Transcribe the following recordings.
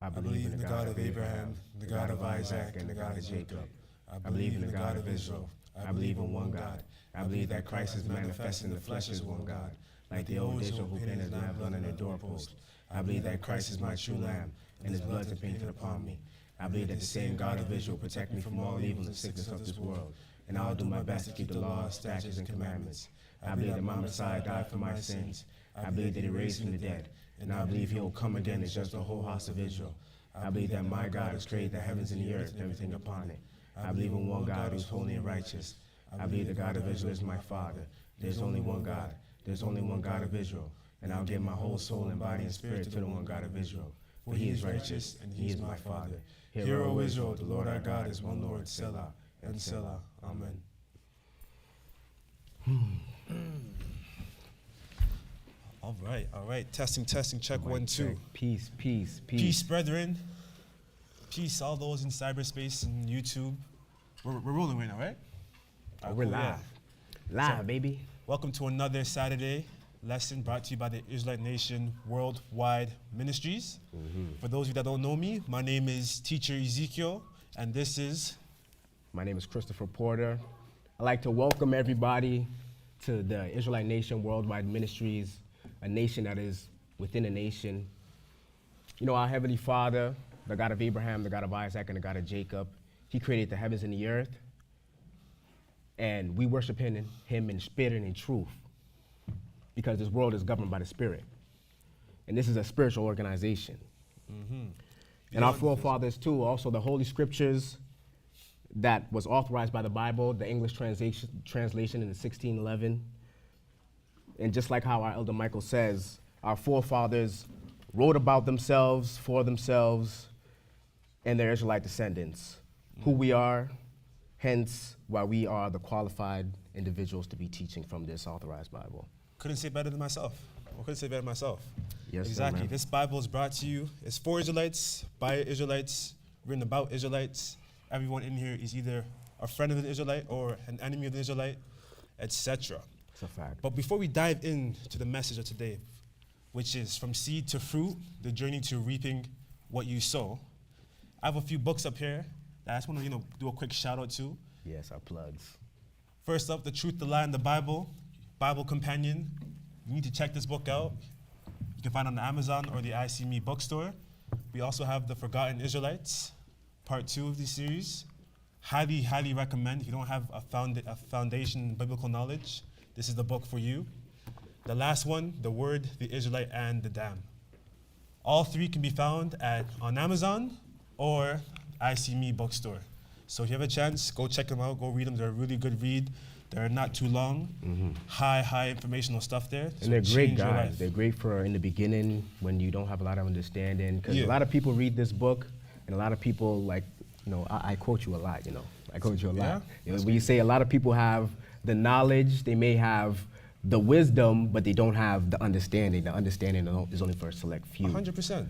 I believe in the God of Abraham, the God of Isaac, and the God of Jacob. I believe in the God of Israel. I believe in one God. I believe that Christ is manifest in the flesh as one God, like the old Israel who painted his lamb blood on their doorpost. I believe that Christ is my true lamb, and his blood is painted upon me. I believe that the same God of Israel will protect me from all evil and sickness of this world, and I will do my best to keep the law, statutes, and commandments. I believe that my Messiah died for my sins. I believe that he raised from the dead, and I believe he will come again and judge the whole house of Israel. I believe that my God has created the heavens and the earth and everything upon it. I believe in one God who is holy and righteous. I believe the God of Israel is my Father. There's only one God. There's only one God of Israel. And I'll give my whole soul and body and spirit to the one God of Israel. For he is righteous, and he is my Father. Hear, O Israel, the Lord our God is one Lord, Selah and Selah. Amen. All right. Testing, check, 1, 2. Peace. Peace, brethren. Peace, all those in cyberspace and YouTube. We're rolling right now, right? We're live. Live, baby. Welcome to another Saturday lesson brought to you by the Israelite Nation Worldwide Ministries. For those of you that don't know me, my name is Teacher Ezekiel, and this is... My name is Christopher Porter. I'd like to welcome everybody to the Israelite Nation Worldwide Ministries, a nation that is within a nation. You know, our Heavenly Father, the God of Abraham, the God of Isaac, and the God of Jacob, he created the heavens and the earth, and we worship him in spirit and in truth, because this world is governed by the Spirit. And this is a spiritual organization. And our forefathers too, also the Holy Scriptures that was authorized by the Bible, the English translation in 1611. And just like how our Elder Michael says, our forefathers wrote about themselves, for themselves, and their Israelite descendants, who we are, hence why we are the qualified individuals to be teaching from this authorized Bible. Couldn't say better than myself. Yes, exactly. sir, This Bible is brought to you. It's for Israelites, by Israelites, written about Israelites. Everyone in here is either a friend of the Israelite or an enemy of the Israelite, etc. It's a fact. But before we dive into the message of today, which is from seed to fruit, the journey to reaping what you sow, I have a few books up here that I just want to do a quick shout out to. Yes, our plugs. First up, The Truth, the Lie, and the Bible Companion. You need to check this book out. You can find it on Amazon or the ICME bookstore. We also have The Forgotten Israelites, part 2 of the series. Highly recommend. If you don't have a foundation in biblical knowledge, this is the book for you. The last one, The Word, the Israelite, and the Dam. All 3 can be found on Amazon or ICME bookstore. So if you have a chance, go check them out, go read them. They're a really good read. They're not too long. High informational stuff there. And they're great guys. They're great for in the beginning when you don't have a lot of understanding. Because a lot of people read this book, and a lot of people I quote you a lot, I quote you a lot. When you say a lot of people have the knowledge, they may have the wisdom, but they don't have the understanding. The understanding is only for a select few. 100%.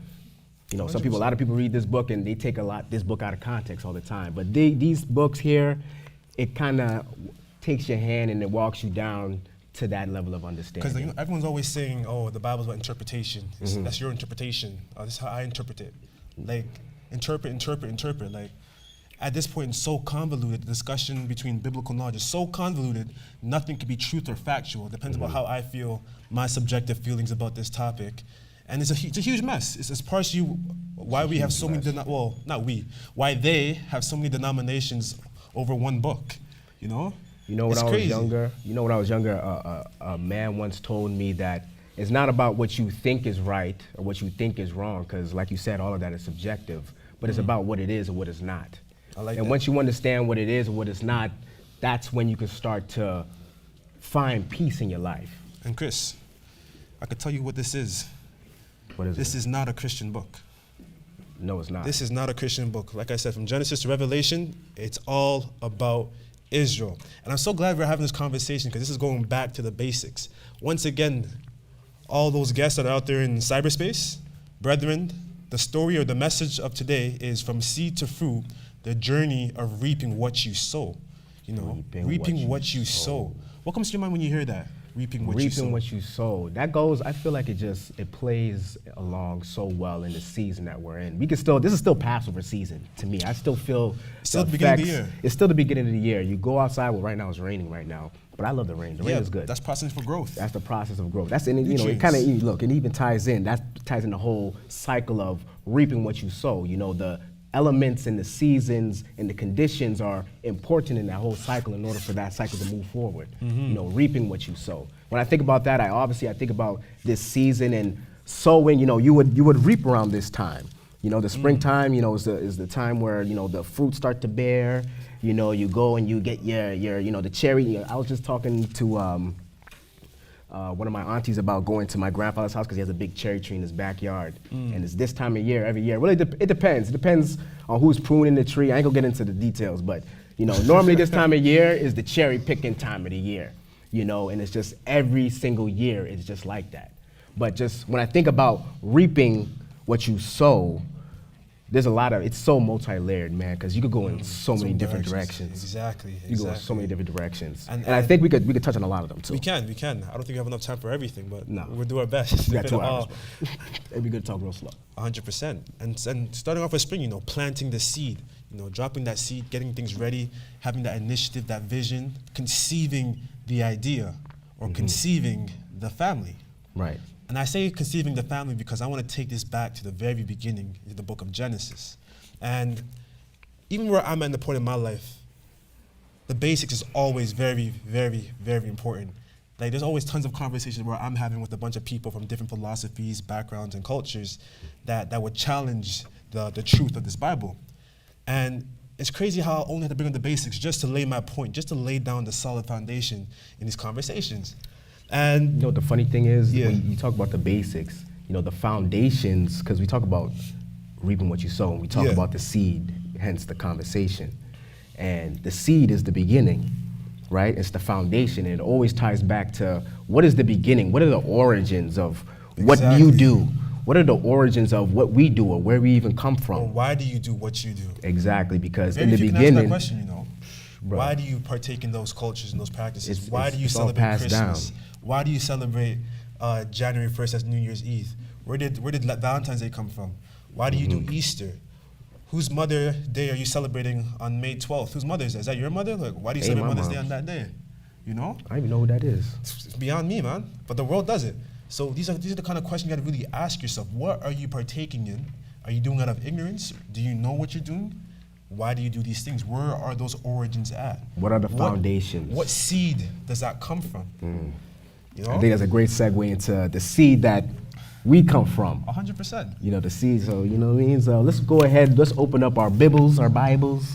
A lot of people read this book and they take this book out of context all the time. But these books here, it kind of takes your hand and it walks you down to that level of understanding. Because everyone's always saying, "Oh, the Bible's about interpretation. That's your interpretation. This is how I interpret it." Like interpret. Like at this point, it's so convoluted. The discussion between biblical knowledge is so convoluted. Nothing can be truth or factual. It depends about how I feel, my subjective feelings about this topic. And it's a huge mess. It's partially why we have so many, why they have so many denominations over one book, When I was younger, a man once told me that it's not about what you think is right or what you think is wrong, because like you said, all of that is subjective, but it's about what it is or what it's not. And once you understand what it is or what it's not, that's when you can start to find peace in your life. And Chris, I could tell you what this is. What is This is not a Christian book. No, it's not. This is not a Christian book. Like I said, from Genesis to Revelation, it's all about Israel. And I'm so glad we're having this conversation because this is going back to the basics. Once again, all those guests that are out there in cyberspace, brethren, the story or the message of today is from seed to fruit, the journey of reaping what you sow. Reaping what you sow. What comes to your mind when you hear that? Reaping what you sow. Reaping what you sow. That goes, I feel like it plays along so well in the season that we're in. This is still Passover season to me. I still feel Still the beginning of the year. It's still the beginning of the year. You go outside, well, right now it's raining right now, but I love the rain. The rain is good. That's process for growth. That's the process of growth. That's, and, you know, it kind of, look, it even ties in. That ties in the whole cycle of reaping what you sow. You know, the elements and the seasons and the conditions are important in that whole cycle in order for that cycle to move forward. You know, reaping what you sow. When I think about that, I think about this season and sowing. You know, you would reap around this time. You know, the springtime, you know, is the time where, you know, the fruits start to bear. You know, you go and you get your you know, the cherry. I was just talking to one of my aunties about going to my grandfather's house because he has a big cherry tree in his backyard. And it's this time of year, every year. Well, it depends. It depends on who's pruning the tree. I ain't gonna get into the details, but, you know, normally this time of year is the cherry picking time of the year. You know, and it's just every single year it's just like that. But just when I think about reaping what you sow, there's a lot of, it's so multi-layered, man, because you could go in so many different directions. Exactly. You go in so many different directions. And I think we could touch on a lot of them, too. We can. I don't think we have enough time for everything, but No. we'll do our best. We got 2 hours. It'd be good to talk real slow. 100%. And starting off with spring, you know, planting the seed, you know, dropping that seed, getting things ready, having that initiative, that vision, conceiving the idea or conceiving the family. Right. And I say conceiving the family because I want to take this back to the very beginning in the book of Genesis. And even where I'm at the point in my life, the basics is always very, very, very important. Like, there's always tons of conversations where I'm having with a bunch of people from different philosophies, backgrounds, and cultures that would challenge the truth of this Bible. And it's crazy how I only have to bring up the basics just to lay my point, just to lay down the solid foundation in these conversations. And you know what the funny thing is? When you talk about the basics, you know, the foundations, because we talk about reaping what you sow, and we talk about the seed, hence the conversation. And the seed is the beginning, right? It's the foundation, and it always ties back to what is the beginning? What are the origins of what you do? What are the origins of what we do or where we even come from? Or why do you do what you do? Exactly, because Maybe in the you can beginning, answer that question, you know. Bro. Why do you partake in those cultures and those practices? Why do you it's all celebrate passed Christmas? down. Why do you celebrate January 1st as New Year's Eve? Where did Valentine's Day come from? Why do you do Easter? Whose Mother Day are you celebrating on May 12th? Whose mother is that? Is that your mother? Like, why do you celebrate Mother's Day on that day? You know? I don't even know who that is. It's beyond me, man. But the world does it. So these are the kind of questions you got to really ask yourself. What are you partaking in? Are you doing it out of ignorance? Do you know what you're doing? Why do you do these things? Where are those origins at? What are the foundations? What seed does that come from? You know? I think that's a great segue into the seed that we come from. 100%. You know, the seed, so you know what I mean? So let's go ahead, let's open up our Bibles, our Bibles.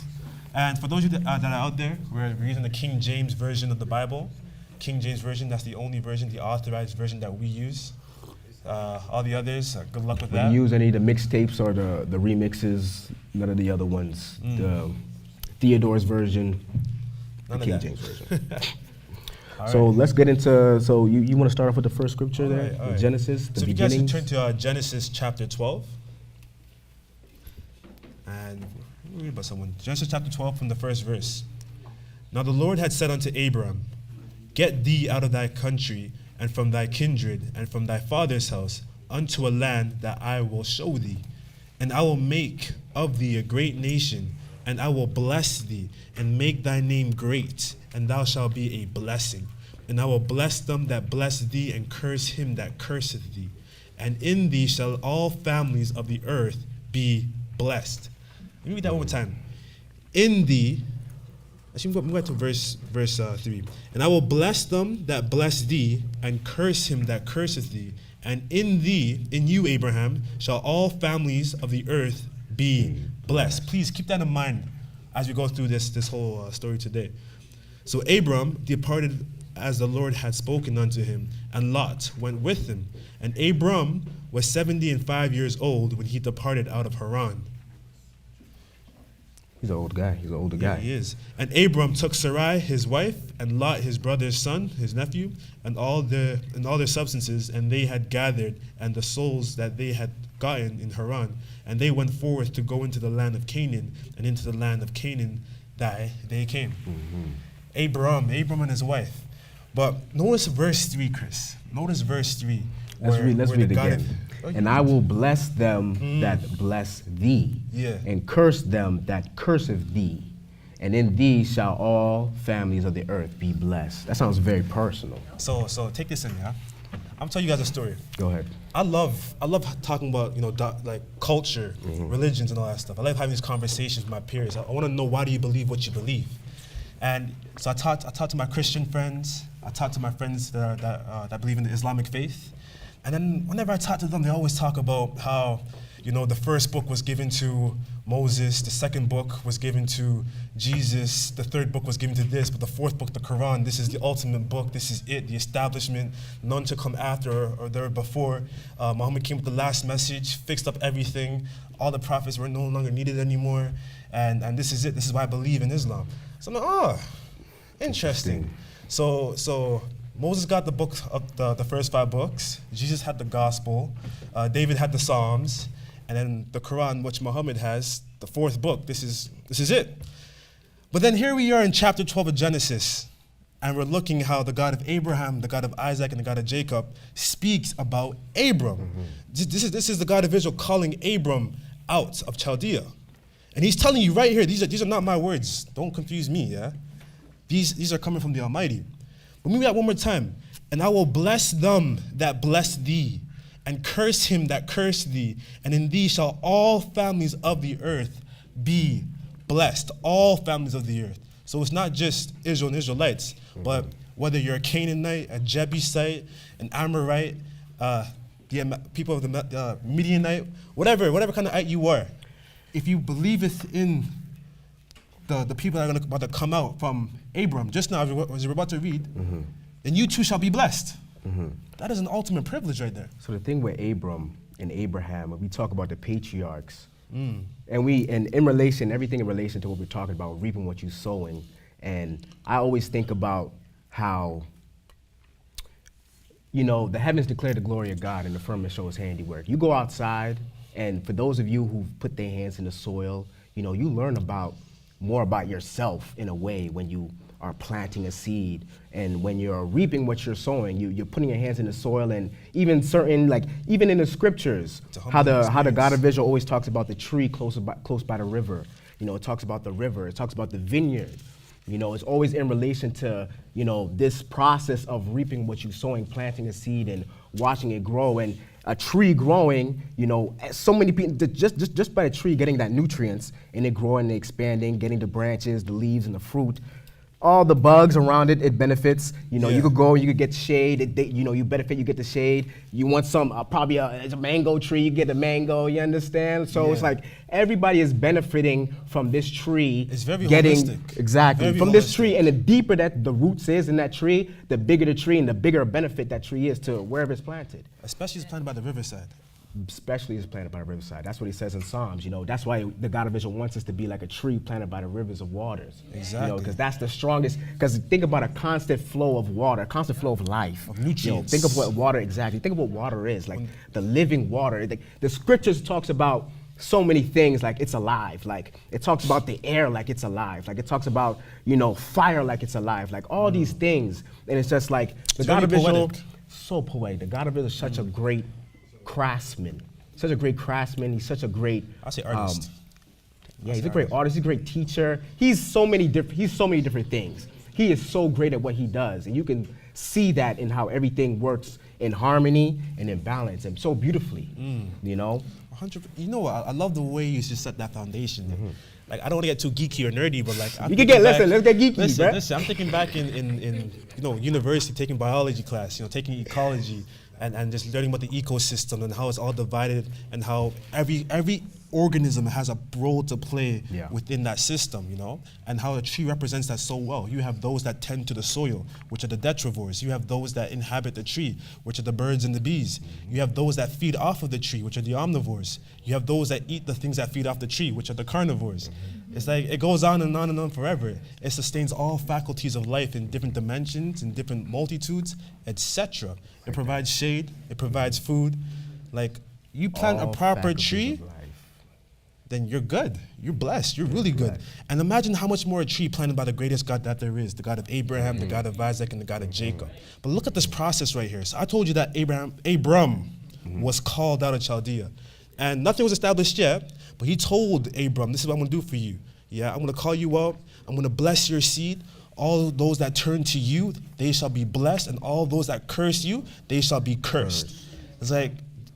And for those of you that are out there, we're using the King James Version of the Bible. King James Version, that's the only version, the authorized version that we use. All the others, good luck with that. We use any of the mixtapes or the remixes, none of the other ones. The Theodore's version, None the of King that. James version. All So right. let's get into, so you want to start off with the first scripture All there? right, all right. Genesis, the So if you guys beginnings. can turn to Genesis chapter 12. And we'll read about someone. Genesis chapter 12 from the first verse. Now the Lord had said unto Abram, Get thee out of thy country, and from thy kindred, and from thy father's house, unto a land that I will show thee. And I will make of thee a great nation, and I will bless thee, and make thy name great, and thou shalt be a blessing. And I will bless them that bless thee, and curse him that curseth thee. And in thee shall all families of the earth be blessed. Let me read that one more time. In thee, actually, we go to verse 3. And I will bless them that bless thee, and curse him that curseth thee. And in thee, in you, Abraham, shall all families of the earth be blessed. Please keep that in mind as we go through this whole story today. So Abram departed as the Lord had spoken unto him, and Lot went with him. And Abram was 75 years old when he departed out of Haran. He's an old guy. He's an older guy. He is. And Abram took Sarai his wife, and Lot his brother's son, his nephew, and all their substances, and they had gathered, and the souls that they had gotten in Haran, and they went forth to go into the land of Canaan, and into the land of Canaan that they came. Abram and his wife. But notice verse 3, Chris. Notice verse 3. Let's read it again. And I will bless them that bless thee, Yeah. and curse them that curseth thee. And in thee shall all families of the earth be blessed. That sounds very personal. So take this in, yeah? I'm telling you guys a story. Go ahead. I love talking about, like culture, religions and all that stuff. I love having these conversations with my peers. I want to know, why do you believe what you believe? And so I talk to my Christian friends. I talk to my friends that believe in the Islamic faith. And then whenever I talk to them, they always talk about how, the first book was given to Moses, the second book was given to Jesus, the third book was given to this, but the fourth book, the Quran, this is the ultimate book, this is it, the establishment, none to come after or there before. Muhammad came with the last message, fixed up everything, all the prophets were no longer needed anymore, and this is it, this is why I believe in Islam. So I'm like, oh, interesting. So Moses got the book of the first 5 books, Jesus had the gospel, David had the Psalms, and then the Quran, which Muhammad has, the 4th book. This is it. But then here we are in chapter 12 of Genesis, and we're looking how the God of Abraham, the God of Isaac, and the God of Jacob speaks about Abram. This is the God of Israel calling Abram out of Chaldea. And he's telling you right here, these are not my words. Don't confuse me, yeah? These are coming from the Almighty. But maybe that one more time. And I will bless them that bless thee, and curse him that curse thee, and in thee shall all families of the earth be blessed. All families of the earth. So it's not just Israel and Israelites, but whether you're a Canaanite, a Jebusite, an Amorite, people of the Midianite, whatever kind of ite you are, if you believeth in the people that are about to come out from Abram, just now as you're about to read, then you too shall be blessed. That is an ultimate privilege right there. So the thing with Abram and Abraham, when we talk about the patriarchs, and in relation, everything in relation to what we're talking about, reaping what you're sowing, and I always think about how, the heavens declare the glory of God and the firmament shows his handiwork. You go outside, and for those of you who've put their hands in the soil, you learn more about yourself in a way when you are planting a seed, and when you're reaping what you're sowing, you're putting your hands in the soil. And even even in the scriptures, how the God of Israel always talks about the tree close by the river. It talks about the river, it talks about the vineyard. It's always in relation to this process of reaping what you're sowing, planting a seed and watching it grow. And a tree growing, so many people, just by the tree getting that nutrients and it growing and expanding, getting the branches, the leaves, and the fruit, all the bugs around it, it benefits. You could go, you could get shade. You benefit, you get the shade. You want some, probably it's a mango tree, you get the mango, you understand? So it's like everybody is benefiting from this tree. It's very holistic. Exactly. Very from holistic. This tree, and the deeper that the roots is in that tree, the bigger the tree and the bigger benefit that tree is to wherever it's planted. Especially it's planted by the riverside. Especially is planted by the riverside. That's what he says in Psalms. That's why the God of Israel wants us to be like a tree planted by the rivers of waters. Exactly. Because that's the strongest. Because think about a constant flow of water, a constant flow of life. Of nutrients. Think of what water exactly. Think of what water is, like the living water. The scriptures talks about so many things, like it's alive. Like it talks about the air like it's alive. Like it talks about fire like it's alive. Like all these things, and it's just like the God of Israel. So poetic. The God of Israel is such a great craftsman, such a great craftsman. He's such a great. I say artist. He's a great artist. He's a great teacher. He's so many different things. He is so great at what he does, and you can see that in how everything works in harmony and in balance, and so beautifully. 100. I love the way you just set that foundation. Like, I don't want to get too geeky or nerdy, but like you can get let's get geeky. Listen, I'm thinking back in university, taking biology class, taking ecology. And just learning about the ecosystem and how it's all divided, and how every organism has a role to play within that system, and how a tree represents that so well. You have those that tend to the soil, which are the detrivores. You have those that inhabit the tree, which are the birds and the bees. You have those that feed off of the tree, which are the omnivores. You have those that eat the things that feed off the tree, which are the carnivores. It's like it goes on and on and on forever. It sustains all faculties of life in different dimensions, in different multitudes, etc. It provides shade, it provides food. Like, you plant a proper tree, then you're good. You're blessed. You're really good. And imagine how much more a tree planted by the greatest God that there is, the God of Abraham, the God of Isaac, and the God of Jacob. But look at this process right here. So I told you that Abram was called out of Chaldea. And nothing was established yet, but he told Abram, this is what I'm going to do for you. Yeah, I'm going to call you out. I'm going to bless your seed. All those that turn to you, they shall be blessed. And all those that curse you, they shall be cursed. It's like,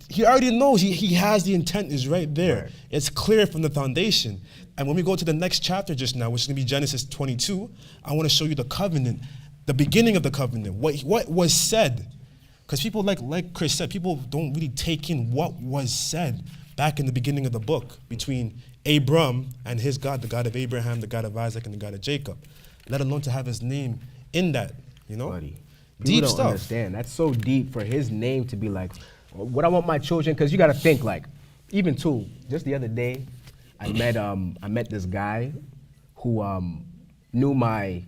he already knows. He has the intent is right there. Right. It's clear from the foundation. And when we go to the next chapter just now, which is going to be Genesis 22, I want to show you the covenant, the beginning of the covenant, what was said. Because people, like Chris said, people don't really take in what was said back in the beginning of the book between Abram and his God, the God of Abraham, the God of Isaac, and the God of Jacob. Let alone to have his name in that, you know? Buddy, deep stuff. Understand. That's so deep for his name to be like, what I want my children, because you got to think like, even too, just the other day, I met this guy who knew my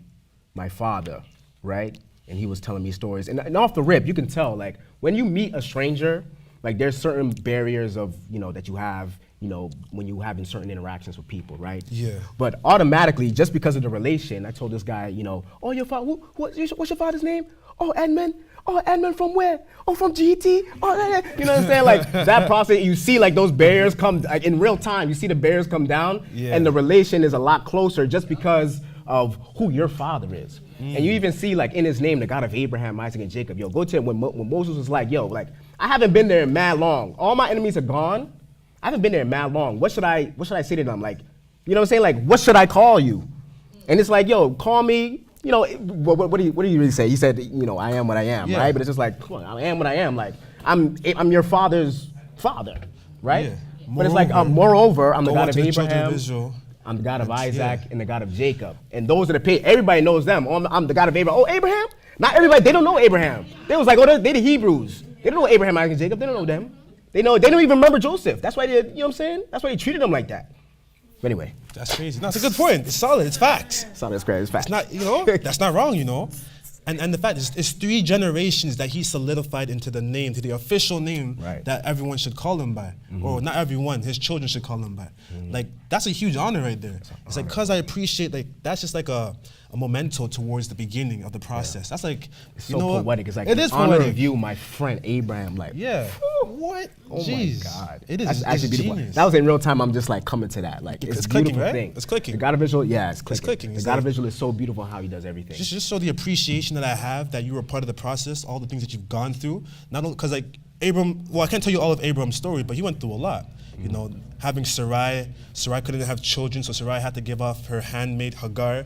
father, right? And he was telling me stories. And off the rip, you can tell, like, when you meet a stranger, like, there's certain barriers of, that you have, when you having certain interactions with people, right? Yeah. But automatically, just because of the relation, I told this guy, oh, your father, what's your father's name? Oh, Edmund. Oh, Edmund from where? Oh, from GT? Oh, you know what I'm saying? Like, that process, you see, like, those barriers come, like, in real time, you see the barriers come down, and the relation is a lot closer just because of who your father is. And you even see, like, in his name, the God of Abraham, Isaac, and Jacob. Yo, go to him when Moses was like, yo, like, I haven't been there in mad long. All my enemies are gone. I haven't been there in mad long. What should I say to them? Like, you know what I'm saying? Like, what should I call you? And it's like, yo, call me. What do you really say? He said, I am what I am, right? But it's just like, come on, I am what I am. Like, I'm your father's father, right? Yeah. But it's like, moreover, I'm the God of Abraham, of I'm the God of Isaac, and the God of Jacob. And those are the paid. Everybody knows them. I'm the God of Abraham. Oh, Abraham? Not everybody. They don't know Abraham. They was like, oh, they the Hebrews. They don't know Abraham, Isaac, and Jacob. They don't know them. They don't even remember Joseph. That's why they, you know what I'm saying? That's why they treated them like that. But anyway. That's crazy. No, it's a good point. It's solid. It's facts. Solid. It's great. It's facts. It's not, that's not wrong, And the fact is, it's 3 generations that he solidified into the name, to the official name that everyone should call him by. Or not everyone, his children should call him by. Like, that's a huge honor right there. It's like, because I appreciate, like, that's just like a memento towards the beginning of the process. That's like, it's so poetic. It's like, it is honor poetic. of you, my friend Abraham. Like, what? Oh Jeez. My God. It is. That's actually beautiful. Genius. That was in real time. I'm just like coming to that. Like, it's a clicking, beautiful right? thing. It's clicking. The God of Israel, it's clicking. It's clicking. The God of Israel is so beautiful how he does everything. Just show the appreciation that I have that you were part of the process, all the things that you've gone through. Not only because, like, Abram, well, I can't tell you all of Abram's story, but he went through a lot. Having Sarai couldn't have children, so Sarai had to give off her handmaid Hagar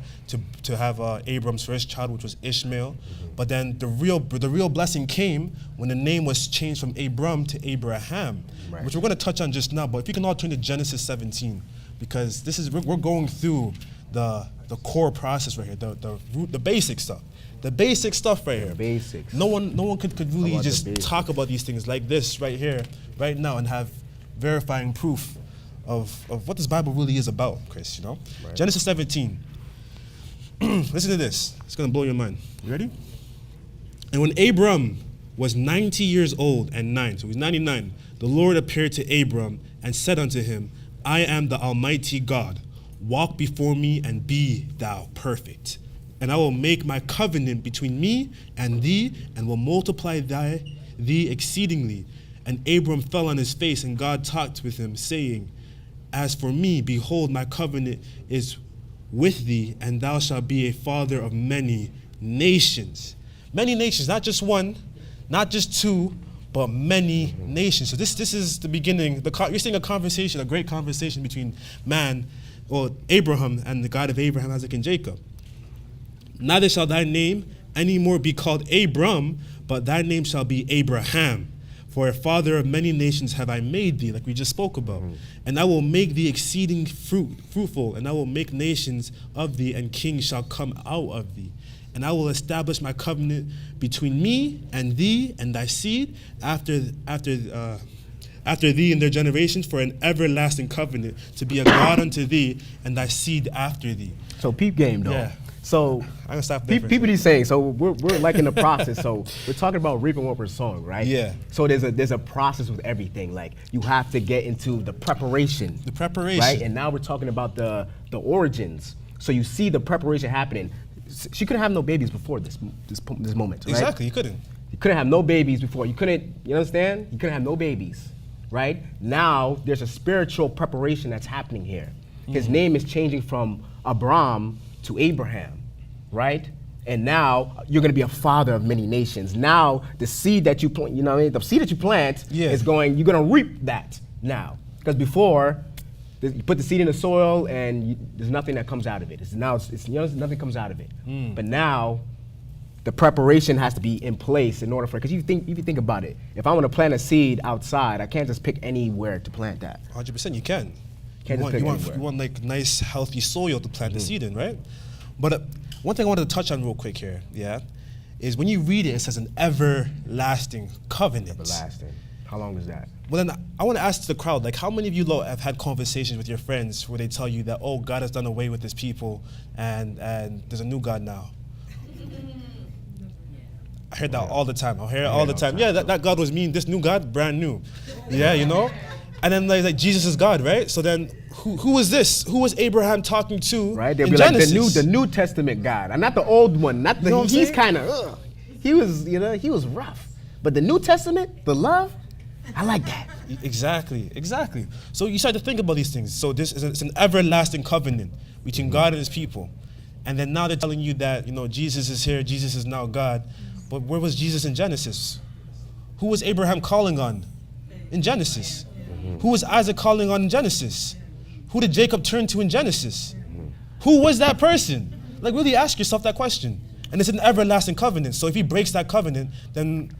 to have Abram's first child, which was Ishmael. But then the real blessing came when the name was changed from Abram to Abraham, which we're going to touch on just now. But if you can all turn to Genesis 17, because we're going through the core process right here, the basic stuff. The basic stuff right here. Basics. No one could really just talk about these things like this right here, right now, and have verifying proof of what this Bible really is about, Chris, Genesis 17. Listen to this. It's going to blow your mind. You ready? And when Abram was 90 years old and 9, so he's 99, the Lord appeared to Abram and said unto him, I am the Almighty God. Walk before me and be thou perfect. And I will make my covenant between me and thee, and will multiply thee exceedingly. And Abram fell on his face, and God talked with him, saying, As for me, behold, my covenant is with thee, and thou shalt be a father of many nations. Many nations, not just one, not just two, but many nations. So this is the beginning. You're seeing a great conversation between Abraham and the God of Abraham, Isaac, and Jacob. Neither shall thy name any more be called Abram, but thy name shall be Abraham. For a father of many nations have I made thee, like we just spoke about. And I will make thee exceeding fruitful, and I will make nations of thee, and kings shall come out of thee. And I will establish my covenant between me and thee and thy seed after thee in their generations, for an everlasting covenant, to be a God unto thee and thy seed after thee. So peep game, though. Yeah. So I'm gonna stop there. people be saying, so we're like in the process. So we're talking about reaping what we're sowing, right? Yeah. So there's a process with everything. Like you have to get into the preparation. The preparation. Right? And now we're talking about the origins. So you see the preparation happening. She couldn't have no babies before this moment, right? Exactly, you couldn't. You couldn't have no babies before. You understand? You couldn't have no babies, right? Now there's a spiritual preparation that's happening here. His name is changing from Abram to Abraham, right? And now you're going to be a father of many nations. Now the seed that you plant, the seed that you plant is you're going to reap that now. Because before, you put the seed in the soil and there's nothing that comes out of it. Nothing comes out of it. But now the preparation has to be in place in order for, because if you think about it, if I want to plant a seed outside, I can't just pick anywhere to plant that. 100%, you can. You want like nice, healthy soil to plant the seed in, right? But one thing I wanted to touch on real quick here, is when you read it, it says an everlasting covenant. Everlasting. How long is that? Well, then I want to ask the crowd, like, how many of you have had conversations with your friends where they tell you that, oh, God has done away with his people and there's a new God now? I heard that all the time. I hear it all the time. Yeah, that God was mean. This new God, brand new. Yeah, And then like Jesus is God, right? So then who is this? Who was Abraham talking to? Right? They'll in be Genesis? like the New Testament God, and not the old one. Not the he's kind of he was rough. But the New Testament, the love, I like that. Exactly. So you start to think about these things. So it's an everlasting covenant between God and his people. And then now they're telling you that, Jesus is here, Jesus is now God. But where was Jesus in Genesis? Who was Abraham calling on in Genesis? Who was Isaac calling on in Genesis? Who did Jacob turn to in Genesis? Who was that person? Like, really ask yourself that question. And it's an everlasting covenant. So if he breaks that covenant, then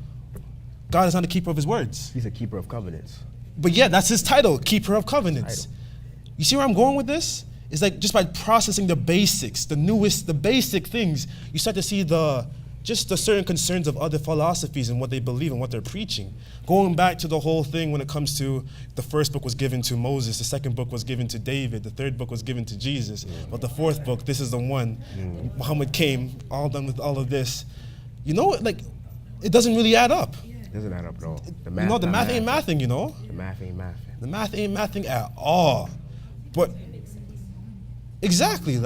God is not a keeper of his words. He's a keeper of covenants. But yeah, that's his title, keeper of covenants. You see where I'm going with this? It's like just by processing the basics, the basic things, you start to see the certain concerns of other philosophies and what they believe and what they're preaching. Going back to the whole thing when it comes to the first book was given to Moses, the second book was given to David, the third book was given to Jesus, but the fourth book, this is the one. Muhammad came, all done with all of this. It doesn't really add up. It doesn't add up at all. The math ain't mathing, The math ain't mathing. The math ain't mathing at all. But exactly,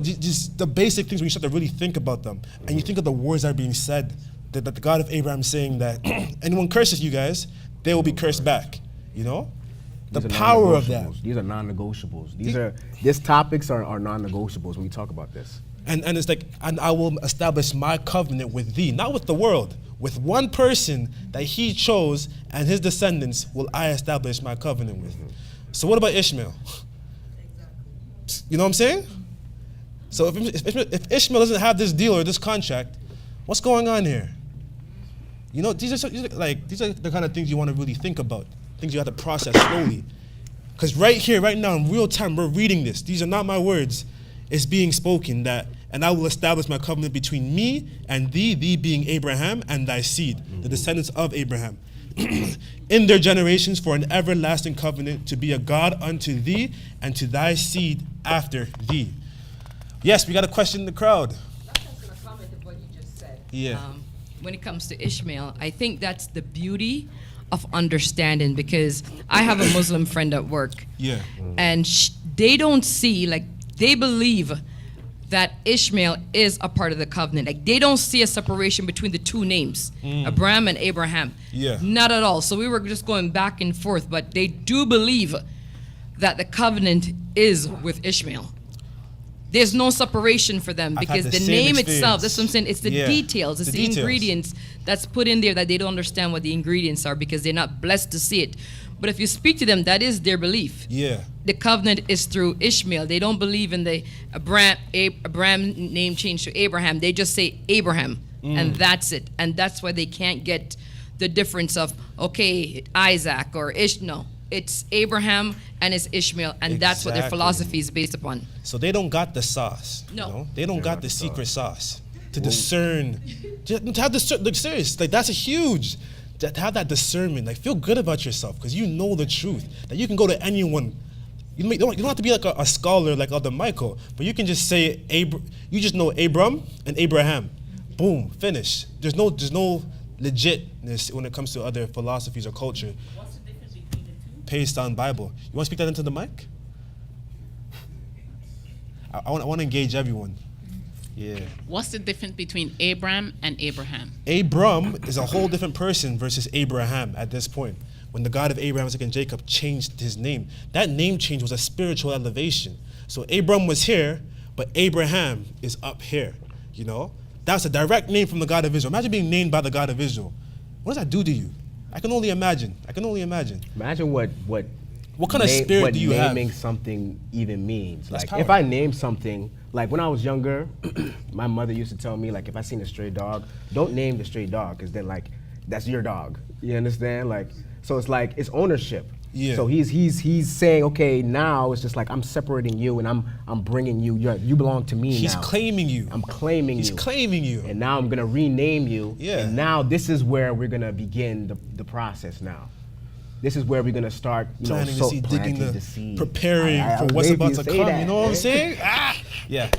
just the basic things when you start to really think about them. And you think of the words that are being said, that the God of Abraham is saying that anyone curses you guys, they will be cursed back, The power of that. These are non-negotiables. These topics are non-negotiables when we talk about this. And it's like, and I will establish my covenant with thee, not with the world, with one person that he chose and his descendants will I establish my covenant with. So what about Ishmael? You know what I'm saying? So if Ishmael doesn't have this deal or this contract, what's going on here? These are the kind of things you want to really think about, things you have to process slowly. Because right here, right now, in real time, we're reading this. These are not my words. It's being spoken that, and I will establish my covenant between me and thee being Abraham, and thy seed, the descendants of Abraham, in their generations for an everlasting covenant to be a God unto thee and to thy seed after thee. Yes, we got a question in the crowd. That's just a comment of what you just said. Yeah. When it comes to Ishmael, I think that's the beauty of understanding, because I have a Muslim friend at work. Yeah. And they don't see, they believe that Ishmael is a part of the covenant. They don't see a separation between the two names, Abraham and Abraham. Yeah. Not at all. So we were just going back and forth, but they do believe that the covenant is with Ishmael. There's no separation for them because the name itself, that's what I'm saying, it's the details, it's the ingredients that's put in there that they don't understand what the ingredients are because they're not blessed to see it. But if you speak to them, that is their belief. Yeah. The covenant is through Ishmael. They don't believe in the Abraham name change to Abraham. They just say Abraham, and that's it. And that's why they can't get the difference of, okay, Isaac or Ishmael. It's Abraham and it's Ishmael, and that's what their philosophy is based upon. So they don't got the sauce. No. They don't got the secret sauce to discern. To have the serious, that's a huge. To have that discernment, feel good about yourself because you know the truth. That you can go to anyone You don't have to be like a scholar like Elder Michael, but you can just say you just know Abram and Abraham. Boom, finish. There's no legitness when it comes to other philosophies or culture. What's the difference between the two? Based on Bible. You want to speak that into the mic? I want to engage everyone. Yeah. What's the difference between Abram and Abraham? Abram is a whole different person versus Abraham at this point. When the God of Abraham, Isaac, and Jacob changed his name, that name change was a spiritual elevation. So Abram was here, but Abraham is up here. You know, that's a direct name from the God of Israel. Imagine being named by the God of Israel. What does that do to you? I can only imagine. Imagine what kind of spirit do you have? What naming something even means. That's Like power. if I name something, like when I was younger, my mother used to tell me, like, if I seen a stray dog, don't name the stray dog, because then, like, that's your dog. You understand? Like, so it's like, it's ownership. Yeah. So he's saying, okay, now it's just like, I'm separating you and I'm bringing you. You belong to me now. He's claiming you. I'm claiming you. He's claiming you. And now I'm gonna rename you. Yeah. And now this is where we're gonna begin the process now. This is where we're gonna start, Planting the seed, digging planting the seed. preparing I for what's maybe about to say come. that, You know what I'm eh? saying? Yeah.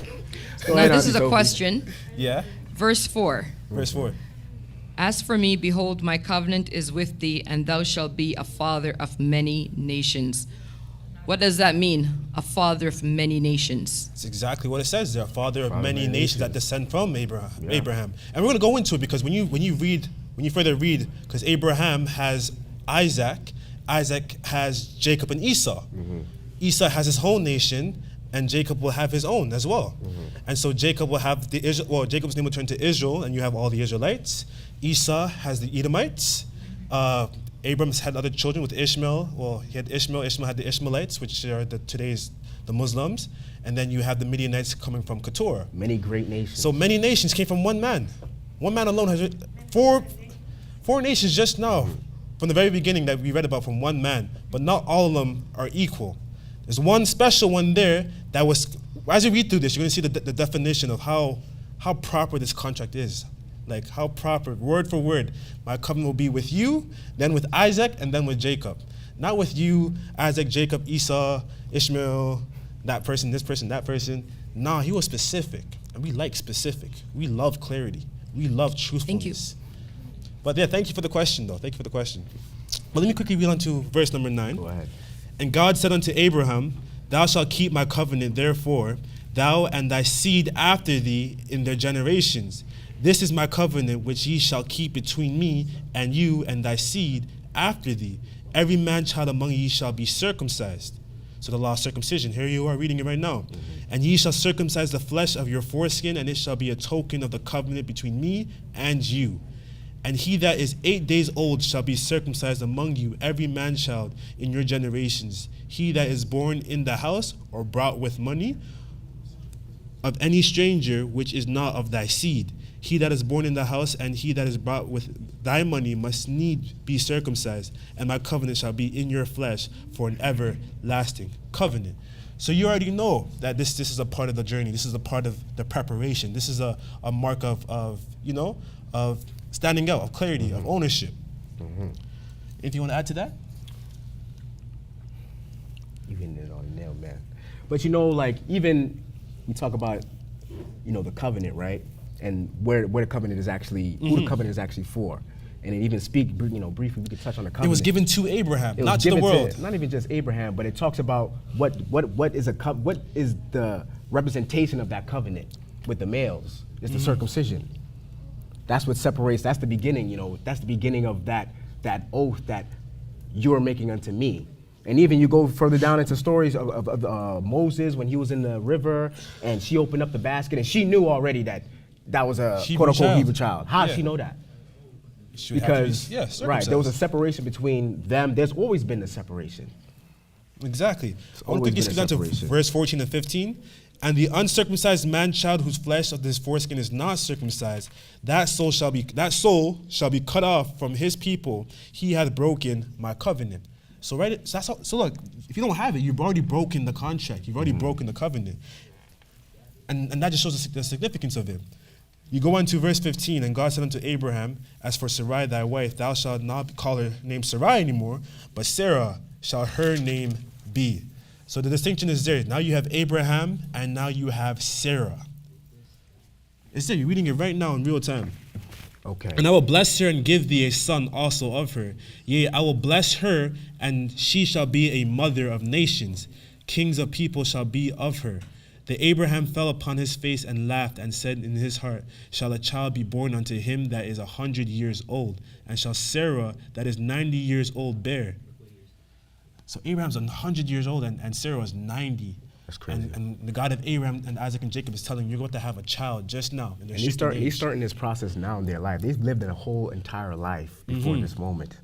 Go Now ahead, this is Auntie a Sophie. question. Yeah. Verse 4. Verse 4. As for me, behold, my covenant is with thee, and thou shalt be a father of many nations. What does that mean? A father of many nations. It's exactly what it says there. Father of many many nations that descend from Abraham. And we're going to go into it because when you further read, because Abraham has Isaac has Jacob and Esau. Esau has his whole nation, and Jacob will have his own as well. And so Jacob will have Jacob's name will turn to Israel, and you have all the Israelites. Esau has the Edomites. Abram's had other children with Ishmael. Well, he had Ishmael. Ishmael had the Ishmaelites, which are today's the Muslims. And then you have the Midianites coming from Keturah. Many great nations. So many nations came from one man. One man alone has four nations just now, from the very beginning that we read about from one man. But not all of them are equal. There's one special one there that was, as you read through this, you're going to see the definition of how proper this contract is. Like how proper, word for word. My covenant will be with you, then with Isaac, and then with Jacob. Not with you, Isaac, Jacob, Esau, Ishmael, that person, this person, that person. Nah, he was specific. And we like specific. We love clarity. We love truthfulness. Thank you. But yeah, thank you for the question, though. Thank you for the question. But let me quickly read on to verse number 9. Go ahead. And God said unto Abraham, thou shalt keep my covenant, therefore, thou and thy seed after thee in their generations. This is my covenant which ye shall keep between me and you and thy seed after thee. Every man child among ye shall be circumcised. So the law of circumcision, here you are reading it right now. And ye shall circumcise the flesh of your foreskin, and it shall be a token of the covenant between me and you. And he that is 8 days old shall be circumcised among you, every man child in your generations. He that is born in the house or brought with money of any stranger which is not of thy seed. He that is born in the house and he that is brought with thy money must need be circumcised, and my covenant shall be in your flesh for an everlasting covenant. So you already know that this is a part of the journey. This is a part of the preparation. This is a mark of standing out, of clarity, of ownership. Anything you want to add to that? You hitting it on the nail, man. But like even we talk about, the covenant, right? And where the covenant is actually, who the covenant is actually for. And then even speak, briefly, we could touch on the covenant. It was given to Abraham, It was not to the given world. not even just Abraham, but it talks about what is the representation of that covenant with the males. It's the circumcision. That's what separates. That's the beginning. That's the beginning of that oath that you're making unto me. And even you go further down into stories of Moses when he was in the river and she opened up the basket and she knew already that was a quote-unquote Hebrew child. How did she know that? Because right, there was a separation between them. There's always been a separation. Exactly. I want to always quickly skip down to separation. verse 14 and 15. And the uncircumcised man-child whose flesh of this foreskin is not circumcised, that soul shall be cut off from his people. He hath broken my covenant. So look, if you don't have it, you've already broken the contract. You've already broken the covenant. And that just shows the significance of it. You go on to verse 15, and God said unto Abraham, as for Sarai thy wife, thou shalt not call her name Sarai anymore, but Sarah shall her name be. So the distinction is there. Now you have Abraham, and now you have Sarah. It's there. You're reading it right now in real time. Okay. And I will bless her and give thee a son also of her. Yea, I will bless her, and she shall be a mother of nations. Kings of people shall be of her. The Abraham fell upon his face and laughed and said in his heart, shall a child be born unto him that is 100 years old? And shall Sarah that is 90 years old bear? So Abraham's 100 years old and Sarah is 90. That's crazy. And the God of Abraham and Isaac and Jacob is telling you, you're going to have a child just now. And he's starting this process now in their life. They've lived a whole entire life before this moment.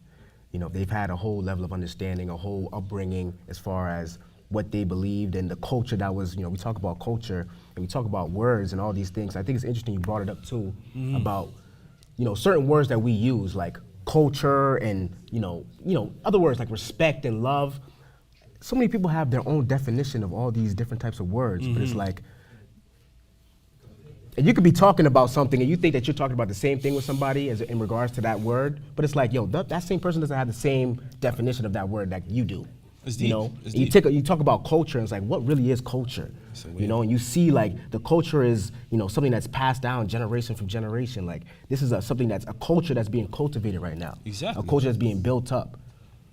You know, they've had a whole level of understanding, a whole upbringing as far as what they believed and the culture that was, we talk about culture and we talk about words and all these things. I think it's interesting you brought it up too about, certain words that we use like culture and, other words like respect and love. So many people have their own definition of all these different types of words, but it's like, and you could be talking about something and you think that you're talking about the same thing with somebody as in regards to that word, but it's like, that same person doesn't have the same definition of that word that you do. It's deep. It's You deep. you talk about culture, and it's like, what really is culture? And you see like the culture is, something that's passed down generation from generation. Like this is something that's a culture that's being cultivated right now. Exactly. A culture that's being built up.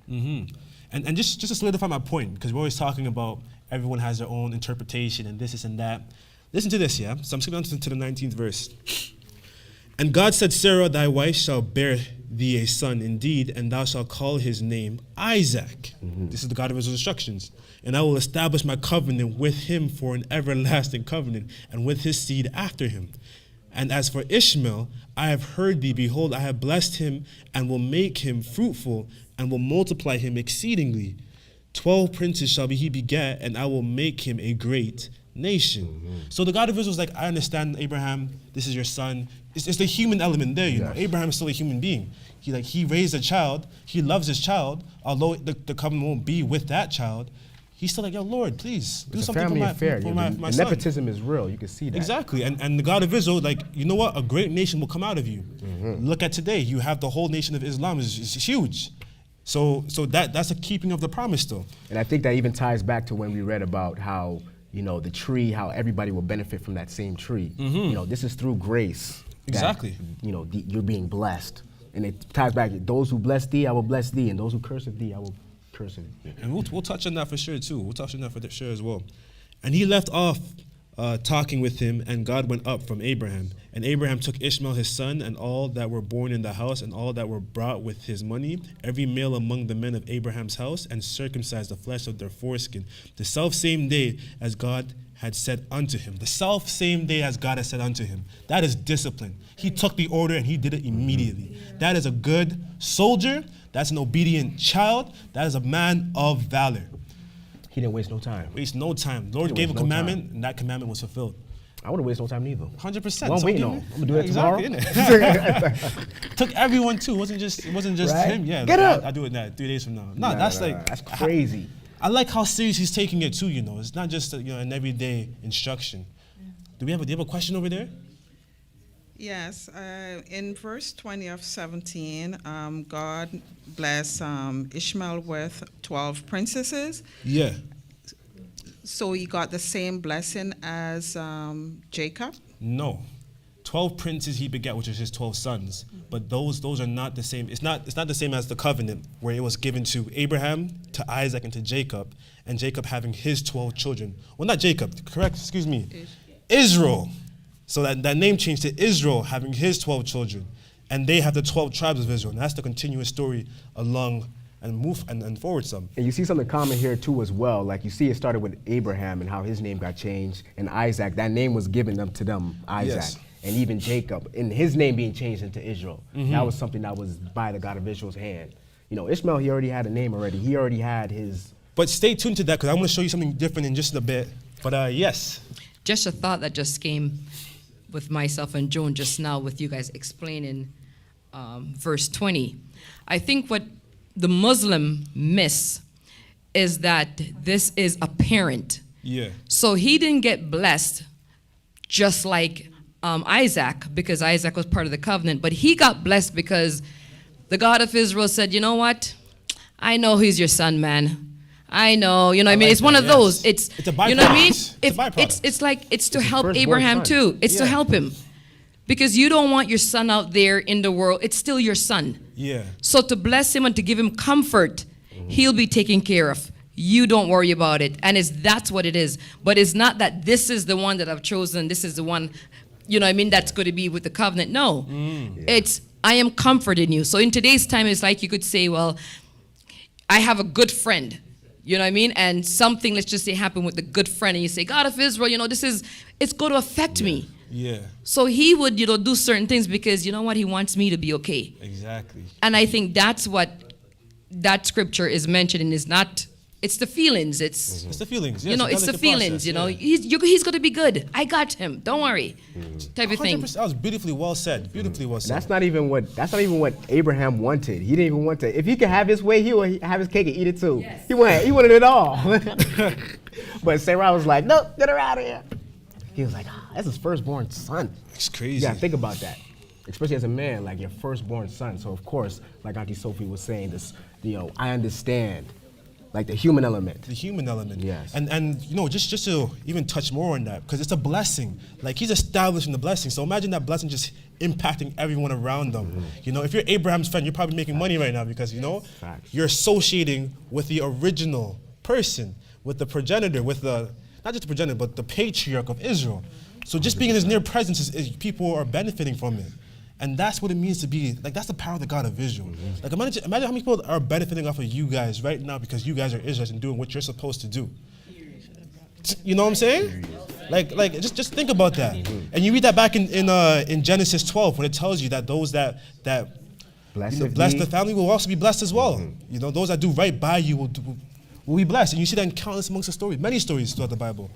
And just to solidify my point, because we're always talking about everyone has their own interpretation and this and that. Listen to this, yeah? So I'm skipping on to the 19th verse. And God said, Sarah, thy wife shall bear thee a son indeed, and thou shalt call his name Isaac. This is the God of his instructions. And I will establish my covenant with him for an everlasting covenant, and with his seed after him. And as for Ishmael, I have heard thee. Behold, I have blessed him, and will make him fruitful, and will multiply him exceedingly. 12 princes shall he beget, and I will make him a great nation. So the God of Israel is like, I understand, Abraham, this is your son. It's the human element there, you know. Abraham is still a human being. He raised a child. He loves his child. Although the covenant won't be with that child, he's still like, yo, Lord, please do something for my son. Nepotism is real. You can see that. Exactly. And the God of Israel, like, you know what? A great nation will come out of you. Look at today. You have the whole nation of Islam is huge. So that's a keeping of the promise, though. And I think that even ties back to when we read about how, the tree, how everybody will benefit from that same tree. This is through grace. Exactly. That, you're being blessed. And it ties back, those who bless thee, I will bless thee, and those who curse thee, I will curse thee. And we'll touch on that for sure, too. We'll touch on that for sure as well. And he left off talking with him, and God went up from Abraham. And Abraham took Ishmael his son, and all that were born in the house, and all that were brought with his money, every male among the men of Abraham's house, and circumcised the flesh of their foreskin, the selfsame day as God had said unto him. The self-same day as God had said unto him. That is discipline. He took the order and he did it immediately. That is a good soldier. That's an obedient child. That is a man of valor. He didn't waste no time. Waste no time. Lord gave a commandment, and that commandment was fulfilled. I wouldn't waste no time neither. 100%. Well, I'm waiting on. I'm gonna do that exactly, tomorrow. Took everyone too. It wasn't just right? him. Yeah. Get up. I do it now 3 days from now. That's crazy. I like how serious he's taking it too. It's not just an everyday instruction. Do you have a question over there? Yes, in verse 20 of 17, God blessed Ishmael with 12 princesses. Yeah. So he got the same blessing as Jacob? No. 12 princes he begat, which is his 12 sons. But those are not the same. It's not the same as the covenant where it was given to Abraham, to Isaac, and to Jacob, and Jacob having his 12 children. Well, not Jacob, correct, excuse me. Israel. So that name changed to Israel having his 12 children. And they have the 12 tribes of Israel. And that's the continuous story along and move and forward some. And you see something common here too as well. Like you see it started with Abraham and how his name got changed, and Isaac, that name was given to them, Isaac. Yes. And even Jacob, and his name being changed into Israel. That was something that was by the God of Israel's hand. Ishmael, he already had a name already. He already had his... But stay tuned to that, because I'm going to show you something different in just a bit. But yes. Just a thought that just came with myself and Joan just now with you guys explaining verse 20. I think what the Muslim miss is that this is a parent. Yeah. So he didn't get blessed just like Isaac, because Isaac was part of the covenant, but he got blessed because the God of Israel said, you know what? I know he's your son, man. I know, you know what I mean? like It's one that, of those. yes. It's It's a you know what I mean? byproduct. It's a byproduct. It's like it's to It's his help firstborn Abraham son. too. It's to Yeah. help him. Because you don't want your son out there in the world. It's still your son. Yeah. So to bless him and to give him comfort, he'll be taken care of. You don't worry about it. And that's what it is. But it's not that this is the one that I've chosen, this is the one, you know what I mean, that's going to be with the covenant. No. It's, I am comforting you. So in today's time, it's like you could say, well, I have a good friend. You know what I mean? And something, let's just say, happened with the good friend. And you say, God of Israel, you know, it's going to affect me. Yeah. So he would, you know, do certain things because, you know what, he wants me to be okay. Exactly. And I think that's what that scripture is mentioning, is not, it's the feelings. It's, It's the feelings. you know, it's the feelings, you know. He's going to be good. I got him. Don't worry. Type of thing. 100%. That was beautifully well said. Beautifully well said. That's not even what Abraham wanted. He didn't even want to. If he could have his way, he would have his cake and eat it too. Yes. He wanted it all. But Sarah was like, nope, get her out of here. He was like, that's his firstborn son. It's crazy. You gotta think about that. Especially as a man, like your firstborn son. So of course, like Auntie Sophie was saying, this, you know, I understand, like the human element. The human element. Yes. And you know, just to even touch more on that, because it's a blessing. Like he's establishing the blessing. So imagine that blessing just impacting everyone around them. You know, if you're Abraham's friend, you're probably making money right now because, you know, Facts. you're associating with the original person, with the progenitor, with the, not just the progenitor, but the patriarch of Israel. So just being in his near presence is people are benefiting from it. And that's what it means to be, like, that's the power of the God of Israel. Like, imagine how many people are benefiting off of you guys right now because you guys are Israelites and doing what you're supposed to do. You know what I'm saying? Like just think about that. And you read that back in Genesis 12 when it tells you that those that Blessed, you know, bless the family will also be blessed as well. You know, those that do right by you will be blessed. And you see that in countless amongst the stories, many stories throughout the Bible.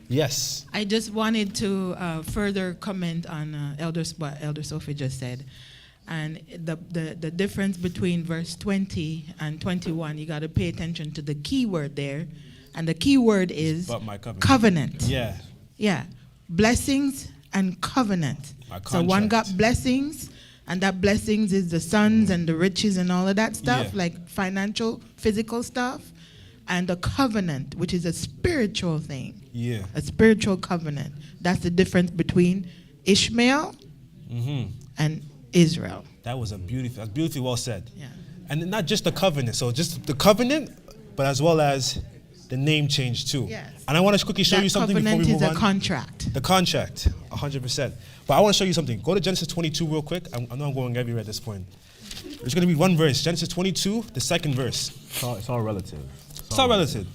Yes. I just wanted to further comment on what Elder Sophie just said. And the difference between verse 20 and 21, you got to pay attention to the key word there. And the key word is But my covenant. covenant. Yeah. Yeah. Blessings and covenant. My So one got contract. blessings, and that blessings is the sons and the riches and all of that stuff, Yeah. like financial, physical stuff. And the covenant, which is a spiritual thing. Yeah. A spiritual covenant. That's the difference between Ishmael and Israel. That's beautifully well said. Yeah. And not just the covenant. So just the covenant, but as well as the name change too. Yes. And I want to quickly show That you something before covenant we is move a on. contract. The contract, 100%. But I want to show you something. Go to Genesis 22 real quick. I know I'm going everywhere at this point. There's going to be one verse. Genesis 22, the second verse. It's all relative. It's all relative.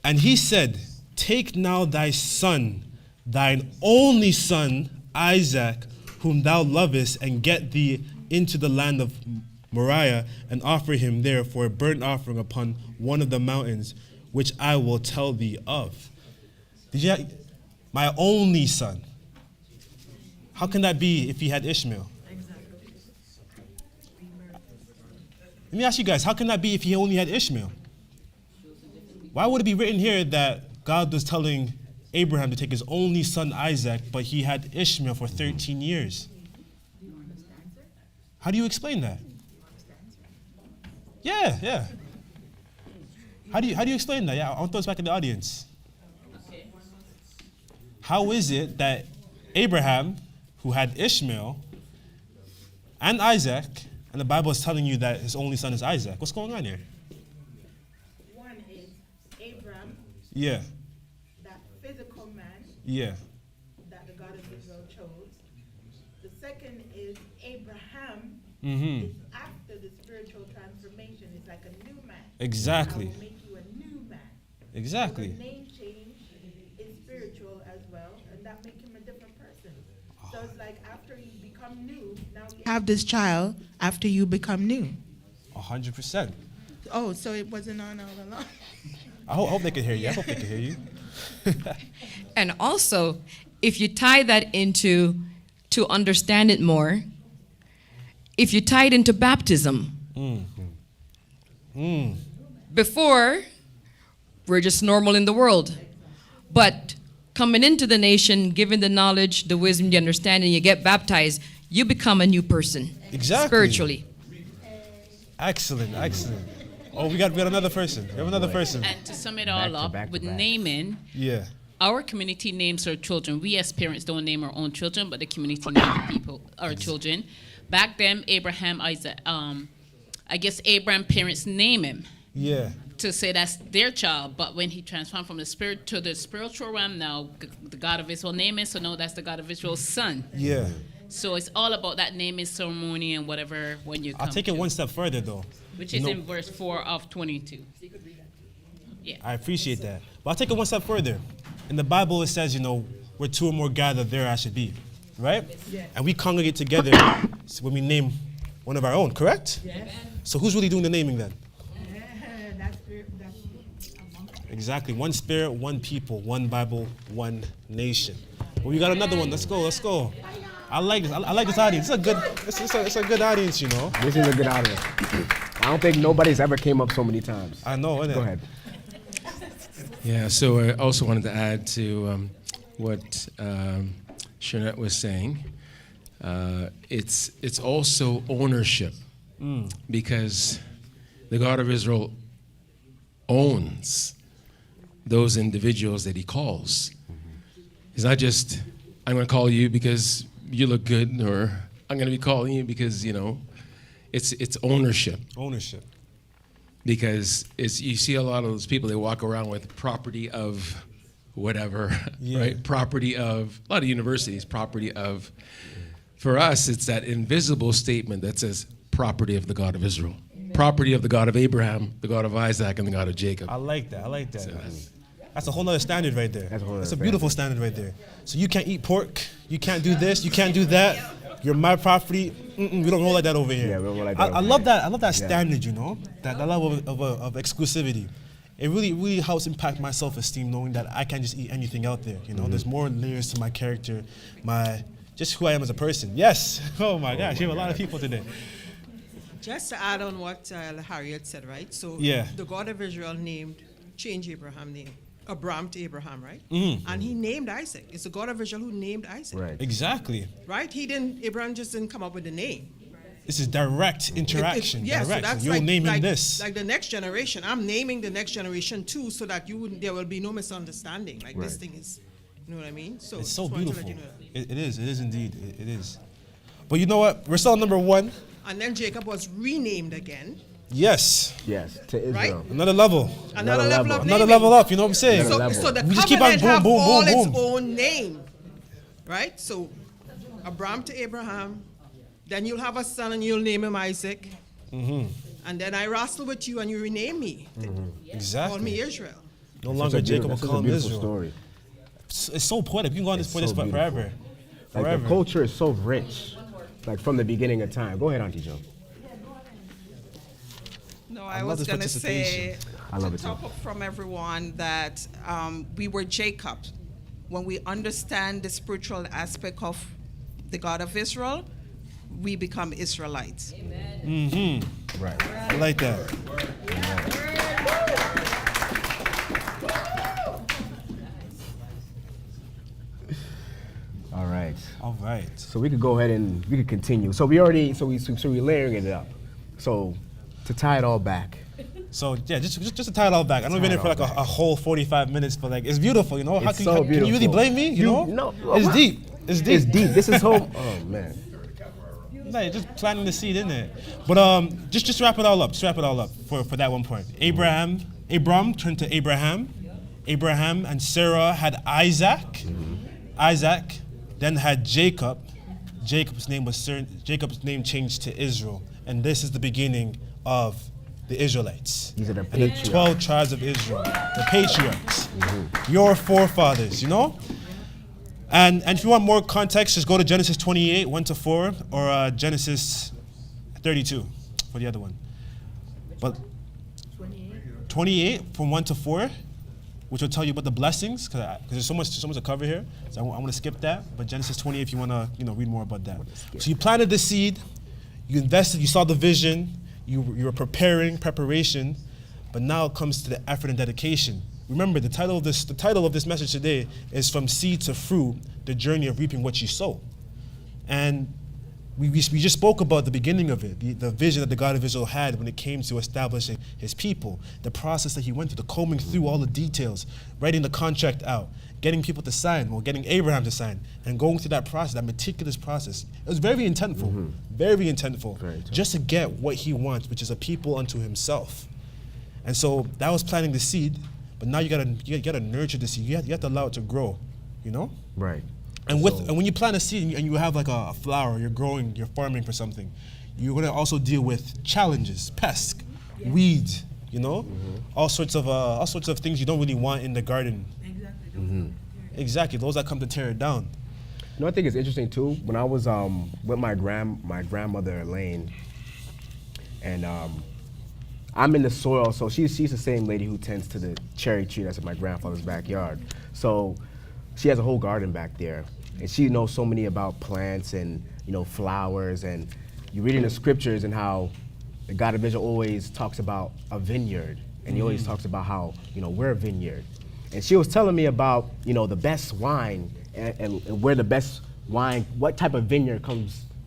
And he said, take now thy son, thine only son, Isaac, whom thou lovest, and get thee into the land of Moriah, and offer him there for a burnt offering upon one of the mountains, which I will tell thee of. My only son. How can that be if he had Ishmael? Let me ask you guys, how can that be if he only had Ishmael? Why would it be written here that God was telling Abraham to take his only son Isaac, but he had Ishmael for 13 years? How do you explain that? Yeah. How do you explain that? Yeah, I'll throw this back in the audience. How is it that Abraham, who had Ishmael and Isaac, and the Bible is telling you that his only son is Isaac? What's going on here? One is Abram, Yeah. that physical man Yeah. that the God of Israel chose. The second is Abraham. Mm-hmm. It's after the spiritual transformation. It's like a new man. Exactly. I will make you a new man. Exactly. The name change is spiritual as well, and that makes him a different person. So it's like after you become new, now you have this child after you become new. 100%. Oh, so it wasn't on all along. I hope they can hear you. I hope they can hear you. And also, if you tie that into, to understand it more, if you tie it into baptism. Before, we're just normal in the world. But coming into the nation, given the knowledge, the wisdom, the understanding, you get baptized, you become a new person. Exactly. Spiritually. Excellent. Oh, we got another person. We have another person. And to sum it all up, with back. naming, Yeah. our community names our children. We as parents don't name our own children, but the community names the people, our children. Back then, Abraham, Isaac, I guess Abraham parents name him Yeah. to say that's their child. But when he transformed from the spirit to the spiritual realm, now the God of Israel name it, so now that's the God of Israel's son. Yeah. So it's all about that naming ceremony and whatever when you come I'll take it to, one step further though. which You is know- in verse 4 of 22. I appreciate that. But I'll take it one step further. In the Bible, it says, where two or more gather, there I should be. Right? And we congregate together when we name one of our own, correct? Yes. So who's really doing the naming then? Exactly. One spirit, one people, one Bible, one nation. Well, we got another one. Let's go. I like this. I like this audience. It's a good audience, This is a good audience. I don't think nobody's ever came up so many times. I know, innit? Go ahead. Yeah, so I also wanted to add to what Shanette was saying. It's also ownership, because the God of Israel owns those individuals that he calls. It's not just, I'm going to call you because you look good, or I'm going to be calling you because, it's ownership. Ownership. Because you see a lot of those people, they walk around with property of whatever, Yeah. right? Property of, a lot of universities, property of. For us, it's that invisible statement that says property of the God of Israel. Property of the God of Abraham, the God of Isaac, and the God of Jacob. I like that. That's a whole other standard right there. That's a beautiful standard right there. So you can't eat pork. You can't do this. You can't do that. You're my property. We don't roll like that over here. Yeah, we don't roll like that I over love here. that. I love that standard. That level of exclusivity. It really helps impact my self-esteem, knowing that I can't just eat anything out there. There's more layers to my character, just who I am as a person. Yes. Oh my gosh, you have a lot of people today. Just to add on what Harriet said, right? So Yeah. the God of Israel changed Abraham's name. Abraham to Abraham, right? Mm-hmm. And he named Isaac. It's the God of Israel who named Isaac. Right. Exactly. Right? Abraham just didn't come up with the name. This is direct interaction. Yeah, so direct. that's You're naming this. Like the next generation. I'm naming the next generation too, so that there will be no misunderstanding. Like this Right. thing is, you know what I mean? So It's so just wanted to let beautiful. you know that. It is indeed. It is. But you know what? We're still on number 1. And then Jacob was renamed again. Yes. Yes, to Israel. Right? Another level. Another level of Another naming. level up. You know what I'm saying? Another So, level. so the We just keep on covenant boom, have boom, all boom, its boom. own name, right? So, Abraham to Abraham, then you'll have a son and you'll name him Isaac, and then I wrestle with you and you rename me, call Exactly. me Israel. No longer Jacob will This is call a him beautiful Israel. story. It's so poetic. You can go on this It's for this so forever. Like Forever. the culture is so rich, like from the beginning of time. Go ahead, Auntie Joe. No, I I love was this going to say, participation. I love to it too. top up from everyone that we were Jacob. When we understand the spiritual aspect of the God of Israel, we become Israelites. Right. I like that. All right. All right. So we could go ahead and we could continue. So we're layering it up. So to tie it all back. So yeah, just to tie it all back. I know we've been here for like a whole 45 minutes, but like it's beautiful. How It's can, so how, can you really beautiful. blame me? You know? No. It's deep. It's deep. It's deep. This is home. Oh man. Like, just planting the seed in there. But just wrap it all up. Just wrap it all up for that one point. Abram turned to Abraham. Abraham and Sarah had Isaac. Isaac then had Jacob. Jacob's name changed to Israel. And this is the beginning of the Israelites. These are the And the patriarchs. 12 tribes of Israel. The patriarchs. Your forefathers, And if you want more context, just go to Genesis 28, 1-4, or Genesis 32 for the other one. But 28 from 1-4, which will tell you about the blessings, because there's so much to cover here. So I want to skip that. But Genesis 28, if you want to read more about that. So you planted the seed, you invested, you saw the vision, you were preparation, but now it comes to the effort and dedication. Remember, the title of this message today is From Seed to Fruit, the journey of reaping what you sow. And we just spoke about the beginning of it, the vision that the God of Israel had when it came to establishing his people, the process that he went through, the combing through all the details, writing the contract out, getting people to sign, well, getting Abraham to sign, and going through that process, that meticulous process. It was very intentful, very intentful, just to get what he wants, which is a people unto himself. And so that was planting the seed, but now you gotta nurture the seed. You have to allow it to grow, you know? Right. And when you plant a seed and you have like a flower, you're farming for something, you're gonna also deal with challenges, pests, weeds, you know, all sorts of things you don't really want in the garden. Exactly, those that come to tear it down. You know, I think it's interesting too. When I was with my grandmother Elaine, and I'm in the soil, so she's the same lady who tends to the cherry tree that's in my grandfather's backyard. So she has a whole garden back there, and she knows so many about plants and, you know, flowers, and you read in the scriptures and how the God of Israel always talks about a vineyard, and he always talks about how, you know, we're a vineyard. And she was telling me about, you know, the best wine and where the best wine, what type of vineyard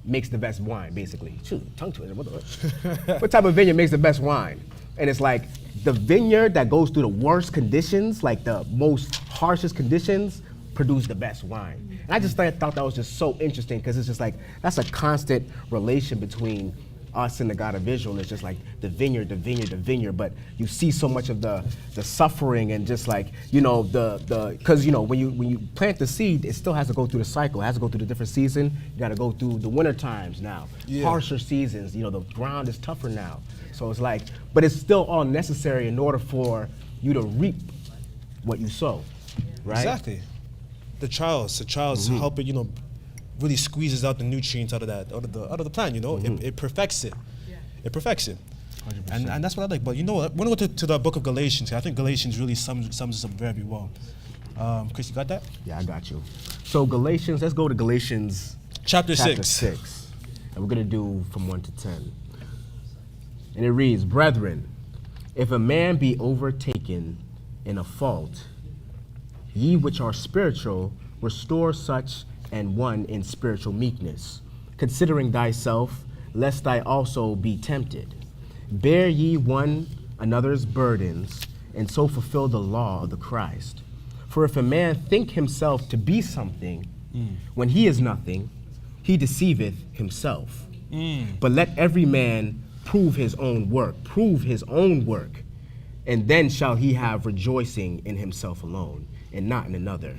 makes the best wine, basically. Shoot, tongue twister, what type of vineyard makes the best wine? And it's like the vineyard that goes through the worst conditions, like the most harshest conditions, produce the best wine. And I just thought that was just so interesting, because it's just like, that's a constant relation between us and the God of Israel. It's just like the vineyard, but you see so much of the suffering and just like, you know, because, you know, when you plant the seed, it still has to go through the cycle. It has to go through the different season. You got to go through the winter times now, harsher seasons. You know, the ground is tougher now. So it's like, but it's still all necessary in order for you to reap what you sow, right? Exactly. The trials help it, you know, really squeezes out the nutrients out of the plant, you know. It perfects it. It perfects it. 100%. And that's what I like. But you know what? We're going to go to the book of Galatians. I think Galatians really sums us up very well. Chris, you got that? Yeah, I got you. So Galatians, let's go to Galatians chapter 6. And we're going to do from 1 to 10. And it reads, "Brethren, if a man be overtaken in a fault, ye which are spiritual, restore such and one in spiritual meekness, considering thyself, lest I also be tempted. Bear ye one another's burdens, and so fulfill the law of the Christ. For if a man think himself to be something, when he is nothing, he deceiveth himself. But let every man prove his own work, and then shall he have rejoicing in himself alone, and not in another."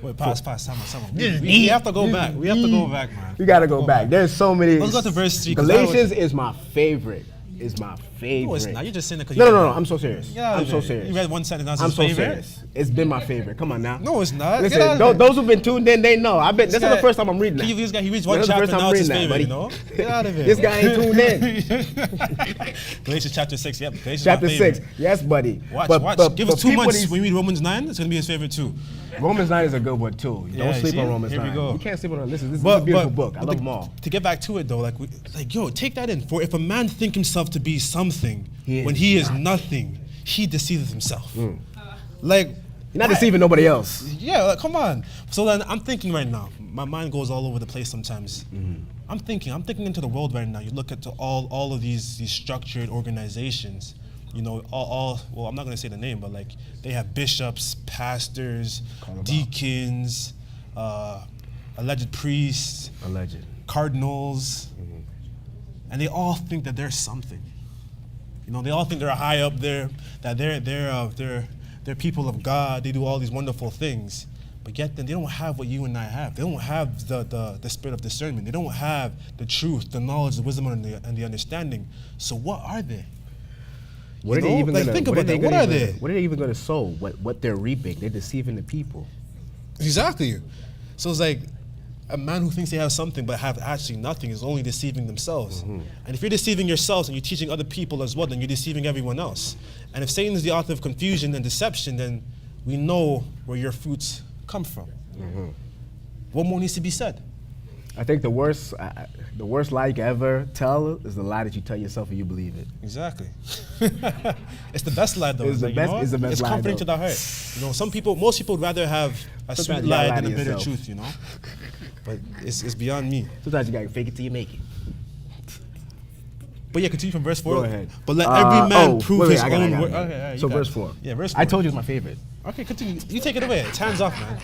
Wait, pause, someone. We have to go back. We have to go back, man. You gotta go back. There's so many. Let's go to verse 3. Galatians is my favorite. No, it's not. You're just saying that because No. I'm so serious. I'm so serious. You read one sentence. I'm so serious. It's been my favorite. Come on now. No, it's not. Listen, those who've been tuned in, they know. This is the first time I'm reading that. This guy, he reads one chapter, now it's his favorite, you know? Get out of here. This guy ain't tuned in. Galatians chapter 6, yep. Galatians chapter 6, yes, buddy. Watch. Give us 2 months when we read Romans 9, it's going to be his favorite too. Romans 9 is a good one too. Don't sleep on Romans 9. Here we go. You can't sleep on it. This is a beautiful book. I love them all. To get back to it though, yo, take that in. For if a man think himself to be something, when he is nothing, he deceiveth himself. Like, you're not deceiving nobody else. Yeah, like, come on. So then I'm thinking right now. My mind goes all over the place sometimes. I'm thinking into the world right now. You look at all of these structured organizations. You know, well, I'm not going to say the name, but like they have bishops, pastors, deacons, alleged priests, cardinals, and they all think that they're something. You know, they all think they're high up there, that they're people of God. They do all these wonderful things, but yet then they don't have what you and I have. They don't have the spirit of discernment. They don't have the truth, the knowledge, the wisdom, and the understanding. So what are they? What are they even going to sow? What they're reaping? They're deceiving the people. Exactly. So it's like a man who thinks they have something but have actually nothing is only deceiving themselves. And if you're deceiving yourselves and you're teaching other people as well, then you're deceiving everyone else. And if Satan is the author of confusion and deception, then we know where your fruits come from. What more needs to be said? I think the worst lie you can ever tell is the lie that you tell yourself and you believe it. Exactly. It's the best lie, though. It's the best. It's the best It's lie, comforting though. to the heart. You know, most people would rather have a Sometimes sweet you gotta lie lie than a to bitter yourself. truth. You know, but it's beyond me. Sometimes you gotta fake it till you make it. But yeah, continue from verse 4. Go ahead. But let every man prove wait, his I got it, own I got work. it. Okay, all right, you So got verse it. 4. Yeah, verse 4. I told you it's my favorite. Okay, continue. You take it away. It's hands off, man.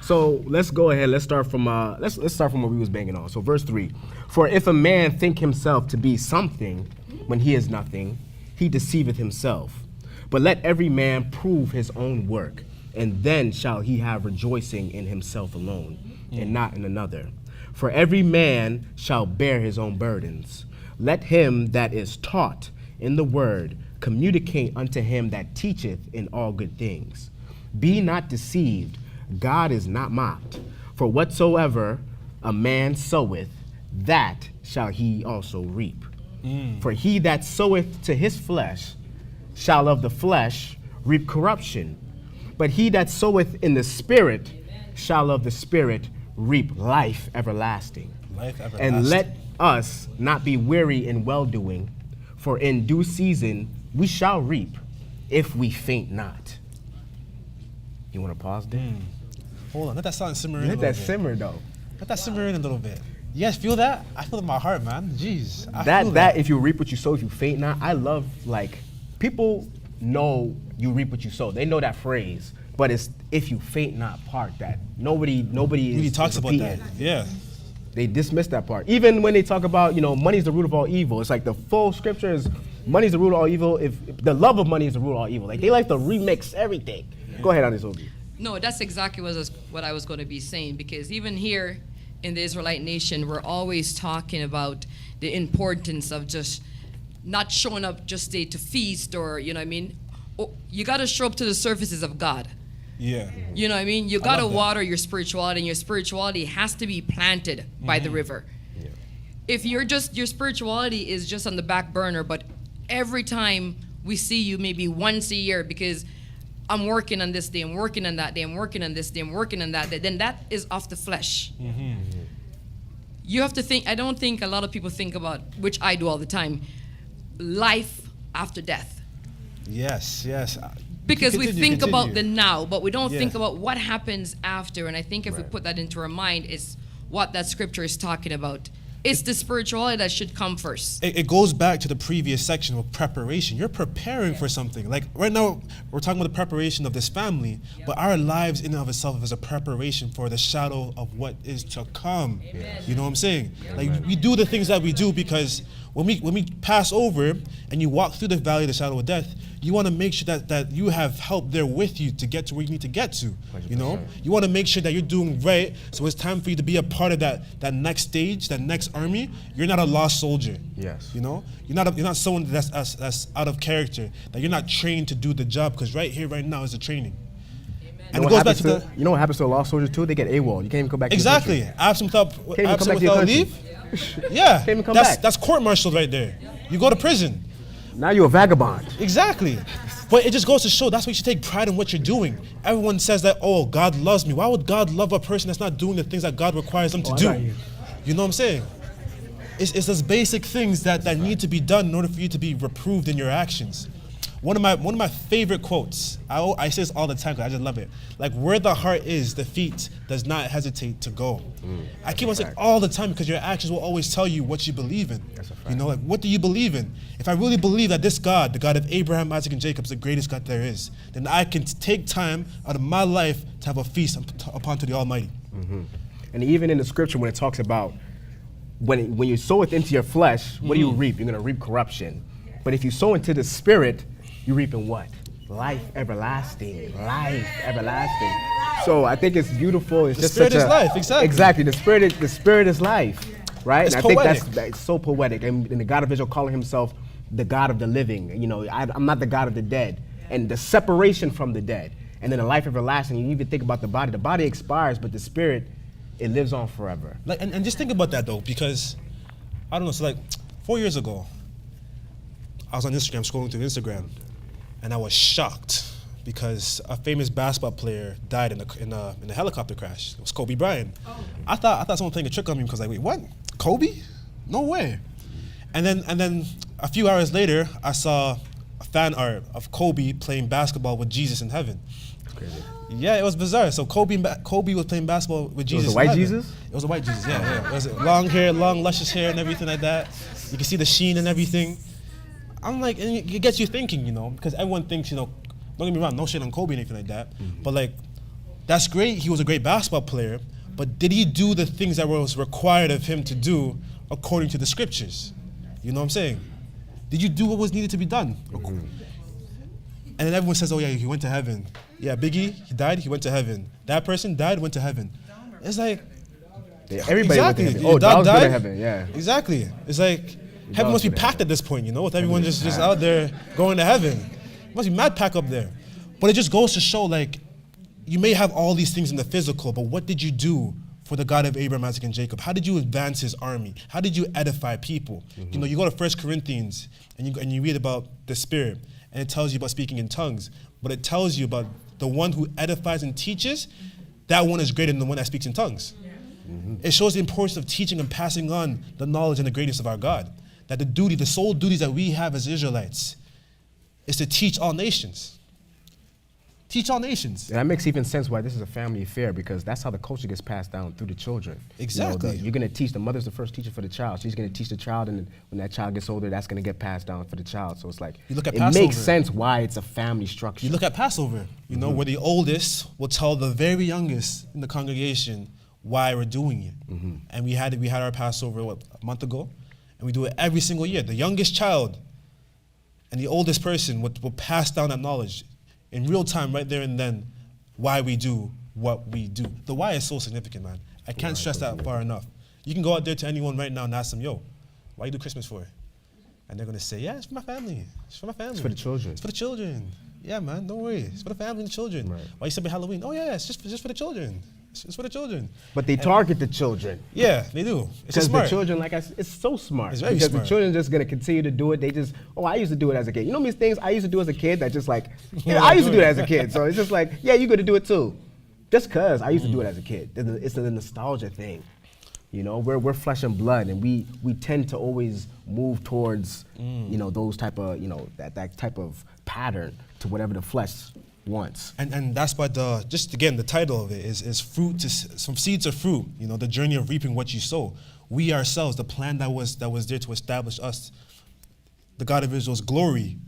So let's go ahead. Let's start from let's start from where we was banging on. So verse 3. For if a man think himself to be something when he is nothing, he deceiveth himself. But let every man prove his own work, and then shall he have rejoicing in himself alone, and not in another. For every man shall bear his own burdens. Let him that is taught in the word communicate unto him that teacheth in all good things. Be not deceived, God is not mocked. For whatsoever a man soweth, that shall he also reap. For he that soweth to his flesh shall of the flesh reap corruption. But he that soweth in the Spirit shall of the Spirit reap life everlasting. Life everlasting. And let us not be weary in well-doing, for in due season we shall reap if we faint not. You want to pause there? Hold on. Let that sound simmer in a Let little that bit. simmer though. Let that simmer in a little bit. You guys feel that? I feel it in my heart, man. Jeez. I feel That if you reap what you sow, if you faint not, I love, like, people know you reap what you sow. They know that phrase, but it's if you faint not part that nobody Really talks is about that. repeating. Yeah. They dismiss that part. Even when they talk about, money is the root of all evil. It's like the full scripture is money is the root of all evil. If the love of money is the root of all evil. Like they like to remix everything. Go ahead, Anisobi. No, that's exactly what I was going to be saying, because even here in the Israelite nation, we're always talking about the importance of just not showing up just to feast, or, you know what I mean? Oh, you got to show up to the services of God. Yeah. You know what I mean? You got to love that. water your spirituality, and your spirituality has to be planted by the river. If your spirituality is just on the back burner, but every time we see you maybe once a year because I'm working on this day, I'm working on that day, I'm working on this day, I'm working on that day, then that is off the flesh. You have to think, I don't think a lot of people think about, which I do all the time, life after death. Yes, yes. Because we think about the now, but we don't Yeah. think about what happens after. And I think if we put that into our mind, is what that scripture is talking about. It's the spirituality that should come first. It goes back to the previous section of preparation. You're preparing for something. Like right now, we're talking about the preparation of this family, but our lives in and of itself is a preparation for the shadow of what is to come. You know what I'm saying? Like we do the things that we do because when we pass over and you walk through the valley of the shadow of death, you want to make sure that you have help there with you to get to where you need to get to. You know, you want to make sure that you're doing right. So it's time for you to be a part of that next stage, that next army. You're not a lost soldier. Yes. You know, you're not someone that's out of character. That you're not trained to do the job, because right here, right now is the training. And it goes back to the you know what happens to a lost soldier too? They get AWOL. You can't even come back. exactly To your absent without even come back to your without country. leave. Yeah, Can't even come that's back. that's court-martialed right there. You go to prison. country. Now you're a vagabond. Exactly. But it just goes to show that's why you should take pride in what you're doing. Everyone says that, oh, God loves me. Why would God love a person that's not doing the things that God requires them to I do? got you. You know what I'm saying? It's those basic things that need to be done in order for you to be reproved in your actions. One of my favorite quotes, I say this all the time because I just love it. Like, where the heart is, the feet does not hesitate to go. I keep on saying all the time because your actions will always tell you what you believe in. That's a fact. You know, like, what do you believe in? If I really believe that this God, the God of Abraham, Isaac, and Jacob, is the greatest God there is, then I can take time out of my life to have a feast upon to the Almighty. And even in the scripture, when it talks about when you sow it into your flesh, what do you reap? You're going to reap corruption. But if you sow into the Spirit, you reap in what? Life everlasting. Life everlasting. So I think it's beautiful. It's The just Spirit such is life, exactly. Exactly. The Spirit is life, right? It's and I poetic. think that's so poetic. And the God of Israel calling himself the God of the living. You know, I'm not the God of the dead. And the separation from the dead. And then the life everlasting. You even think about the body. The body expires, but the Spirit, it lives on forever. Like, and just think about that though, because I don't know. So like 4 years ago, I was on Instagram scrolling through Instagram, and I was shocked because a famous basketball player died in a helicopter crash. It was Kobe Bryant. I thought someone playing a trick on me because like, wait, what? Kobe? No way. And then a few hours later, I saw a fan art of Kobe playing basketball with Jesus in heaven. Crazy. Yeah, it was bizarre. So Kobe was playing basketball with Jesus. It was a white in heaven. Jesus? It was a white Jesus, yeah. It was long hair, long luscious hair and everything like that. You can see the sheen and everything. I'm like, and it gets you thinking, because everyone thinks, don't get me wrong, no shit on Kobe or anything like that. Mm-hmm. But like, that's great. He was a great basketball player. But did he do the things that was required of him to do according to the scriptures? You know what I'm saying? Did you do what was needed to be done? Mm-hmm. And then everyone says, oh yeah, he went to heaven. Yeah, Biggie, he died, he went to heaven. That person died, went to heaven. It's like, yeah, everybody exactly. went to heaven. Oh, Dog dogs died? go to heaven, yeah. Exactly. It's like, heaven must be packed at this point, with everyone just out there going to heaven. It must be mad packed up there. But it just goes to show, like, you may have all these things in the physical, but what did you do for the God of Abraham, Isaac, and Jacob? How did you advance his army? How did you edify people? Mm-hmm. You go to 1 Corinthians and you read about the Spirit, and it tells you about speaking in tongues, but it tells you about the one who edifies and teaches, that one is greater than the one that speaks in tongues. Yeah. Mm-hmm. It shows the importance of teaching and passing on the knowledge and the greatness of our God. That the sole duties that we have as Israelites is to teach all nations. Teach all nations. And that makes even sense why this is a family affair, because that's how the culture gets passed down through the children. Exactly. You're going to teach, the mother's the first teacher for the child. She's going to teach the child, and when that child gets older, that's going to get passed down for the child. So it's like, you look at it Passover. makes sense why it's a family structure. You look at Passover, where the oldest will tell the very youngest in the congregation why we're doing it. Mm-hmm. And we had our Passover, a month ago? And we do it every single year. The youngest child and the oldest person will pass down that knowledge in real time, right there and then, why we do what we do. The why is so significant, man. I can't stress that far enough. You can go out there to anyone right now and ask them, yo, why you do Christmas for? And they're going to say, yeah, it's for my family. It's for my family. It's for the children. It's for the children. Yeah, man, don't worry. It's for the family and the children. Right. Why you celebrate Halloween? Oh, yeah, it's just for the children. It's for the children. But they target the children. Yeah, they do. It's because smart. The children, like I said, it's so smart. It's very because smart. The children just going to continue to do it. They just, I used to do it as a kid. You know these things I used to do as a kid that just like, I used to do it as a kid. So it's just like, yeah, you got to do it too. Just because I used to do it as a kid. It's a nostalgia thing. We're flesh and blood, and we tend to always move towards, those type of, that type of pattern to whatever the flesh wants. And that's why the title of it is fruit from seed to fruit, the journey of reaping what you sow. We ourselves, the plan that was there to establish us, the God of Israel's glory,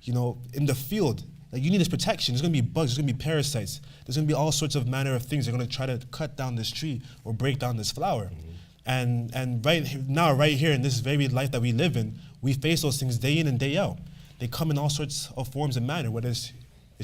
in the field. Like, you need this protection. There's gonna be bugs, there's gonna be parasites, there's gonna be all sorts of manner of things that are gonna try to cut down this tree or break down this flower. Mm-hmm. And right now, right here in this very life that we live in, we face those things day in and day out. They come in all sorts of forms and manner, whether it's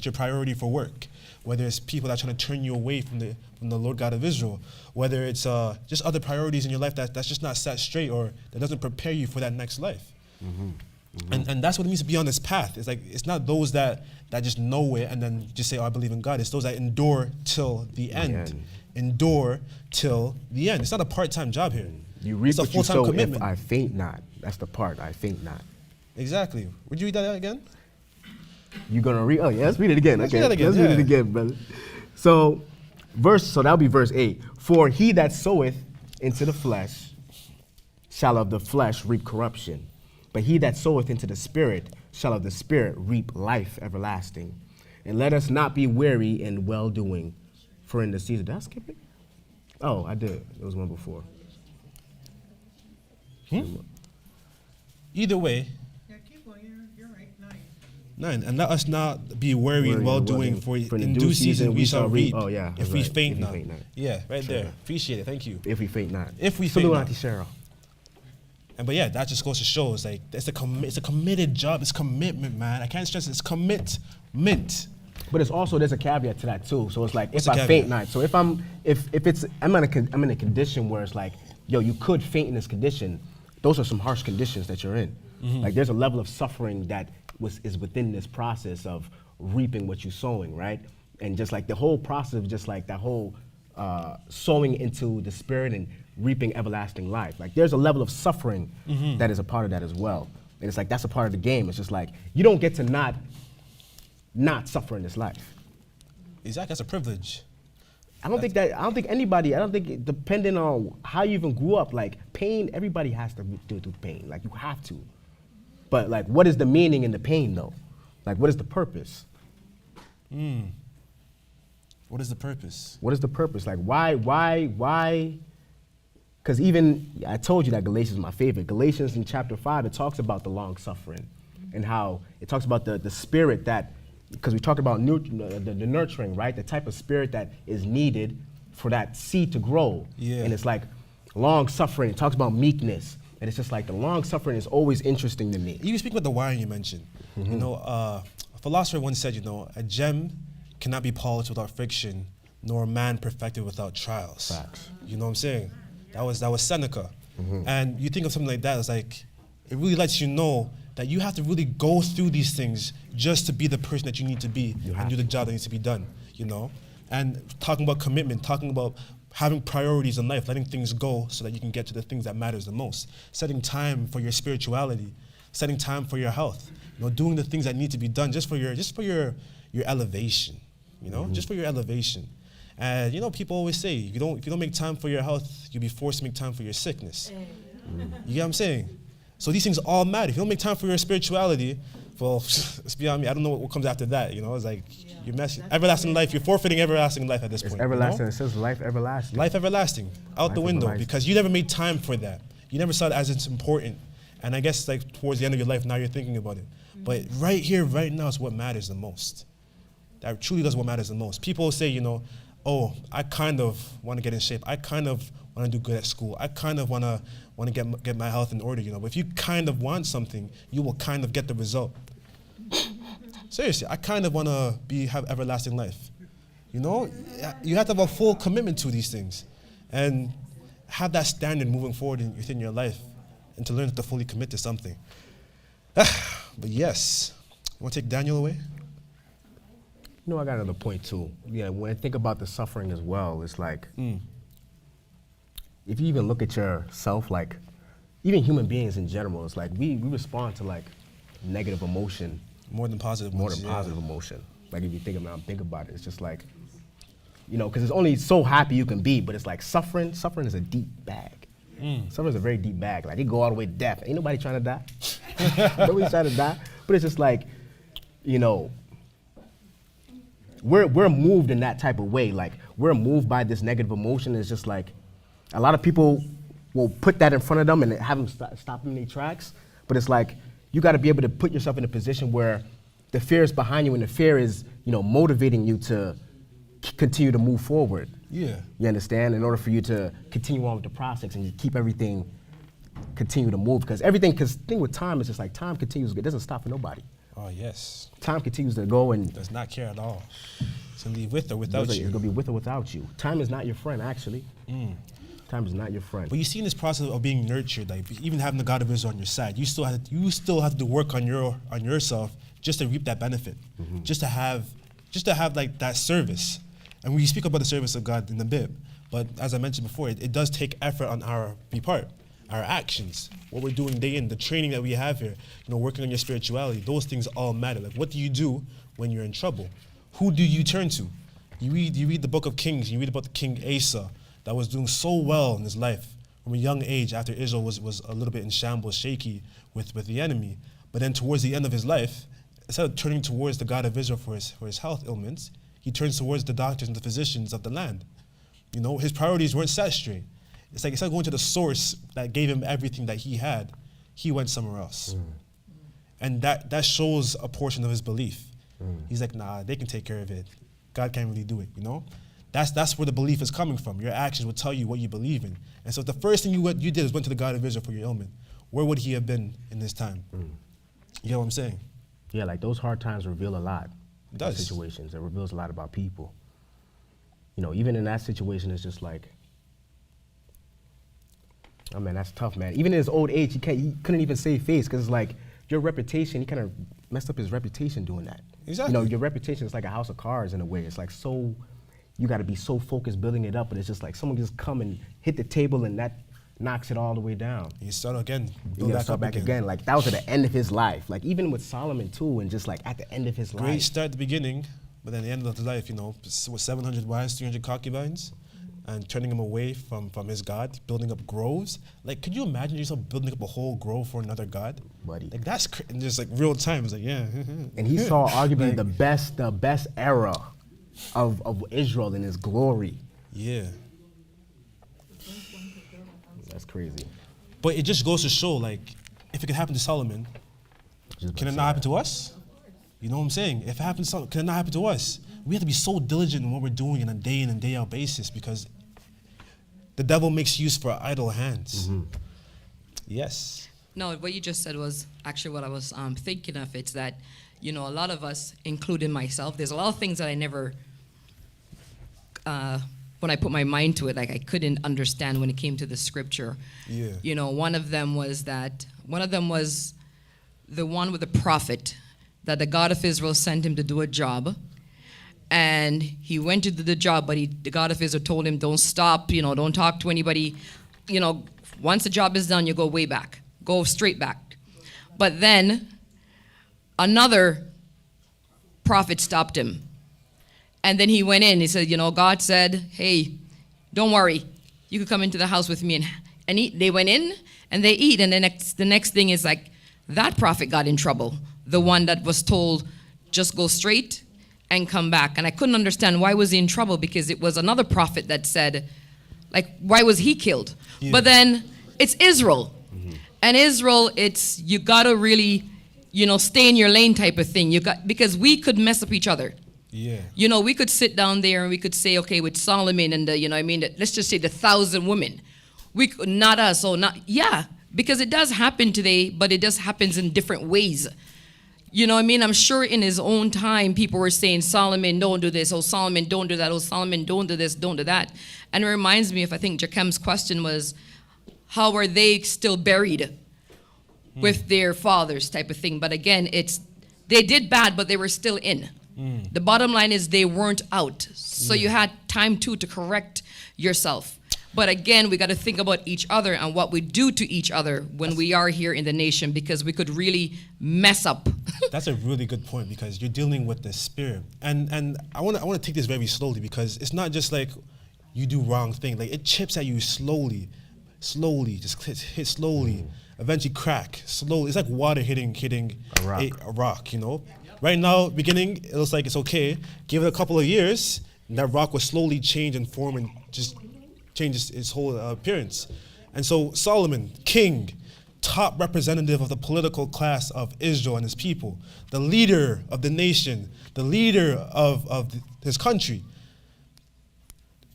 your priority for work, whether it's people that are trying to turn you away from the Lord God of Israel, whether it's just other priorities in your life that's just not set straight or that doesn't prepare you for that next life. Mm-hmm. Mm-hmm. And that's what it means to be on this path. It's like, it's not those that just know it and then just say, oh, I believe in God. It's those that endure till the end. Endure till the end. It's not a part-time job here. You reap it's a what you sow commitment. if I faint not. That's the part, I faint not. Exactly. Would you read that again? You're going to read? Oh, yeah, let's read it again. Let's read it again, brother. So that'll be verse 8. For he that soweth into the flesh shall of the flesh reap corruption. But he that soweth into the Spirit shall of the Spirit reap life everlasting. And let us not be weary in well-doing, for in the season... Did I skip it? Oh, I did. There was one before. Either way... Yeah, keep going. You're right. 9. And let us not be weary in well-doing, for in due season we shall reap. Oh, yeah. If we faint not. Faint not. Yeah, right Sure. there. Appreciate it. Thank you. If we faint not. If we faint not. Cheryl. But yeah, that just goes to show it's like it's a committed job. It's commitment, man. I can't stress it. It's commitment. But it's also, there's a caveat to that too. So it's like, What's if the I faint not. So I'm in a condition where it's like, yo, you could faint in this condition. Those are some harsh conditions that you're in. Mm-hmm. Like, there's a level of suffering that is within this process of reaping what you're sowing, right? And just like the whole process of just like that whole sowing into the Spirit and reaping everlasting life. Like, there's a level of suffering that is a part of that as well. And it's like, that's a part of the game. It's just like, you don't get to not not suffer in this life. Exactly, that's a privilege. I don't think depending on how you even grew up, like pain, everybody has to go through pain. Like you have to. But like, what is the meaning in the pain though? Like, what is the purpose? What is the purpose? What is the purpose? Like, why? Because even, I told you that Galatians is my favorite. Galatians in chapter 5, it talks about the long suffering and how it talks about the spirit that, because we talked about the nurturing, right? The type of spirit that is needed for that seed to grow. Yeah. And it's like long suffering. It talks about meekness. And it's just like the long suffering is always interesting to me. You speak about the wiring you mentioned. You know, a philosopher once said, you know, a gem cannot be polished without friction, nor a man perfected without trials. Facts. You know what I'm saying? That was Seneca. And you think of something like that, it's like, it really lets you know that you have to really go through these things just to be the person that you need to be and do the job that needs to be done, you know? And talking about commitment, talking about having priorities in life, letting things go so that you can get to the things that matters the most. Setting time for your spirituality, setting time for your health, you know, doing the things that need to be done just for your elevation, you know, just for your elevation. And you know, people always say, if you don't make time for your health, you'll be forced to make time for your sickness. You get what I'm saying? So these things all matter. If you don't make time for your spirituality, well, let's be honest, I don't know what comes after that. You know, it's like you're messing everlasting life. You're forfeiting everlasting life at this point. It's everlasting. You know? It says life everlasting. Life everlasting, out Life the window, everlasting. because you never made time for that. You never saw it as it's important. And I guess like towards the end of your life, now you're thinking about it. But right here, right now is what matters the most. That truly does what matters the most. People say, you know, oh, I kind of want to get in shape. I kind of want to do good at school. I kind of want to get my health in order, you know. But if you kind of want something, you will kind of get the result. Seriously, I kind of want to have everlasting life. You know, you have to have a full commitment to these things and have that standard moving forward within your life and to learn to fully commit to something. But yes, you want to take Daniel away? You know, I got another point too. Yeah, when I think about the suffering as well, it's like, if you even look at yourself, like, even human beings in general, it's like we respond to like negative emotion More than positive. more than positive emotion. Like if you think about it, it's just like, you know, because it's only so happy you can be, but it's like suffering is a deep bag. Suffering is a very deep bag. Like it go all the way to death. Ain't nobody trying to die. Nobody's trying to die. But it's just like, you know, we're moved in that type of way. Like we're moved by this negative emotion. It's just like a lot of people will put that in front of them and have them stop them in their tracks. But it's like you got to be able to put yourself in a position where the fear is behind you and the fear is, you know, motivating you to continue to move forward. Yeah. You understand? In order for you to continue on with the process and you keep everything continue to move. Because the thing with time is just like time continues. It doesn't stop for nobody. Oh, yes. Time continues to go and Does not care at all. To leave with or without it's you. going to be with or without you. Time is not your friend, actually. Time is not your friend. But you see in this process of being nurtured, like even having the God of Israel on your side, you still have to do work on yourself just to reap that benefit, just to have like that service. And we speak about the service of God in a bit, but as I mentioned before, it does take effort on our part, our actions, what we're doing day in, the training that we have here, you know, working on your spirituality. Those things all matter. Like, what do you do when you're in trouble? Who do you turn to? You read the book of Kings. You read about the King Asa that was doing so well in his life from a young age after Israel was a little bit in shambles, shaky with the enemy. But then towards the end of his life, instead of turning towards the God of Israel for his health ailments, he turns towards the doctors and the physicians of the land. You know, his priorities weren't set straight. It's like instead of going to the source that gave him everything that he had, he went somewhere else. And that shows a portion of his belief. He's like, nah, they can take care of it. God can't really do it, you know? That's where the belief is coming from. Your actions will tell you what you believe in. And so if the first thing you did is went to the God of Israel for your ailment, where would he have been in this time? You know what I'm saying? Yeah, like those hard times reveal a lot. It does. Situations. It reveals a lot about people. You know, even in that situation, it's just like, oh man, that's tough, man. Even in his old age, he couldn't even save face because it's like your reputation, he kind of messed up his reputation doing that. Exactly. You know, your reputation is like a house of cards in a way. It's like you got to be so focused building it up, but it's just like someone just come and hit the table and that knocks it all the way down. You start again. You gotta start back again. Like that was at the end of his life. Like even with Solomon too, and just like at the end of his Great life. start at the beginning, but then the end of his life, with 700 wives, 300 concubines, and turning him away from his God, building up groves. Like, could you imagine yourself building up a whole grove for another God? Buddy. Like that's just like real time. It's like, yeah. And he saw arguably the best era of Israel in his glory. Yeah. That's crazy. But it just goes to show, like, if it could happen to Solomon, can it not happen to us? You know what I'm saying? If it happens to Solomon, can it not happen to us? We have to be so diligent in what we're doing on a day in and day out basis because the devil makes use for idle hands. Yes. No, what you just said was actually what I was thinking of. It's that, a lot of us, including myself, there's a lot of things that I never, when I put my mind to it, like I couldn't understand when it came to the scripture. Yeah. One of them was the one with the prophet, that the God of Israel sent him to do a job. And he went to do the job, but the God of Israel told him, don't stop, don't talk to anybody. Once the job is done, you go way back, go straight back. But then another prophet stopped him. And then he went in, he said, God said, hey, don't worry, you could come into the house with me and eat. They went in and they eat. And the next thing is like, that prophet got in trouble. The one that was told, just go straight and come back. And I couldn't understand why was he in trouble, because it was another prophet that said, like, why was he killed? Yeah. But then it's Israel. And Israel, it's, you gotta really, stay in your lane type of thing. Because we could mess up each other. Yeah. We could sit down there and we could say, okay, with Solomon and let's just say the 1,000 women. We could, not us, because it does happen today, but it just happens in different ways. I'm sure in his own time, people were saying, Solomon, don't do this. Oh, Solomon, don't do that. Oh, Solomon, don't do this, don't do that. And it reminds me of, I think Jachem's question was, how are they still buried with their fathers type of thing? But again, they did bad, but they were still in. The bottom line is they weren't out. So you had time to correct yourself. But again, we got to think about each other and what we do to each other when we are here in the nation, because we could really mess up. That's a really good point, because you're dealing with the spirit. And I want to take this very slowly, because it's not just like you do wrong thing. Like, it chips at you slowly, just hit slowly, eventually crack, slowly. It's like water hitting a rock, Right now, beginning, it looks like it's okay. Give it a couple of years, and that rock will slowly change and form and just changes its whole appearance. And so Solomon, king, top representative of the political class of Israel and his people, the leader of the nation, the leader of his country,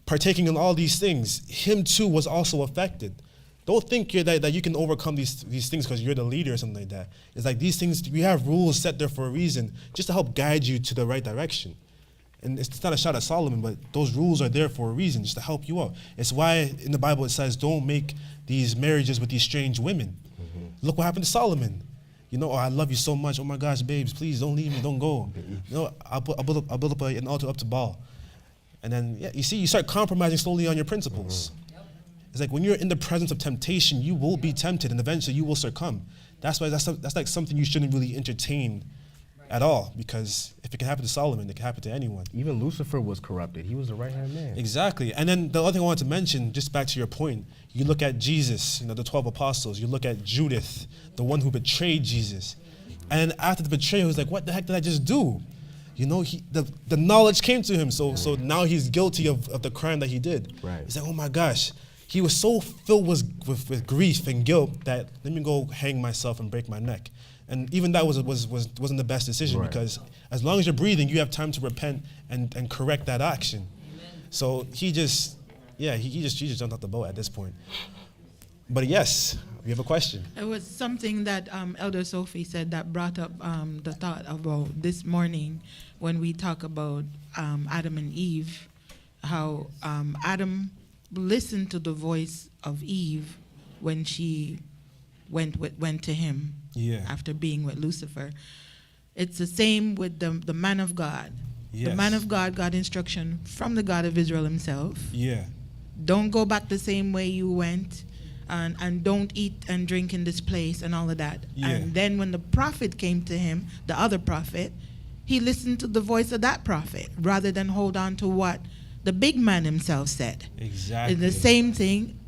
partaking in all these things, him too was also affected. Don't think that you can overcome these things because you're the leader or something like that. It's like these things, we have rules set there for a reason, just to help guide you to the right direction. And it's not a shot at Solomon, but those rules are there for a reason, just to help you out. It's why in the Bible it says, don't make these marriages with these strange women. Look what happened to Solomon. Oh, I love you so much. Oh my gosh, babes, please don't leave me, don't go. I'll build up an altar up to Baal. And then, you see, you start compromising slowly on your principles. It's like when you're in the presence of temptation, you will be tempted, and eventually you will succumb. That's why that's like something you shouldn't really entertain at all, because if it can happen to Solomon, it can happen to anyone. Even Lucifer was corrupted. He was the right-hand man. Exactly. And then the other thing I wanted to mention, just back to your point, you look at Jesus, the 12 apostles. You look at Judas, the one who betrayed Jesus. And after the betrayal, he was like, what the heck did I just do? The knowledge came to him, so now he's guilty of the crime that he did. Right. He's like, oh my gosh. He was so filled with grief and guilt that let me go hang myself and break my neck. And even that wasn't the best decision, right, because as long as you're breathing, you have time to repent and correct that action. Amen. So he just jumped off the boat at this point. But yes, we have a question. It was something that Elder Sophie said that brought up the thought about this morning when we talk about Adam and Eve, how Adam listened to the voice of Eve when she went to him after being with Lucifer. It's the same with the man of God. Yes. The man of God got instruction from the God of Israel himself. Yeah. Don't go back the same way you went. and don't eat and drink in this place and all of that. Yeah. And then when the prophet came to him, the other prophet, he listened to the voice of that prophet rather than hold on to what the big man himself said. Exactly. The same thing,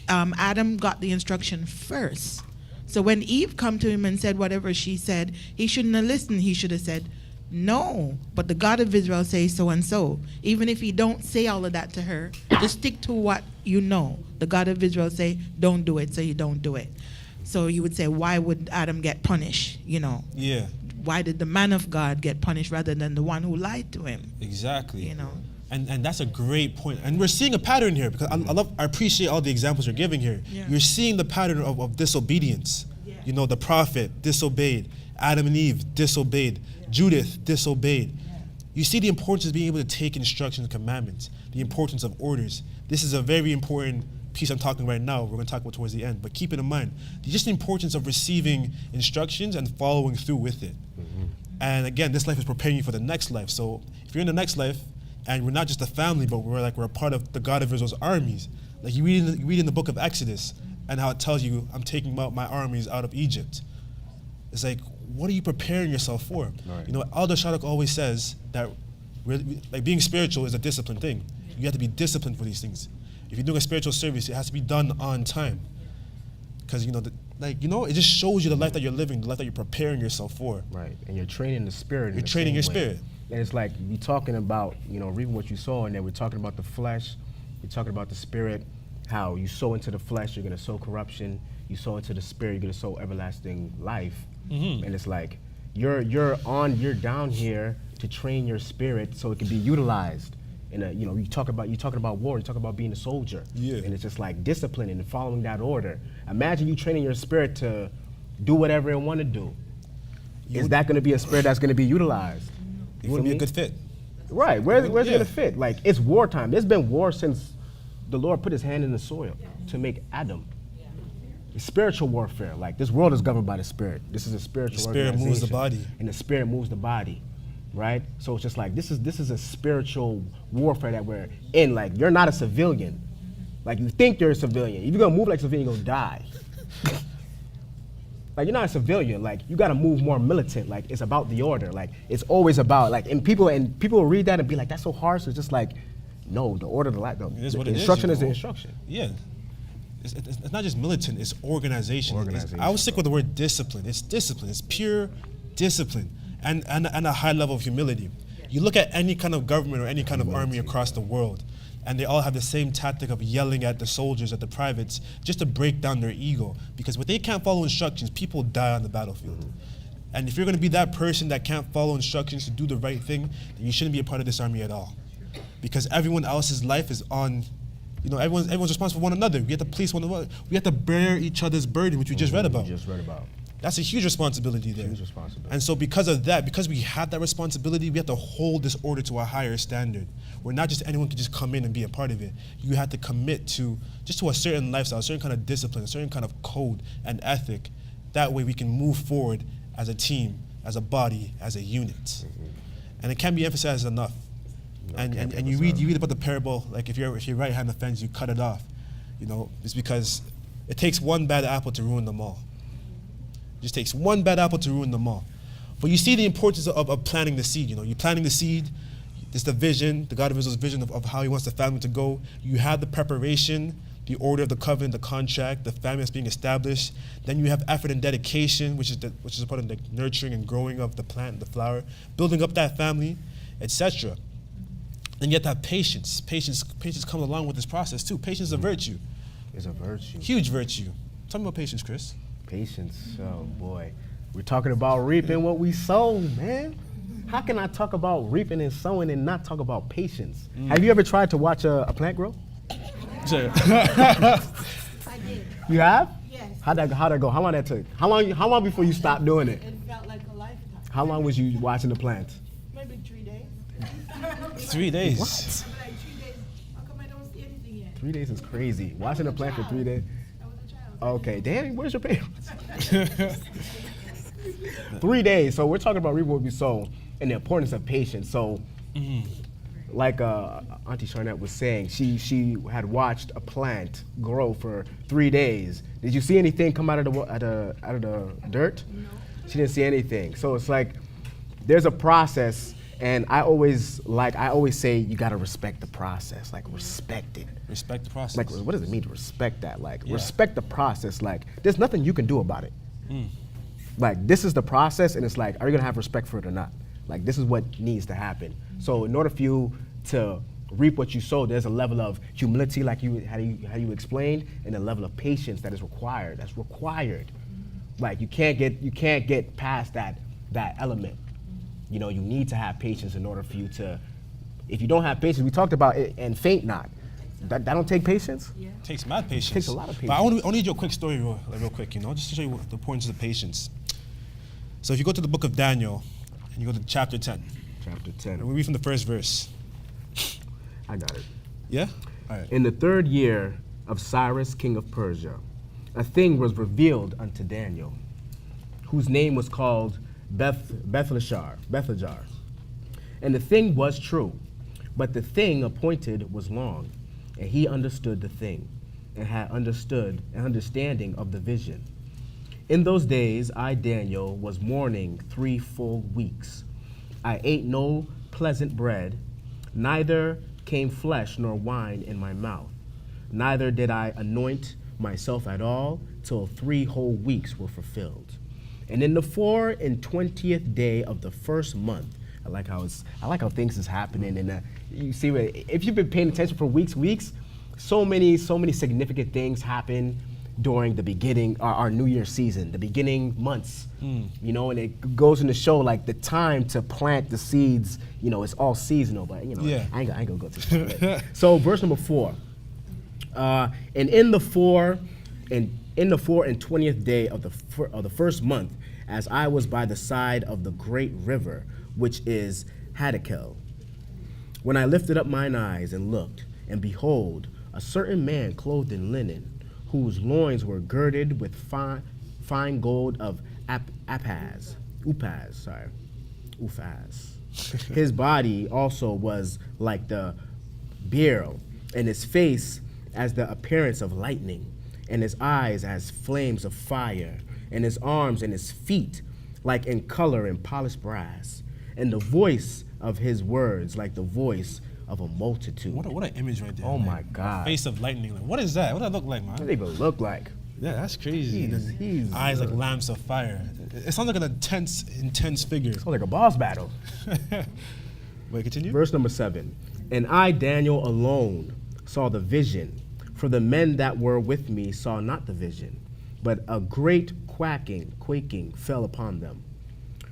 Adam got the instruction first. So when Eve come to him and said whatever she said, he shouldn't have listened. He should have said, no, but the God of Israel says so and so. Even if he don't say all of that to her, just stick to what you know. The God of Israel say, don't do it, so you don't do it. So you would say, why would Adam get punished, you know? Yeah. Why did the man of God get punished rather than the one who lied to him? Exactly. You know? And that's a great point. And we're seeing a pattern here because I appreciate all the examples you're giving here. Yeah. You're seeing the pattern of disobedience. Yeah. You know, the prophet disobeyed, Adam and Eve disobeyed, Judith disobeyed. You see the importance of being able to take instructions and commandments, the importance of orders. This is a very important piece I'm talking right now. We're going to talk about towards the end. But keep it in mind, just the importance of receiving instructions and following through with it. And again, this life is preparing you for the next life. So if you're in the next life, and we're not just a family, but we're a part of the God of Israel's armies. Like you read in the book of Exodus, and how it tells you, I'm taking out my armies out of Egypt. It's like, what are you preparing yourself for? Right. You know, Elder Shadrach always says that like being spiritual is a discipline thing. You have to be disciplined for these things. If you're doing a spiritual service, it has to be done on time. Because, it just shows you the life that you're living, the life that you're preparing yourself for. Right, and you're training the spirit. You're training your spirit. And it's like we're talking about, reading what you saw, and then we're talking about the flesh, we're talking about the spirit, how you sow into the flesh, you're going to sow corruption. You sow into the spirit, you're going to sow everlasting life. Mm-hmm. And it's like you're down here to train your spirit so it can be utilized. You talking about war, you talk about being a soldier. Yeah. And it's just like discipline and following that order. Imagine you training your spirit to do whatever it want to do. Is that going to be a spirit that's going to be utilized? It wouldn't be a good fit. Right. Where's it going to fit? Like, it's wartime. There's been war since the Lord put his hand in the soil to make Adam. It's spiritual warfare. Like, this world is governed by the spirit. This is a spiritual organization. The spirit moves the body. And the spirit moves the body. Right? So it's just like, this is a spiritual warfare that we're in. Like, you're not a civilian. Like, you think you're a civilian. If you're going to move like a civilian, you're going to die. Like, you're not a civilian. Like, you got to move more militant. Like, it's about the order. Like, it's always about, like, and people will read that and be like, that's so harsh. It's just like, no, the order, the instruction is the instruction. Yeah. It's not just militant, it's organization. I would stick with the word discipline. It's discipline. It's pure discipline and a high level of humility. You look at any kind of government or any kind of army across the world, and they all have the same tactic of yelling at the soldiers, at the privates, just to break down their ego. Because when they can't follow instructions, people die on the battlefield. Mm-hmm. And if you're going to be that person that can't follow instructions to do the right thing, then you shouldn't be a part of this army at all. Because everyone else's life is on, everyone's responsible for one another. We have to police one another. We have to bear each other's burden, which we just read about. That's a huge responsibility there. Huge responsibility. And so because of that, because we have that responsibility, we have to hold this order to a higher standard, where not just anyone can just come in and be a part of it. You have to commit to a certain lifestyle, a certain kind of discipline, a certain kind of code and ethic. That way we can move forward as a team, as a body, as a unit. Mm-hmm. And it can't be emphasized enough. And you read about the parable, like if your right hand offends you, cut it off. It's because it takes one bad apple to ruin them all. It just takes one bad apple to ruin them all. But you see the importance of planting the seed. You're planting the seed. It's the vision, the God of Israel's vision of how he wants the family to go. You have the preparation, the order of the covenant, the contract, the family that's being established. Then you have effort and dedication, which is a part of the nurturing and growing of the plant, the flower, building up that family, etc. Then you have to have patience. Patience comes along with this process too. Patience is a virtue. It's a virtue. Huge virtue. Tell me about patience, Chris. Patience, oh boy. We're talking about reaping what we sow, man. How can I talk about reaping and sowing and not talk about patience? Have you ever tried to watch a plant grow? Sure. I did. You have? Yes. How'd that go? How long that took? How long before you stopped doing it? It felt like a lifetime. How long was you watching the plants? Maybe 3 days. 3 days. What? Like 3 days. How come I don't see anything yet? 3 days is crazy. Watching a plant for 3 days. I was a child. Okay, Danny, where's your parents? 3 days. So we're talking about reaping what we sow and the importance of patience. So like Auntie Charnette was saying, she had watched a plant grow for 3 days. Did you see anything come out of the dirt? No. She didn't see anything. So it's like there's a process, and I always say you gotta respect the process. Like respect it. Respect the process. Like what does it mean to respect that? Like respect the process. Like there's nothing you can do about it. Like this is the process, and it's like, are you gonna have respect for it or not? Like this is what needs to happen. So in order for you to reap what you sow, there's a level of humility, like how you explained, and a level of patience that is required. That's required. Like you can't get past that element. You know, you need to have patience in order for you to. If you don't have patience, we talked about it, and faint not. That don't take patience. Yeah. It takes mad patience. It takes a lot of patience. But I want to need your quick story, real quick. You know, just to show you the importance of patience. So if you go to the book of Daniel, and you go to chapter 10. Chapter 10. And we read from the first verse. I got it. Yeah? All right. In the 3rd year of Cyrus, king of Persia, a thing was revealed unto Daniel, whose name was called Bethlejar. And the thing was true, but the thing appointed was long, and he understood the thing, and had understood an understanding of the vision. In those days, I, Daniel, was mourning 3 full weeks. I ate no pleasant bread, neither came flesh nor wine in my mouth. Neither did I anoint myself at all, till 3 whole weeks were fulfilled. And in the 24th day of the 1st month, I like how things is happening. And you see, if you've been paying attention for weeks, so many significant things happen during the beginning, our New Year season, the beginning months, you know, and it goes into show like the time to plant the seeds, you know, it's all seasonal, but you know, I ain't gonna go too far. So verse number 4, and in the 4 and 20th day of the 1st month, as I was by the side of the great river, which is Hadakel, when I lifted up mine eyes and looked, and behold, a certain man clothed in linen, whose loins were girded with fine gold of Uphaz. His body also was like the beryl, and his face as the appearance of lightning, and his eyes as flames of fire, and his arms and his feet like in color and polished brass, and the voice of his words like the voice of a multitude. What an image right there. Oh man. my God. Face of lightning. Like, what is that? What does that look like, man? What does it even look like? Yeah, that's crazy. He's eyes like lamps of fire. It sounds like an intense figure. Sounds like a boss battle. Wait, continue. Verse number 7. And I, Daniel, alone saw the vision, for the men that were with me saw not the vision, but a great quaking fell upon them,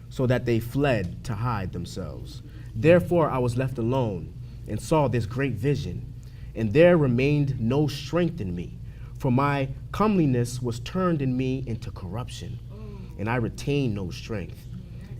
so that they fled to hide themselves. Therefore I was left alone, and saw this great vision, and there remained no strength in me, for my comeliness was turned in me into corruption, and I retained no strength.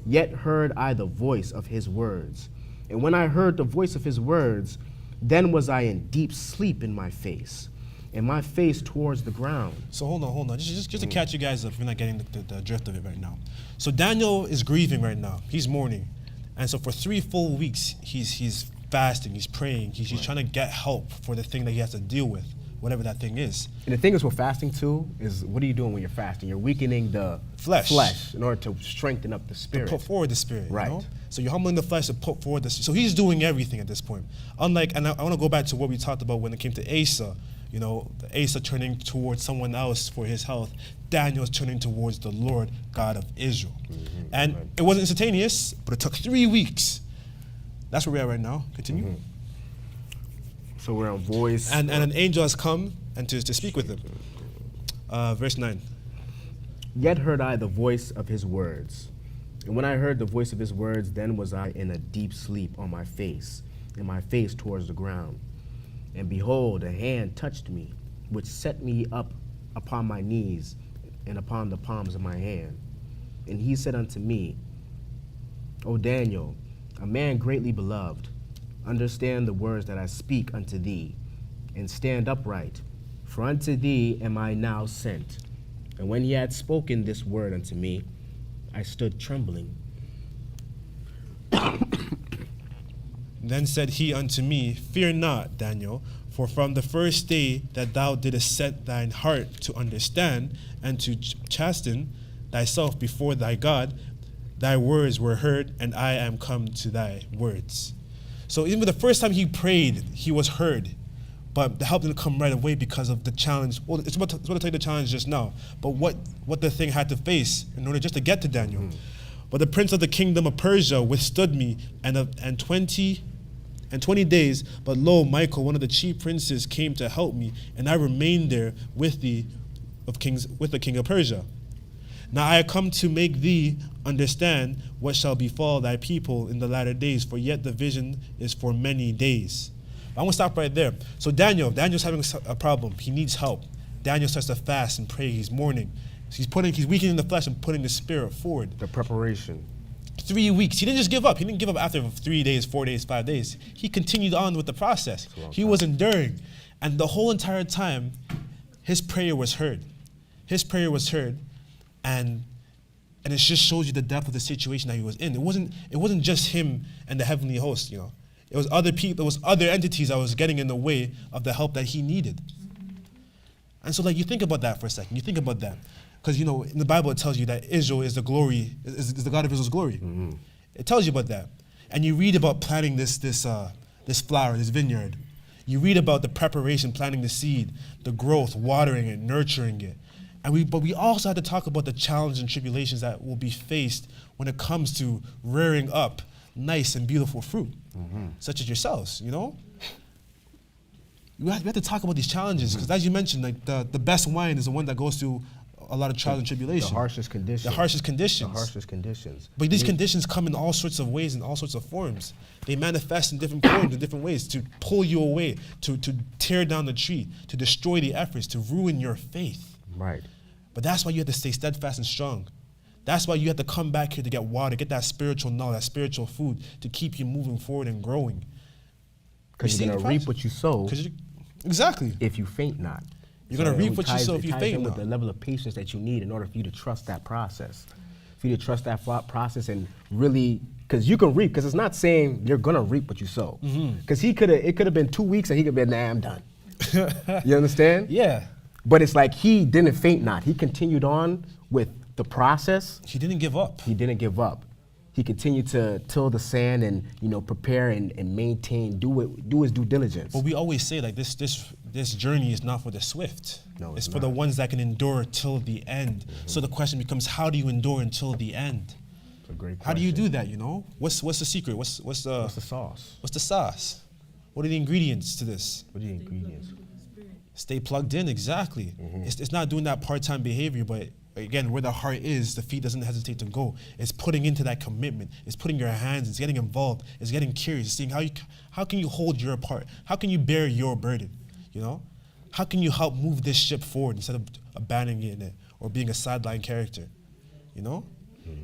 Yet heard I the voice of his words, and when I heard the voice of his words, then was I in deep sleep in my face, and my face towards the ground. So hold on. Just to catch you guys up, if you're not getting the drift of it right now. So Daniel is grieving right now. He's mourning. And so for 3 full weeks, he's fasting, he's praying, he's trying to get help for the thing that he has to deal with, whatever that thing is. And the thing is with fasting too, is what are you doing when you're fasting? You're weakening the flesh in order to strengthen up the spirit. To put forward the spirit, right. You know? So you're humbling the flesh to put forward the spirit. So he's doing everything at this point. Unlike, and I want to go back to what we talked about when it came to Asa, you know, Asa turning towards someone else for his health, Daniel's turning towards the Lord God of Israel. And it wasn't instantaneous, but it took 3 weeks. That's where we're at right now. Continue. So we're on voice. And an angel has come and to speak with him. Verse 9. Yet heard I the voice of his words. And when I heard the voice of his words, then was I in a deep sleep on my face, and my face towards the ground. And behold, a hand touched me, which set me up upon my knees and upon the palms of my hand. And he said unto me, O Daniel, a man greatly beloved, understand the words that I speak unto thee, and stand upright, for unto thee am I now sent. And when he had spoken this word unto me, I stood trembling. Then said he unto me, Fear not, Daniel, for from the first day that thou didst set thine heart to understand and to chasten thyself before thy God, thy words were heard, and I am come to thy words. So even the first time he prayed, he was heard. But the help didn't come right away because of the challenge. Well, it's about to tell you the challenge just now. But what the thing had to face in order just to get to Daniel. But the prince of the kingdom of Persia withstood me, and 20 days. But lo, Michael, one of the chief princes, came to help me, and I remained there with the king of Persia. Now I come to make thee understand what shall befall thy people in the latter days, for yet the vision is for many days. I'm going to stop right there. So Daniel's having a problem. He needs help. Daniel starts to fast and pray. He's mourning. He's weakening the flesh and putting the spirit forward. The preparation. 3 weeks. He didn't just give up. He didn't give up after 3 days, 4 days, 5 days. He continued on with the process. He was enduring. And the whole entire time, his prayer was heard. His prayer was heard. And it just shows you the depth of the situation that he was in. It wasn't just him and the heavenly host, you know. It was other people, it was other entities that was getting in the way of the help that he needed. And so, like, you think about that for a second. You think about that. Because, you know, in the Bible it tells you that Israel is the glory, is the God of Israel's glory. Mm-hmm. It tells you about that. And you read about planting this flower, this vineyard. You read about the preparation, planting the seed, the growth, watering it, nurturing it. But we also have to talk about the challenges and tribulations that will be faced when it comes to rearing up nice and beautiful fruit, such as yourselves, you know? We have to talk about these challenges, because as you mentioned, like the best wine is the one that goes through a lot of trials and tribulations. The harshest conditions. The harshest conditions. The harshest conditions. But these conditions come in all sorts of ways, in all sorts of forms. They manifest in different forms, in different ways, to pull you away, to tear down the tree, to destroy the efforts, to ruin your faith. Right. But that's why you have to stay steadfast and strong. That's why you have to come back here to get water, get that spiritual knowledge, that spiritual food to keep you moving forward and growing. Because you're going to reap what you sow. Exactly. If you faint not. You're going to reap what you sow if you faint not. With the level of patience that you need in order for you to trust that process. For you to trust that process and really, because you can reap, because it's not saying you're going to reap what you sow. Because it could have been 2 weeks and he could have been, nah, I'm done. You understand? Yeah. But it's like he didn't faint not. He continued on with the process. He didn't give up. He didn't give up. He continued to till the sand and, you know, prepare and maintain, do his due diligence. But we always say, like, this journey is not for the swift. No, it's for the ones that can endure till the end. So the question becomes, how do you endure until the end? That's a great question. How do you do that, you know? What's the secret? What's the sauce? What's the sauce? What are the ingredients to this? What are the ingredients? Stay plugged in, exactly. It's not doing that part-time behavior, but again, where the heart is, the feet doesn't hesitate to go. It's putting into that commitment. It's putting your hands, it's getting involved, it's getting curious, it's seeing how can you hold your part? How can you bear your burden, you know? How can you help move this ship forward instead of abandoning it or being a sideline character, you know?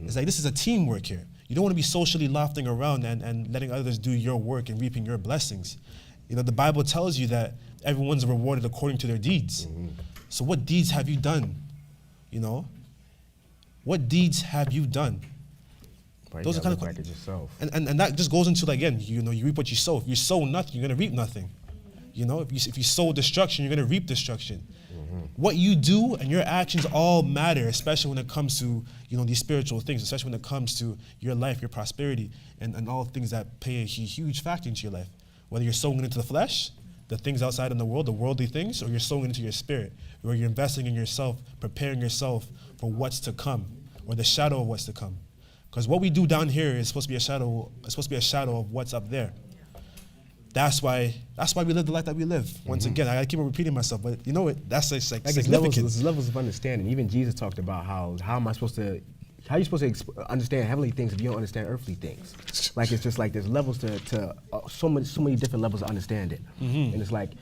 It's like, this is a teamwork here. You don't want to be socially lofting around and letting others do your work and reaping your blessings. You know, the Bible tells you that everyone's rewarded according to their deeds. So what deeds have you done? You know? What deeds have you done? Right, those are kind of back at yourself. And that just goes into, like, again, you know, you reap what you sow. If you sow nothing, you're gonna reap nothing. You know, if you sow destruction, you're gonna reap destruction. What you do and your actions all matter, especially when it comes to, you know, these spiritual things, especially when it comes to your life, your prosperity, and all things that play a huge factor into your life. Whether you're sowing into the flesh, the things outside in the world, the worldly things, or you're sowing into your spirit, where you're investing in yourself, preparing yourself for what's to come, or the shadow of what's to come. Because what we do down here is supposed to be a shadow. It's supposed to be a shadow of what's up there. That's why we live the life that we live. Once again, I gotta keep on repeating myself, but you know what? That's like significant. There's levels of understanding. Even Jesus talked about how are you supposed to understand heavenly things if you don't understand earthly things? Like, it's just like there's levels to so many different levels of understanding. And it's like,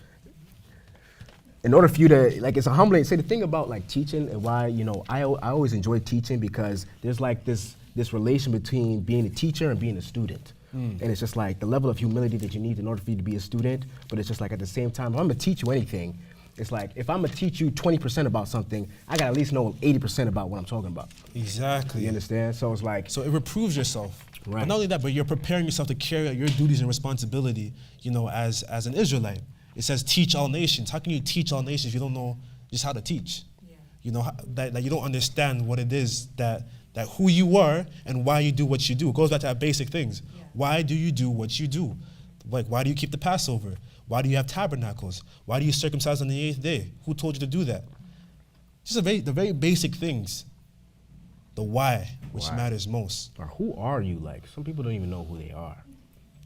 in order for you to, like, it's a humbling. Say the thing about, like, teaching and why, you know, I always enjoy teaching, because there's like this relation between being a teacher and being a student. And it's just like the level of humility that you need in order for you to be a student, but it's just like at the same time, if I'm gonna teach you anything, it's like, if I'm gonna teach you 20% about something, I gotta at least know 80% about what I'm talking about. Exactly. You understand? So it's like, so it reproves yourself. Right. But not only that, but you're preparing yourself to carry out your duties and responsibility, as an Israelite. It says teach all nations. How can you teach all nations if you don't know just how to teach? That you don't understand what it is that who you are and why you do what you do. It goes back to that basic things. Why do you do what you do? Like, why do you keep the Passover? Why do you have tabernacles? Why do you circumcise on the 8th day? Who told you to do that? Just the very basic things. The why, which matters most. Or who are you? Like, some people don't even know who they are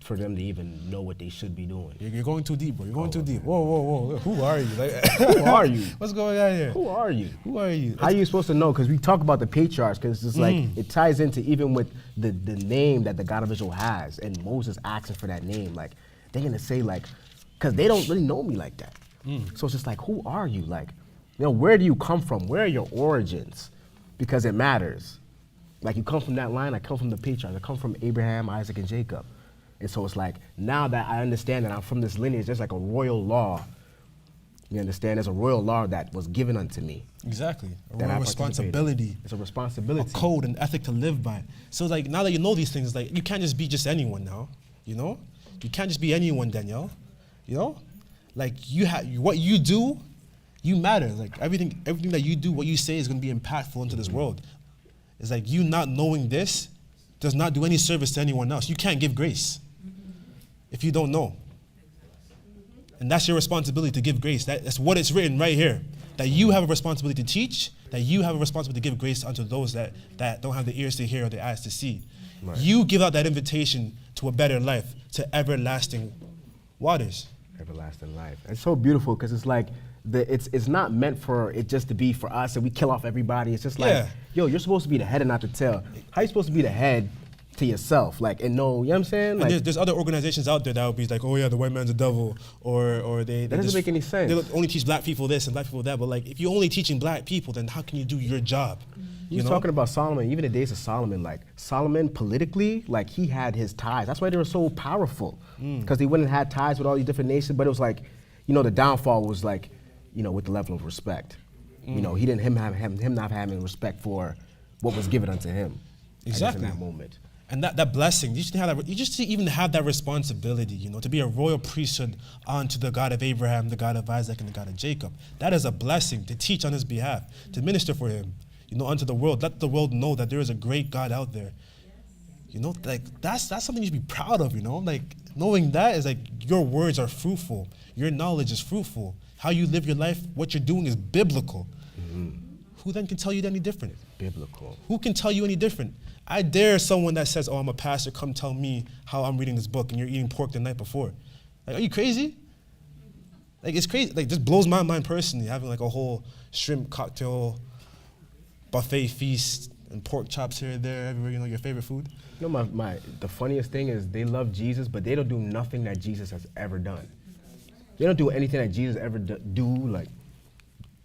for them to even know what they should be doing. You're going too deep, bro. You're going too deep. Whoa. Who are you? Like, Who are you? What's going on here? Who are you? Who are you? How are you supposed to know? Because we talk about the patriarchs, because it's like, it ties into even with the name that the God of Israel has, and Moses asking for that name. Like, they're going to say, like, because they don't really know me like that. So it's just like, who are you? Like, where do you come from? Where are your origins? Because it matters. Like, you come from that line, I come from the patriarchs. I come from Abraham, Isaac, and Jacob. And so it's like, now that I understand that I'm from this lineage, there's like a royal law. You understand? There's a royal law that was given unto me. Exactly. A that I royal responsibility. It's a responsibility. A code and ethic to live by. So it's like, now that you know these things, like, you can't just be just anyone now, You can't just be anyone, Danielle. Like, what you do, you matter. Like, everything that you do, what you say is going to be impactful into this world. It's like, you not knowing this does not do any service to anyone else. You can't give grace if you don't know. And that's your responsibility, to give grace. That's what it's written right here. That you have a responsibility to teach, that you have a responsibility to give grace unto those that don't have the ears to hear or the eyes to see. Right. You give out that invitation to a better life, to everlasting waters. Everlasting life. It's so beautiful, because it's like, it's not meant for it just to be for us and we kill off everybody. It's just like, you're supposed to be the head and not the tail. How are you supposed to be the head to yourself? Like, and know, you know what I'm saying? Like, and there's other organizations out there that would be like, oh yeah, the white man's a devil, or they that doesn't make any sense. They only teach black people this and black people that. But like, if you're only teaching black people, then how can you do your job? You're talking about Solomon, even the days of Solomon, like Solomon politically, like he had his ties. That's why they were so powerful, because they wouldn't have had ties with all these different nations. But it was like, the downfall was like, with the level of respect. He didn't him not having respect for what was given unto him. Exactly. In that moment. And that blessing, you just even have that responsibility, to be a royal priesthood unto the God of Abraham, the God of Isaac, and the God of Jacob. That is a blessing, to teach on his behalf, to minister for him, unto the world. Let the world know that there is a great God out there. Like, that's something you should be proud of, Like, knowing that is like, your words are fruitful. Your knowledge is fruitful. How you live your life, what you're doing is biblical. Who then can tell you any different? Biblical. Who can tell you any different? I dare someone that says, oh, I'm a pastor, come tell me how I'm reading this book and you're eating pork the night before. Like, are you crazy? Like, it's crazy. Like, this blows my mind personally, having like a whole shrimp cocktail buffet feast and pork chops here and there, everywhere, your favorite food. The funniest thing is they love Jesus, but they don't do nothing that Jesus has ever done. They don't do anything that Jesus ever do. Like,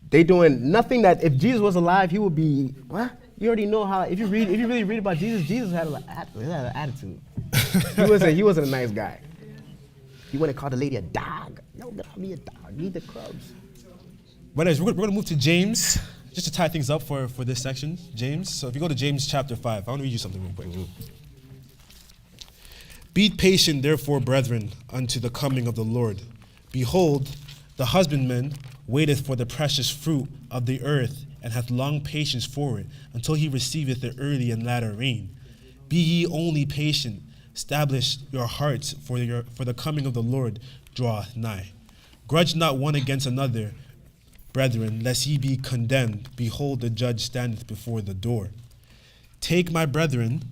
they doing nothing that if Jesus was alive, he would be, what? You already know how, if you really read about Jesus, Jesus had an attitude. He wasn't a nice guy. He wouldn't call the lady a dog. No, don't be a dog, eat the crumbs. But anyways, we're going to move to James, just to tie things up for this section. James, so if you go to James chapter 5, I want to read you something real quick. Be patient, therefore, brethren, unto the coming of the Lord. Behold, the husbandman waiteth for the precious fruit of the earth, and hath long patience for it, until he receiveth the early and latter rain. Be ye only patient, establish your hearts, for the coming of the Lord draweth nigh. Grudge not one against another, brethren, lest ye be condemned. Behold, the judge standeth before the door. Take my brethren,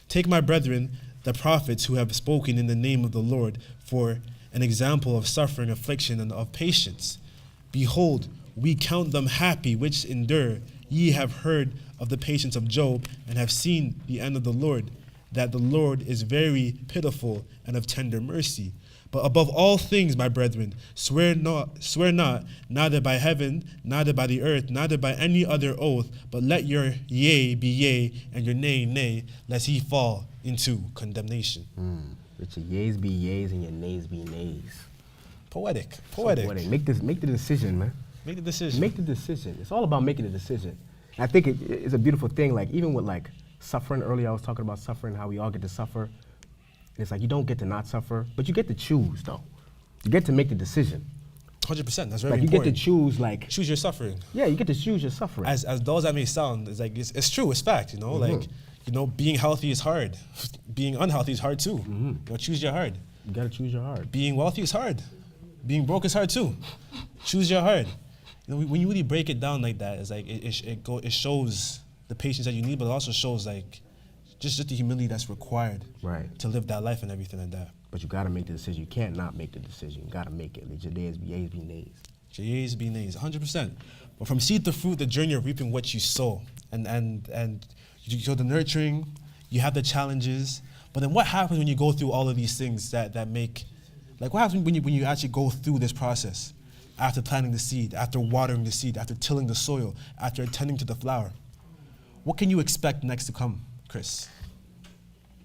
the prophets who have spoken in the name of the Lord, for an example of suffering, affliction, and of patience. Behold, we count them happy which endure. Ye have heard of the patience of Job, and have seen the end of the Lord, that the Lord is very pitiful and of tender mercy. But above all things, my brethren, swear not, neither by heaven, neither by the earth, neither by any other oath, but let your yea be yea, and your nay, nay, lest ye fall into condemnation. Let your yeas be yeas and your nays be nays. Poetic. Make the decision, man. Make the decision. Make the decision. It's all about making a decision. And I think it's a beautiful thing, like even with like suffering. Earlier I was talking about suffering, how we all get to suffer. And it's like you don't get to not suffer, but you get to choose though. You get to make the decision. 100%. That's very Like you important. get to choose, like Choose your suffering. yeah, you get to choose your suffering. As dull as that may sound, it's like it's true. It's fact. You know, like being healthy is hard. Being unhealthy is hard too. You know, choose your hard. You gotta choose your heart. Being wealthy is hard. Being broke is hard too. Choose your hard. You know, when you really break it down like that, it's like it shows the patience that you need, but it also shows like just the humility that's required Right. to live that life and everything like that. But you gotta make the decision. You can't not make the decision. You gotta make it. Let your days be yeas, be nays. Your yeas be nays, 100%. But from seed to fruit, the journey of reaping what you sow, and you show the nurturing, you have the challenges. But then what happens when you go through all of these things that make, like what happens when you actually go through this process? After planting the seed, after watering the seed, after tilling the soil, after attending to the flower. What can you expect next to come, Chris?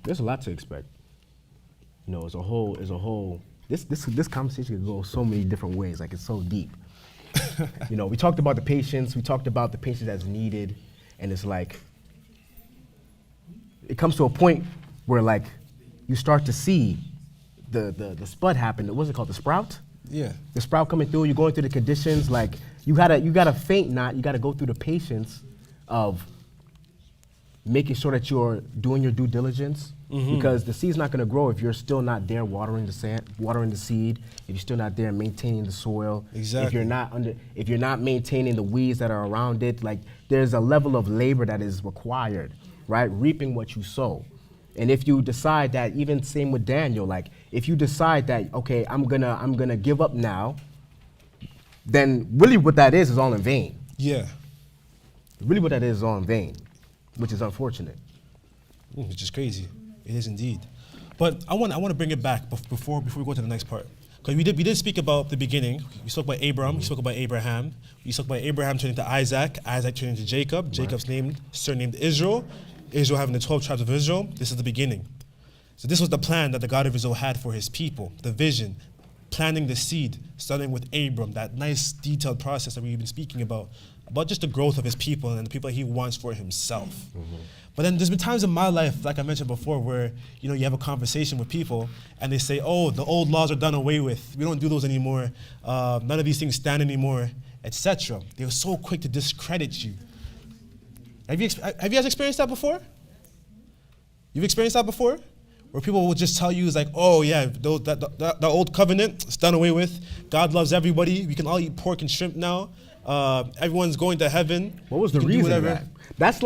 There's a lot to expect. You know, as a whole, this conversation could go so many different ways. Like it's so deep. You know, we talked about the patience. We talked about the patience that's needed, and it's like it comes to a point where like you start to see the spud happen. What's it called? The sprout. Yeah. The sprout coming through. You're going through the conditions. Like you gotta faint not. You gotta go through the patience of making sure that you're doing your due diligence, because the seed's not going to grow if you're still not there watering the seed, if you're still not there maintaining the soil, Exactly. if you're not maintaining the weeds that are around it. Like there's a level of labor that is required, right? Reaping what you sow. And if you decide that, even same with Daniel, like if you decide that, okay, I'm gonna give up now, then really what that is all in vain. Yeah. Really what that is all in vain, which is unfortunate. Which is crazy. It is indeed. But I want to bring it back before we go to the next part. Because we did speak about the beginning. We spoke about Abram, we spoke about Abraham. We spoke about Abraham turning to Isaac, Isaac turning to Jacob, Jacob's surnamed Israel, Israel having the 12 tribes of Israel. This is the beginning. So this was the plan that the God of Israel had for his people, the vision, planting the seed, starting with Abram, that nice detailed process that we've been speaking about just the growth of his people and the people he wants for himself. But then there's been times in my life, like I mentioned before, where you have a conversation with people and they say, oh, the old laws are done away with. We don't do those anymore. None of these things stand anymore, etc. They were so quick to discredit you. Have you guys experienced that before? You've experienced that before? Where people will just tell you, it's like, oh yeah, the old covenant, it's done away with. God loves everybody. We can all eat pork and shrimp now. Everyone's going to heaven. What was the reason for that? That's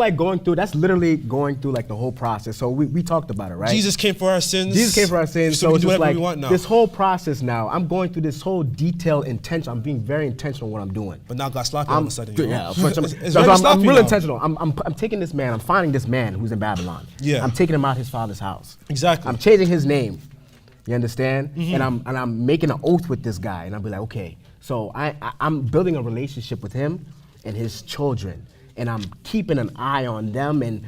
literally going through like the whole process. So we talked about it, right? Jesus came for our sins. So we can do it's just whatever like we want now. this whole process now, I'm going through this whole detailed intention. I'm being very intentional in what I'm doing. But now God sloppy all of a sudden. Yeah, I'm real intentional. I'm taking this man, I'm finding this man who's in Babylon. Yeah. I'm taking him out his father's house. Exactly. I'm changing his name. You understand? And I'm making an oath with this guy, and I'll be like, okay. So I'm building a relationship with him and his children, and I'm keeping an eye on them, and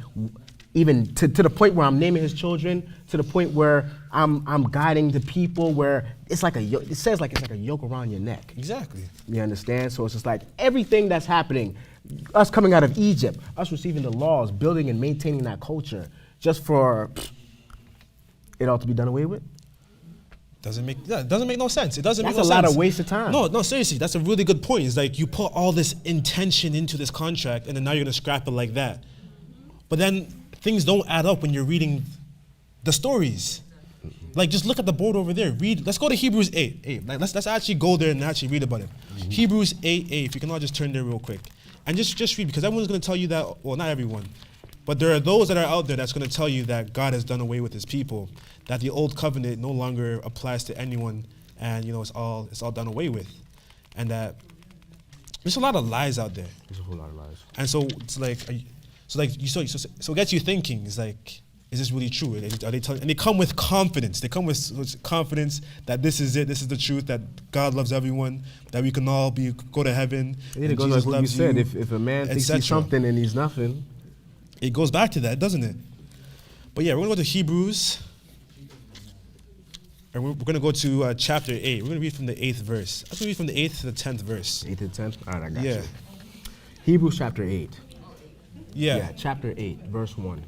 even to the point where I'm naming his children, to the point where I'm guiding the people, where it's like it says like it's like a yoke around your neck. Exactly. You understand? So it's just like everything that's happening, us coming out of Egypt, us receiving the laws, building and maintaining that culture, just for it all to be done away with. Doesn't make no sense. It doesn't make no sense. That's a lot of waste of time. No, seriously, that's a really good point. It's like you put all this intention into this contract, and then now you're gonna scrap it like that. But then things don't add up when you're reading the stories. Like just look at the board over there. Read. Let's go to Hebrews 8. Like, let's actually go there and actually read about it. Hebrews 8:8. If you can all just turn there real quick and just read, because everyone's gonna tell you that. Well, not everyone, but there are those that are out there that's gonna tell you that God has done away with His people, that the old covenant no longer applies to anyone, and it's all done away with, and that there's a lot of lies out there. There's a whole lot of lies. And so it's like, so it gets you thinking. It's like, is this really true? Are they telling? And they come with confidence. They come with confidence that this is it. This is the truth. That God loves everyone. That we can all go to heaven. Yeah, it goes like what you said. If a man thinks he's something and he's nothing, it goes back to that, doesn't it? But yeah, we're gonna go to Hebrews. And we're going to go to chapter 8. We're going to read from the 8th verse. I'm going to read from the 8th to the 10th verse. 8th to 10th? All right, I got Yeah. you. Hebrews chapter 8. Yeah. Yeah, chapter 8, verse 1.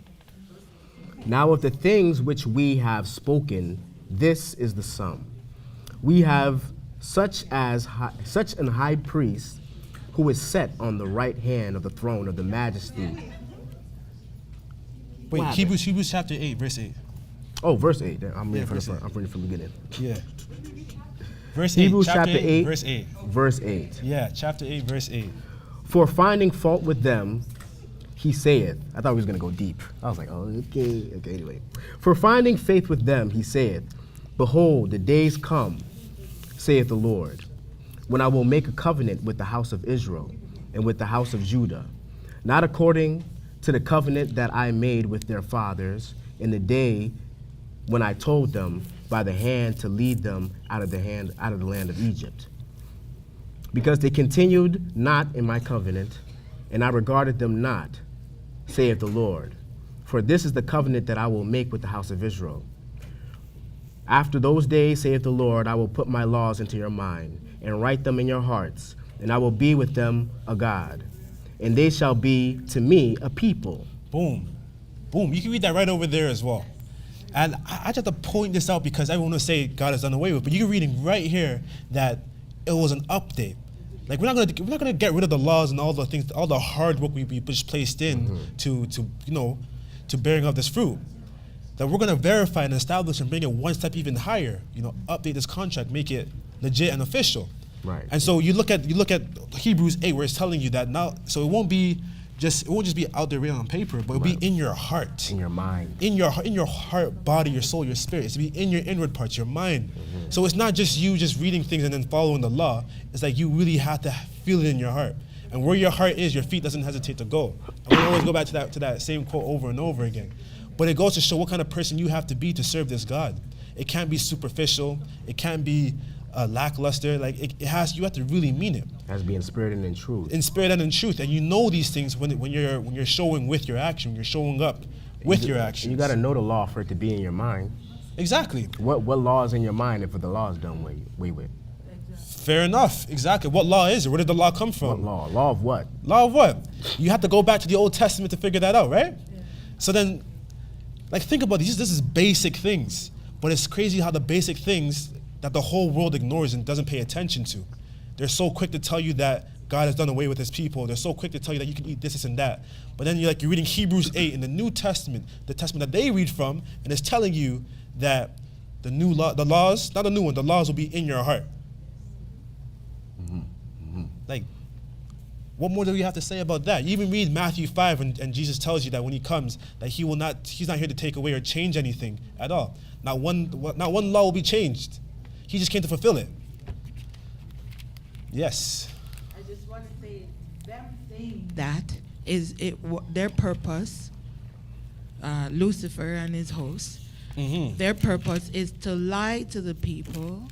Now of the things which we have spoken, this is the sum. We have such an high priest who is set on the right hand of the throne of the majesty. Wait, Hebrews chapter 8, verse 8. Oh, verse 8. I'm reading verse from the beginning. Yeah. Verse 8, Hebrews chapter chapter 8, verse 8. Verse 8. Yeah, chapter 8, verse 8. For finding fault with them, he saith. I thought he was going to go deep. I was like, oh, okay, anyway. For finding faith with them, he saith, behold, the days come, saith the Lord, when I will make a covenant with the house of Israel and with the house of Judah, not according to the covenant that I made with their fathers in the day when I told them by the hand to lead them out of the land of Egypt. Because they continued not in my covenant, and I regarded them not, saith the Lord. For this is the covenant that I will make with the house of Israel. After those days, saith the Lord, I will put my laws into your mind, and write them in your hearts, and I will be with them a God, and they shall be to me a people. Boom. Boom. You can read that right over there as well. And I just have to point this out because everyone will say God has done away with, but you're reading right here that it was an update. Like we're not gonna get rid of the laws and all the things, all the hard work we just placed in to bearing of this fruit. That we're gonna verify and establish and bring it one step even higher. Update this contract, make it legit and official. Right. And so you look at Hebrews 8 where it's telling you that now, so it won't just be out there written on paper, but it'll be in your heart, in your mind, in your heart, body, your soul, your spirit. It's to be in your inward parts, your mind. So it's not just you just reading things and then following the law. It's like you really have to feel it in your heart, and where your heart is, your feet doesn't hesitate to go. And we always go back to that same quote over and over again. But it goes to show what kind of person you have to be to serve this God. It can't be superficial. It can't be lackluster. Like you have to really mean it. It has to be in spirit and in truth. In spirit and in truth, and you know these things when you're showing with your action, when you're showing up with your actions. You got to know the law for it to be in your mind. Exactly. What law is in your mind if the law is done away with? Fair enough. Exactly. What law is it? Where did the law come from? What law? Law of what? Law of what? You have to go back to the Old Testament to figure that out, right? Yeah. So then, think about these. This is basic things, but it's crazy how the basic things that the whole world ignores and doesn't pay attention to. They're so quick to tell you that God has done away with his people. They're so quick to tell you that you can eat this and that. But then you're reading Hebrews 8 in the New Testament, the testament that they read from, and it's telling you that the new law, the laws, not the new one, the laws will be in your heart. What more do we have to say about that? You even read Matthew 5 and Jesus tells you that when he comes, that he's not here to take away or change anything at all. Not one law will be changed. He just came to fulfill it. Yes. I just want to say, them saying that is their purpose. Lucifer and his hosts, their purpose is to lie to the people,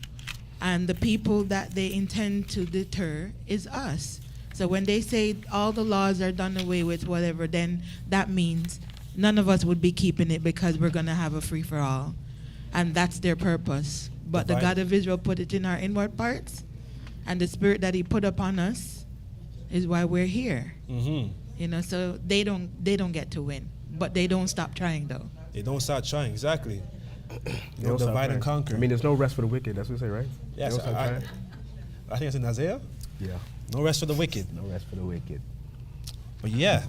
and the people that they intend to deter is us. So when they say all the laws are done away with, whatever, then that means none of us would be keeping it because we're going to have a free-for-all. And that's their purpose. But the God of Israel put it in our inward parts, and the spirit that he put upon us is why we're here. So they don't get to win, but they don't stop trying though. They don't stop trying, exactly. They'll divide and conquer. I mean, there's no rest for the wicked. That's what you say, right? Yes, I think it's in Isaiah. Yeah. No rest for the wicked. No rest for the wicked. But yeah.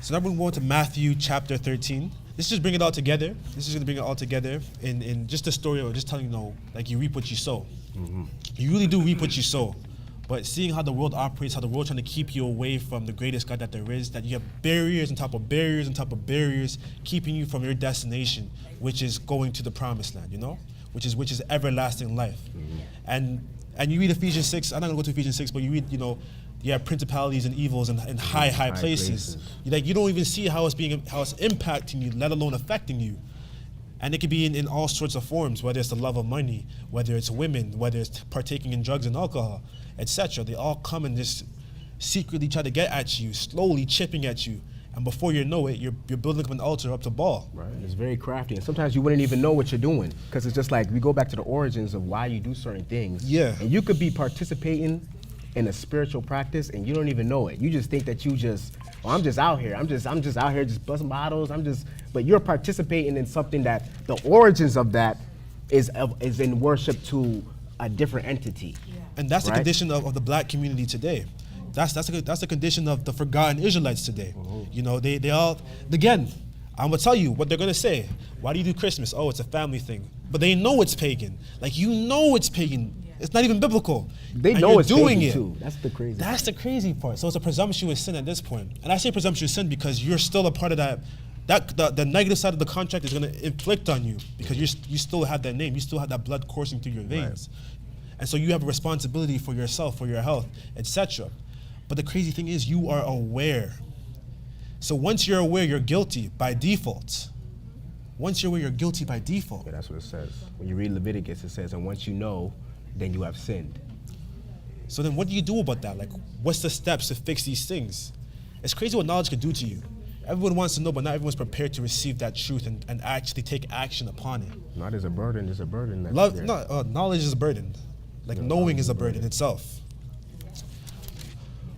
So now we're going to Matthew chapter 13. This is just bring it all together. This is going to bring it all together in just a story of just telling you reap what you sow. You really do reap what you sow. But seeing how the world operates, how the world trying to keep you away from the greatest God that there is, that you have barriers on top of barriers on top of barriers, keeping you from your destination, which is going to the promised land, which is everlasting life. And you read Ephesians 6, I'm not going to go to Ephesians 6, but you read, you have principalities and evils in high places. You don't even see how it's impacting you, let alone affecting you. And it could be in all sorts of forms, whether it's the love of money, whether it's women, whether it's partaking in drugs and alcohol, etc. They all come and just secretly try to get at you, slowly chipping at you. And before you know it, you're building up an altar up to Baal. Right. It's very crafty. And sometimes you wouldn't even know what you're doing. Because it's just we go back to the origins of why you do certain things. Yeah. And you could be participating in a spiritual practice and you don't even know it. You just think that I'm just out here. I'm just out here just busting bottles. But you're participating in something that the origins of that is in worship to a different entity. And that's the Right? condition of the black community today. That's the condition of the forgotten Israelites today. You know, they all, again, I'm gonna tell you what they're gonna say. Why do you do Christmas? Oh, it's a family thing. But they know it's pagan. Like, you know it's pagan. It's not even biblical. They And know you're it's doing pagan it. too. That's the crazy. That's the crazy part. So it's a presumptuous sin at this point. And I say presumptuous sin because you're still a part of that. The negative side of the contract is going to inflict on you because you still have that name. You still have that blood coursing through your veins. And so you have a responsibility for yourself, for your health, etc. But the crazy thing is you are aware. So once you're aware, you're guilty by default. Once you're aware, you're guilty by default. Yeah, that's what it says. When you read Leviticus, it says, and once you know, then you have sinned. So then what do you do about that? Like, what's the steps to fix these things? It's crazy what knowledge can do to you. Everyone wants to know, but not everyone's prepared to receive that truth and actually take action upon it. Not as a burden, there's a burden. That's there. Knowledge is a burden. Like, knowing is a burden itself.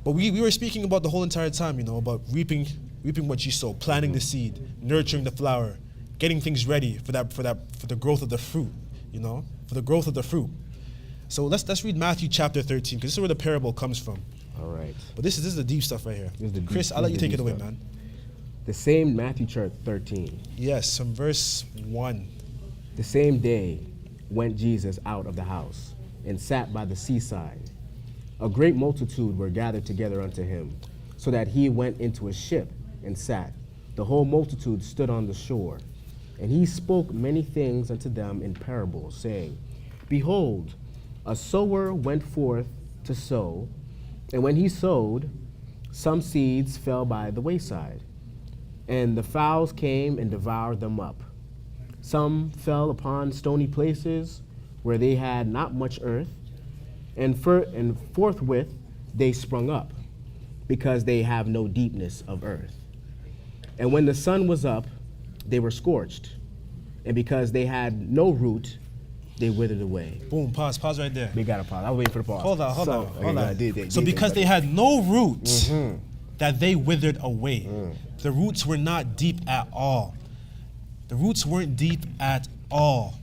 But we were speaking about the whole entire time, you know, about reaping what you sow, planting the seed, nurturing the flower, getting things ready for the growth of the fruit, you know, for the growth of the fruit. So let's read Matthew chapter 13, because this is where the parable comes from. All right. But this is the deep stuff right here. This is the deep- Chris, I'll let this you is the take it deep away, stuff. man. The same Matthew chapter 13. Yes, from verse 1. The same day went Jesus out of the house and sat by the seaside. A great multitude were gathered together unto him, so that he went into a ship and sat. The whole multitude stood on the shore. And he spoke many things unto them in parables, saying, Behold, a sower went forth to sow, and when he sowed, some seeds fell by the wayside, and the fowls came and devoured them up. Some fell upon stony places where they had not much earth, and forthwith they sprung up, because they have no deepness of earth. And when the sun was up, they were scorched, and because they had no root, they withered away. Boom, pause right there. We got to pause. I was waiting for the pause. Hold on. Okay, So because they had no roots, that they withered away. The roots were not deep at all. The roots weren't deep at all.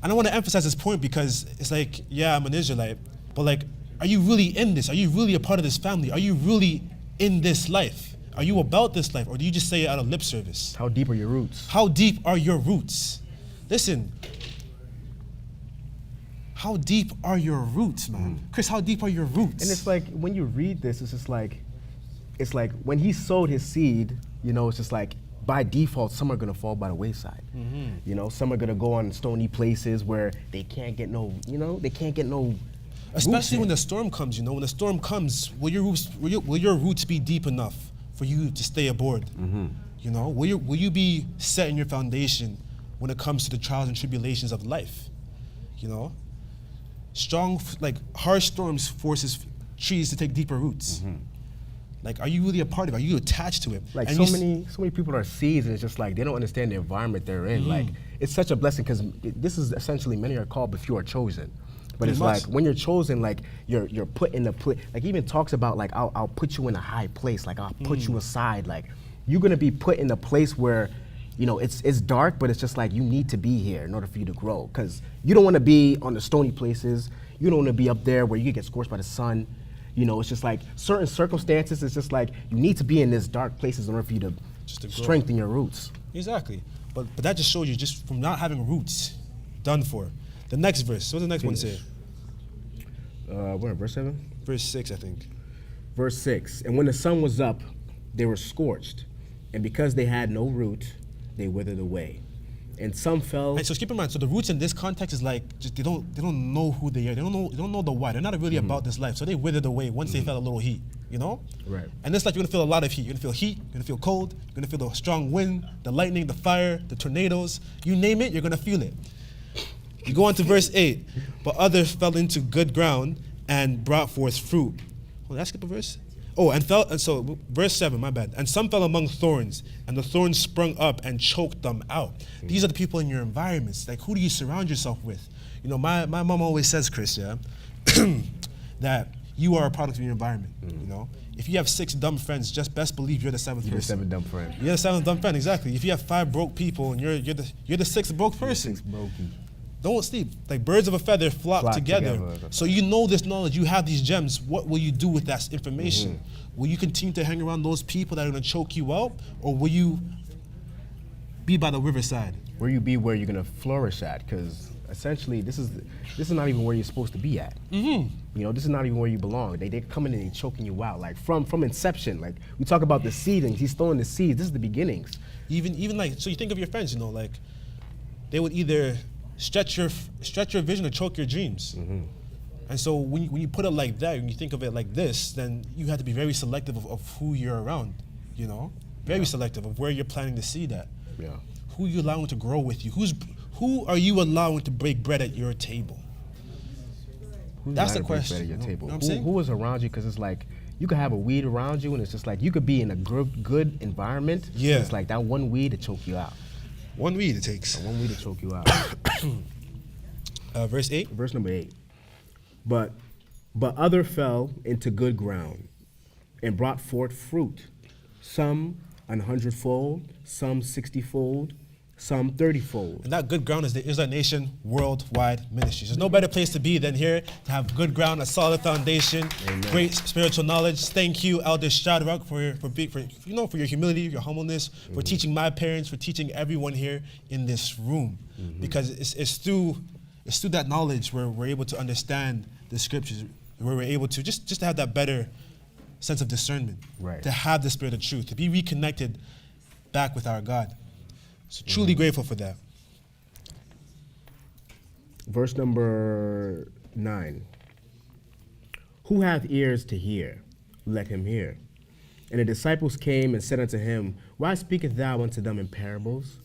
And I want to emphasize this point because it's like, yeah, I'm an Israelite, but like, are you really in this? Are you really a part of this family? Are you really in this life? Are you about this life? Or do you just say it out of lip service? How deep are your roots? How deep are your roots? Listen. How deep are your roots, man? Chris, how deep are your roots? And it's like, when you read this, it's just like, it's like when he sowed his seed, you know, it's just like, by default, some are gonna fall by the wayside. You know, some are gonna go on stony places where they can't get no, you know, they can't get no. Especially when the storm comes, you know, when the storm comes, will your roots be deep enough for you to stay aboard? You know, will you be set in your foundation when it comes to the trials and tribulations of life? You know, harsh storms forces trees to take deeper roots. Like, are you really a part of it? Are you attached to it? Like, and so many people are seeds, and it's just like they don't understand the environment they're in. Like, it's such a blessing because this is essentially, many are called, but few are chosen. But Pretty it's much. like when you're chosen, like you're put in the place. Like, he even talks about like I'll put you in a high place. Like, I'll put you aside. Like, you're gonna be put in a place where, you know, it's dark, but it's just like you need to be here in order for you to grow. Because you don't want to be on the stony places. You don't want to be up there where you get scorched by the sun. You know, it's just like certain circumstances. It's just like you need to be in this dark places in order for you to grow. strengthen your roots. Exactly. But that just shows you just from not having roots, done for. The next verse. What's the next one say? Where, verse 7? Verse 6, I think. Verse 6. And when the sun was up, they were scorched, and because they had no root, they withered away. And some fell. And so keep in mind, so the roots in this context is like just they don't know who they are. They don't know the why. They're not really about this life. So they withered away once they felt a little heat, you know? Right. And this life you're gonna feel a lot of heat. You're gonna feel heat, you're gonna feel cold, you're gonna feel the strong wind, the lightning, the fire, the tornadoes. You name it, you're gonna feel it. You go on to verse 8. But others fell into good ground and brought forth fruit. Oh, did I skip a verse? Oh, and so verse 7, my bad. And some fell among thorns, and the thorns sprung up and choked them out. These are the people in your environments. Like, who do you surround yourself with? You know, my mom always says, Chris, yeah, that, you are a product of your environment. You know, if you have 6 dumb friends, just best believe you're the 7th You're the person. 7th dumb friend. You're the 7th dumb friend, exactly. If you have 5 broke people and you're the 6th broke person, Brokey. don't sleep. Like birds of a feather flock together. So you know this knowledge, you have these gems. What will you do with that information? Will you continue to hang around those people that are going to choke you out, or will you be by the riverside? Where you be where you're gonna flourish at, because essentially this is not even where you're supposed to be at. You know, this is not even where you belong. They're coming in and choking you out, like from inception. Like we talk about the seedings, he's throwing the seeds. This is the beginnings. Even like, so you think of your friends, you know, like they would either stretch your vision or choke your dreams. And so when you put it like that, when you think of it like this, then you have to be very selective of who you're around, you know? Very selective of where you're planting the seed at. Yeah. Who you allowing to grow with you? Who are you allowing to break bread at your table? Who's That's allowed the to break bread question. at your You know table? what I'm saying? Who is around you? Because it's like you could have a weed around you, and it's just like you could be in a good environment. Yeah. It's like that one weed to choke you out. One weed it takes. One weed to choke you out. Verse 8. Verse number 8. But other fell into good ground and brought forth fruit, some 100-fold, some 60-fold, some 30-fold. And that good ground is the Israelite Nation Worldwide Ministries. There's no better place to be than here to have good ground, a solid foundation, great spiritual knowledge. Thank you, Elder Shadrach, for your humility, your humbleness, for teaching my parents, for teaching everyone here in this room. Because it's through that knowledge where we're able to understand the scriptures, where we're able to just to have that better sense of discernment, to have the spirit of truth, to be reconnected back with our God. So truly grateful for that. Verse number 9. Who hath ears to hear, let him hear. And the disciples came and said unto him, Why speakest thou unto them in parables?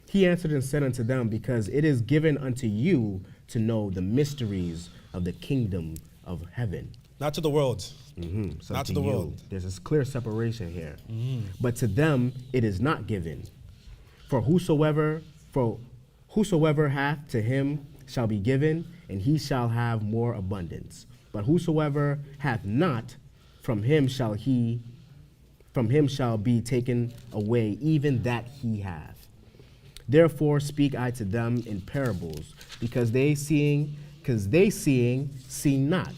He answered and said unto them, Because it is given unto you to know the mysteries of the kingdom of heaven. Not to the world. So Not to the world. There's this clear separation here. But to them it is not given. For whosoever hath, to him shall be given, and he shall have more abundance. But whosoever hath not, from him shall be taken away even that he hath. Therefore speak I to them in parables, because they seeing see not,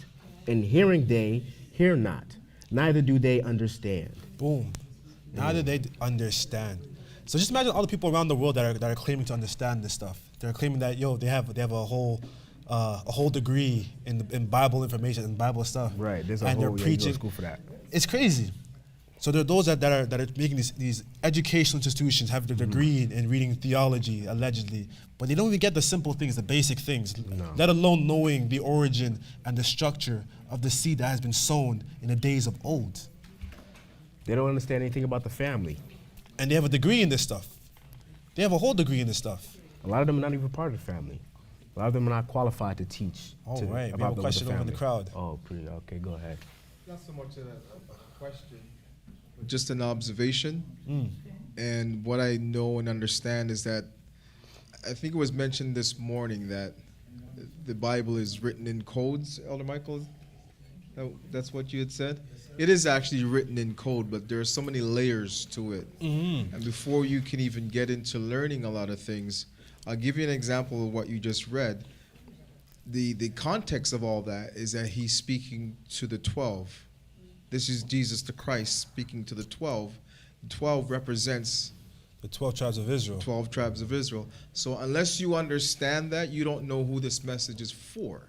and hearing they hear not, neither do they understand. Boom. Neither they understand. So just imagine all the people around the world that are claiming to understand this stuff. They're claiming that they have a whole degree in Bible information and Bible stuff. Right. There's and they're preaching. School for that. It's crazy. So there are those that are making these educational institutions have their degree in reading theology, allegedly, but they don't even get the simple things, the basic things, let alone knowing the origin and the structure of the seed that has been sown in the days of old. They don't understand anything about the family. And they have a degree in this stuff. They have a whole degree in this stuff. A lot of them are not even part of the family. A lot of them are not qualified to teach. All right, we have a question over in the crowd. Oh, pretty, okay, go ahead. Not so much a question, but just an observation. And what I know and understand is that I think it was mentioned this morning that the Bible is written in codes, Elder Michael. That's what you had said? It is actually written in code, but there are so many layers to it. And before you can even get into learning a lot of things, I'll give you an example of what you just read. The context of all that is that he's speaking to the 12. This is Jesus the Christ speaking to the 12. The 12 represents the 12 tribes of Israel. 12 tribes of Israel. So unless you understand that, you don't know who this message is for.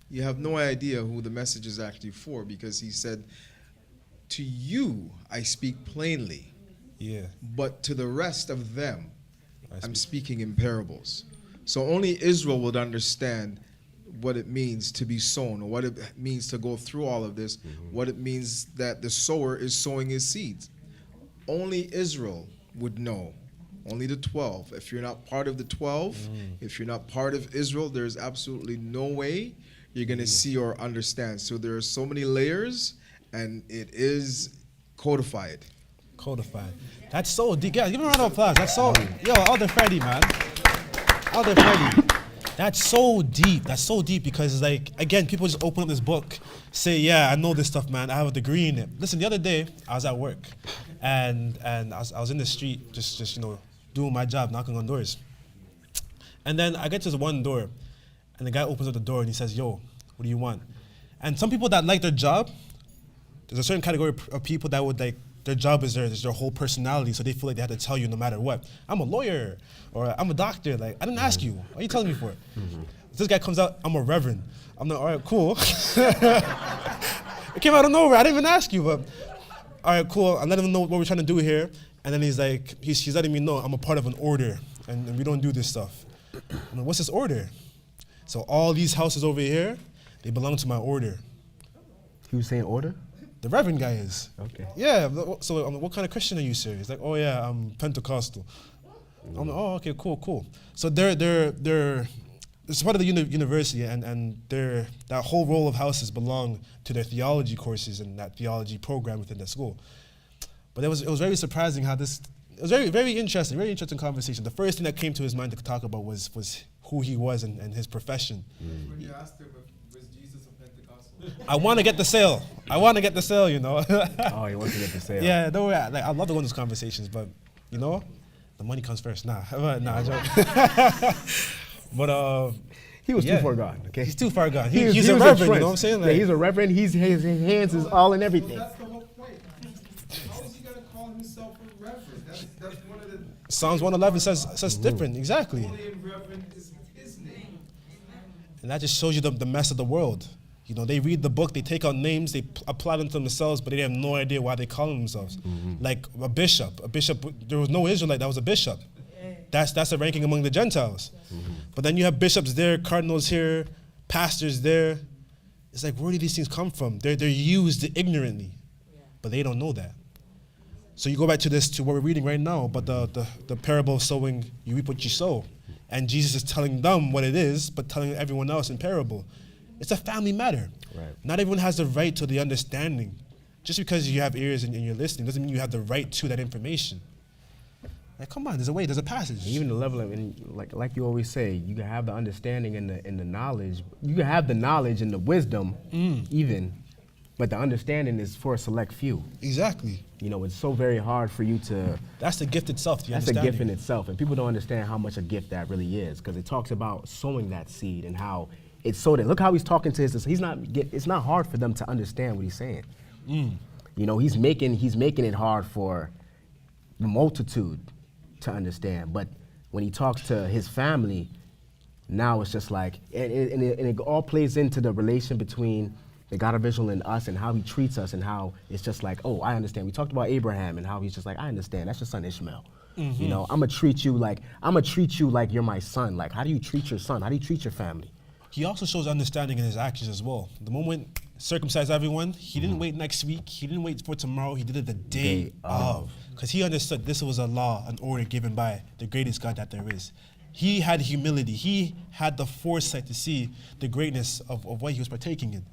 You have no idea who the message is actually for, because he said, to you I speak plainly, but to the rest of them I'm speaking in parables. So only Israel would understand what it means to be sown, or what it means to go through all of this, what it means that the sower is sowing his seeds. Only Israel would know. Only the 12. If you're not part of the 12, if you're not part of Israel, there's absolutely no way you're going to see or understand. So there are so many layers, and it is codified. Codified. That's so deep. Guys, give him a round of applause. That's so, Elder Freddie, man. Elder Freddie. That's so deep. That's so deep because, like, again, people just open up this book, say, yeah, I know this stuff, man. I have a degree in it. Listen, the other day, I was at work, and I was in the street, just doing my job, knocking on doors. And then I get to this one door, and the guy opens up the door, and he says, yo, what do you want? And some people that like their job, there's a certain category of people that would, like, their job is their whole personality, so they feel like they have to tell you no matter what. I'm a lawyer, or I'm a doctor. Like, I didn't ask you. What are you telling me for? This guy comes out, I'm a reverend. I'm like, all right, cool. It came out of nowhere. I didn't even ask you, but all right, cool. I let him know what we're trying to do here, and then he's like, he's letting me know I'm a part of an order, and we don't do this stuff. I'm like, what's this order? So all these houses over here, they belong to my order. He was saying order? The reverend guy is. Okay. Yeah, so what kind of Christian are you, sir? He's like, oh yeah, I'm Pentecostal. I'm like, oh, okay, cool. So it's part of the university, and that whole row of houses belong to their theology courses and that theology program within the school. But it was very surprising how it was very interesting conversation. The first thing that came to his mind to talk about was who he was and his profession. When you asked him if was Jesus a Pentecostal? I want to get the sale. You know. Oh, he wants to get the sale. Yeah, no, like, I love to go in those conversations, but the money comes first. Nah, I joke. But he was too far gone. Okay, he's too far gone. He's He's a reverend. You know what I'm saying? Like, yeah, he's a reverend. His hands is all in everything. That's the whole point. How is he gonna call himself a reverend? That's one of the Psalms 111 says different. Exactly. holy and reverend is his name. And that just shows you the mess of the world. They read the book, they take out names, they apply them to themselves, but they have no idea why they call them themselves. Like a bishop, there was no Israelite that was a bishop. That's a ranking among the Gentiles. But then you have bishops there, cardinals here, pastors there. It's like, where do these things come from? They're used ignorantly, but they don't know that. So you go back to what we're reading right now, but the parable of sowing, you reap what you sow. And Jesus is telling them what it is, but telling everyone else in parable. It's a family matter. Right. Not everyone has the right to the understanding. Just because you have ears and you're listening doesn't mean you have the right to that information. Like, come on, there's a way, there's a passage. Even the level of, like you always say, you can have the understanding and the knowledge. You can have the knowledge and the wisdom, even, but the understanding is for a select few. Exactly. It's so very hard for you to. That's the gift itself. That's a gift in itself, and people don't understand how much a gift that really is, because it talks about sowing that seed and how it's sowed in. Look how he's talking to his. It's not hard for them to understand what he's saying. He's making it hard for the multitude to understand. But when he talks to his family, now it's just like, and it all plays into the relation between the God of Israel and us, and how he treats us, and how it's just like, oh, I understand. We talked about Abraham and how he's just like, I understand. That's your son Ishmael. I'm gonna treat you like you're my son. Like, how do you treat your son? How do you treat your family? He also shows understanding in his actions as well. The moment circumcised everyone, he didn't wait next week. He didn't wait for tomorrow. He did it the day of. Because he understood this was a law, an order given by the greatest God that there is. He had humility. He had the foresight to see the greatness of what he was partaking in.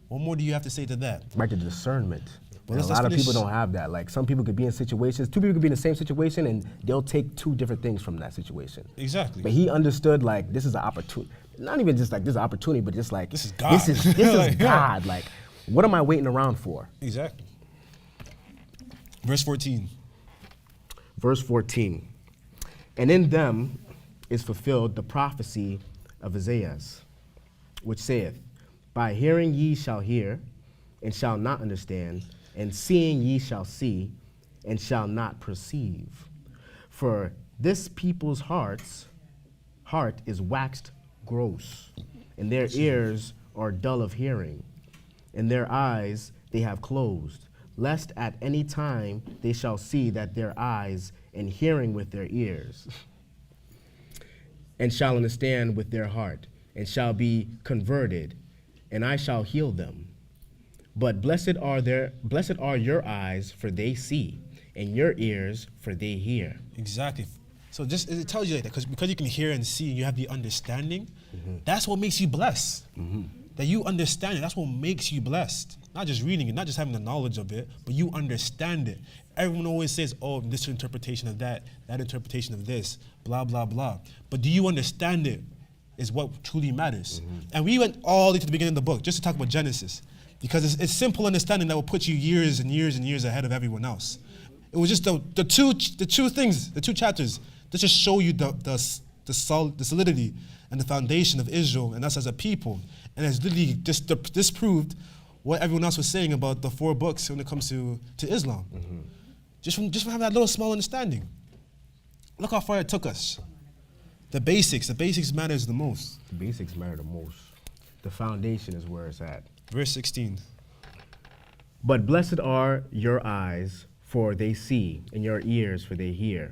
What more do you have to say to that? Right, the discernment. Well, a lot of people don't have that. Like, some people could be in situations, two people could be in the same situation, and they'll take two different things from that situation. Exactly. But he understood, like, this is an opportunity. Not even just like this is an opportunity, but just like, this is God. This is God. Like, what am I waiting around for? Exactly. Verse 14. Verse 14. And in them is fulfilled the prophecy of Isaiah, which saith, by hearing ye shall hear, and shall not understand, and seeing ye shall see, and shall not perceive. For this people's heart is waxed gross, and their ears are dull of hearing, and their eyes they have closed, lest at any time they shall see that their eyes, and hearing with their ears, and shall understand with their heart, and shall be converted, and I shall heal them. But blessed are your eyes, for they see, and your ears, for they hear. Exactly. So just it tells you like that, because you can hear and see, and you have the understanding. That's what makes you blessed. That you understand it. That's what makes you blessed. Not just reading it, not just having the knowledge of it, but you understand it. Everyone always says, oh, this interpretation of that interpretation of this, blah, blah, blah. But do you understand it? is what truly matters. And we went all the way to the beginning of the book just to talk about Genesis, because it's simple understanding that will put you years and years and years ahead of everyone else. It was just the two chapters that just show you the solidity and the foundation of Israel and us as a people. And it's literally just disproved what everyone else was saying about the 4 books when it comes to Islam. Just from having that little small understanding. Look how far it took us. The basics matters the most. The basics matter the most. The foundation is where it's at. Verse 16. But blessed are your eyes, for they see, and your ears, for they hear.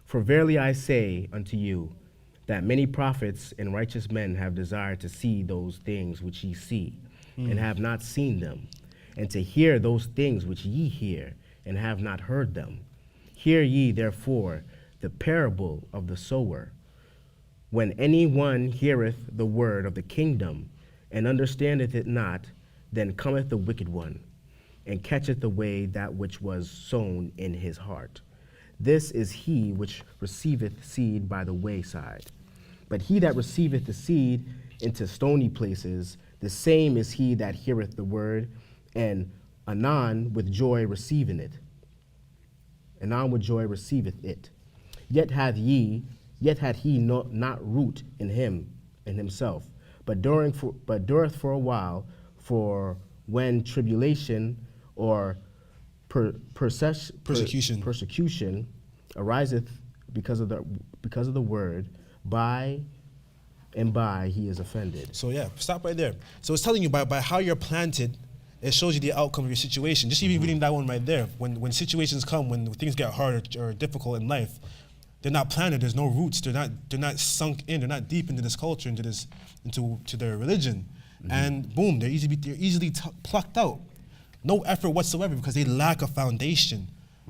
For verily I say unto you, that many prophets and righteous men have desired to see those things which ye see, and have not seen them, and to hear those things which ye hear, and have not heard them. Hear ye therefore the parable of the sower. When any one heareth the word of the kingdom, and understandeth it not, then cometh the wicked one, and catcheth away that which was sown in his heart. This is he which receiveth seed by the wayside. But he that receiveth the seed into stony places, the same is he that heareth the word, and anon with joy receiveth it. Anon with joy receiveth it. Yet hath he not root in himself, but dureth for a while. For when tribulation or persecution ariseth because of the word, by and by he is offended. So yeah, stop right there. So it's telling you by how you're planted, it shows you the outcome of your situation. Just even reading that one right there, when situations come, when things get hard or difficult in life, they're not planted. There's no roots. They're not sunk in. They're not deep into this culture, into their religion, and boom, they're easily plucked out. No effort whatsoever, because they lack a foundation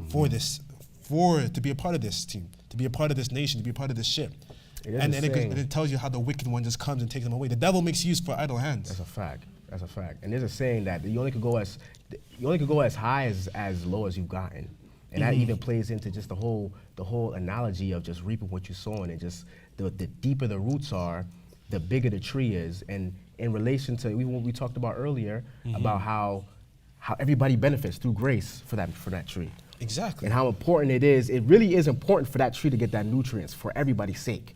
for to be a part of this team, to be a part of this nation, to be a part of this ship. And it tells you how the wicked one just comes and takes them away. The devil makes use for idle hands. That's a fact. And there's a saying that you only could go as high as low as you've gotten. And that even plays into just the whole analogy of just reaping what you're sowing, and just the deeper the roots are, the bigger the tree is. And in relation to what we talked about earlier, about how everybody benefits through grace for that tree. Exactly. And how important it is. It really is important for that tree to get that nutrients for everybody's sake.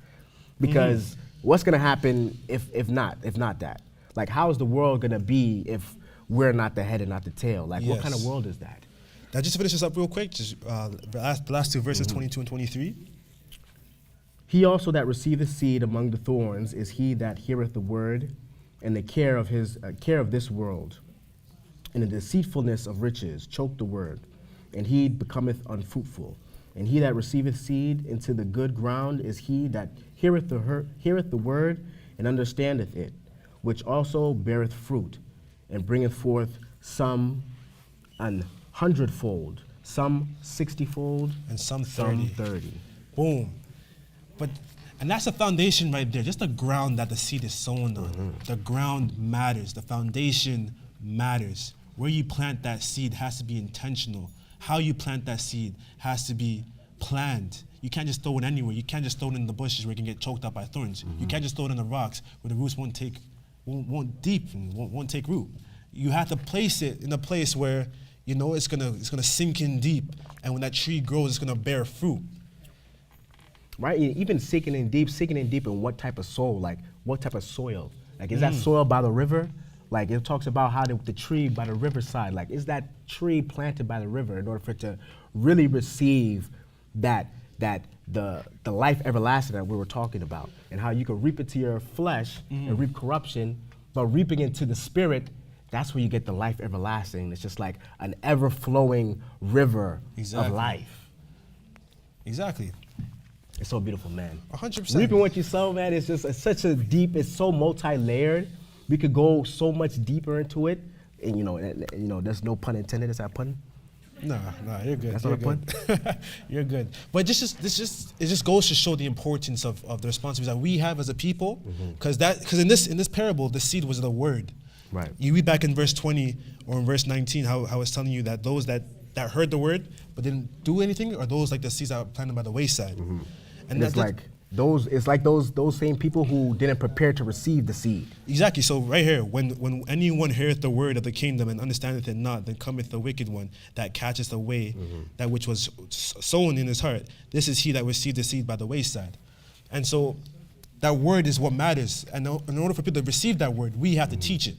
Because what's gonna happen if not that? Like, how is the world gonna be if we're not the head and not the tail? Like, what kind of world is that? Now, just to finish this up real quick, just the last 2 verses, 22 and 23. He also that receiveth seed among the thorns is he that heareth the word, and the care of this world, and the deceitfulness of riches choke the word, and he becometh unfruitful. And he that receiveth seed into the good ground is he that heareth the word, and understandeth it, which also beareth fruit, and bringeth forth some 100-fold, some 60-fold, and some 30. Boom. And that's the foundation right there, just the ground that the seed is sown on. The ground matters. The foundation matters. Where you plant that seed has to be intentional. How you plant that seed has to be planned. You can't just throw it anywhere. You can't just throw it in the bushes where it can get choked up by thorns. You can't just throw it in the rocks where the roots won't take root. You have to place it in a place where you know it's gonna sink in deep, and when that tree grows, it's gonna bear fruit. Right, even sinking in deep in what type of soil, like what type of soil? Like, is that soil by the river? Like, it talks about how the tree by the riverside, like, is that tree planted by the river in order for it to really receive the life everlasting that we were talking about, and how you can reap it to your flesh and reap corruption, but reaping into the spirit, that's where you get the life everlasting. It's just like an ever-flowing river of life. Exactly. It's so beautiful, man. 100%. Reaping what you sow, man, it's such a deep, it's so multi-layered. We could go so much deeper into it, and there's no pun intended. Is that pun? Nah, you're good. That's not a pun? You're good. But it just goes to show the importance of the responsibility that we have as a people, because in this parable, the seed was the word. Right. You read back in verse 20 or in verse 19 how it's telling you that those that heard the word but didn't do anything are those like the seeds that are planted by the wayside. And it's like It's like those same people who didn't prepare to receive the seed. Exactly. So right here, when anyone heareth the word of the kingdom and understandeth it not, then cometh the wicked one that catcheth away that which was sown in his heart. This is he that received the seed by the wayside. And so that word is what matters. And in order for people to receive that word, we have to teach it.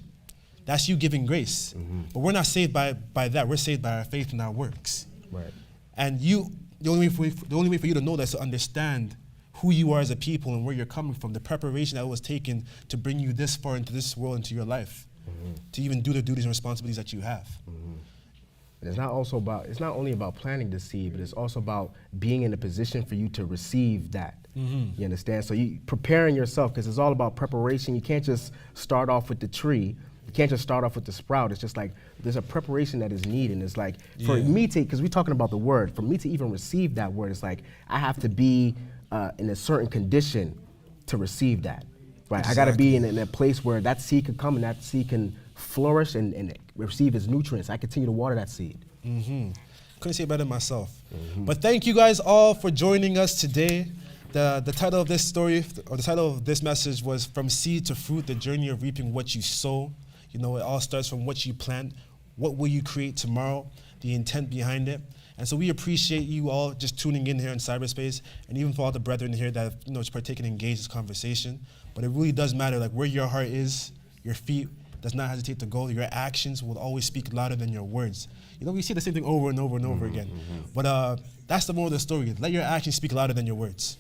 That's you giving grace. But we're not saved by that. We're saved by our faith and our works. Right. And the only way for you to know that is to understand who you are as a people and where you're coming from, the preparation that was taken to bring you this far into this world, into your life, to even do the duties and responsibilities that you have. And it's not only about planting the seed, but it's also about being in a position for you to receive that. You understand? So you preparing yourself, because it's all about preparation. You can't just start off with the tree. You can't just start off with the sprout. It's just like there's a preparation that is needed. It's like for me to, because we're talking about the word, for me to even receive that word, it's like I have to be in a certain condition to receive that. Right? Exactly. I got to be in a place where that seed can come and that seed can flourish and receive its nutrients. I continue to water that seed. Couldn't say it better myself. But thank you guys all for joining us today. The title of this story, or the title of this message was From Seed to Fruit, the journey of reaping what you sow. You know, it all starts from what you plant. What will you create tomorrow? The intent behind it. And so we appreciate you all just tuning in here in cyberspace, and even for all the brethren here that have, just partaken and engaged in this conversation. But it really does matter, like where your heart is, your feet does not hesitate to go. Your actions will always speak louder than your words. We see the same thing over and over and over again. But that's the moral of the story. Let your actions speak louder than your words.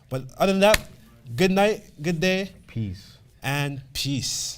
But other than that, good night, good day. Peace. And peace.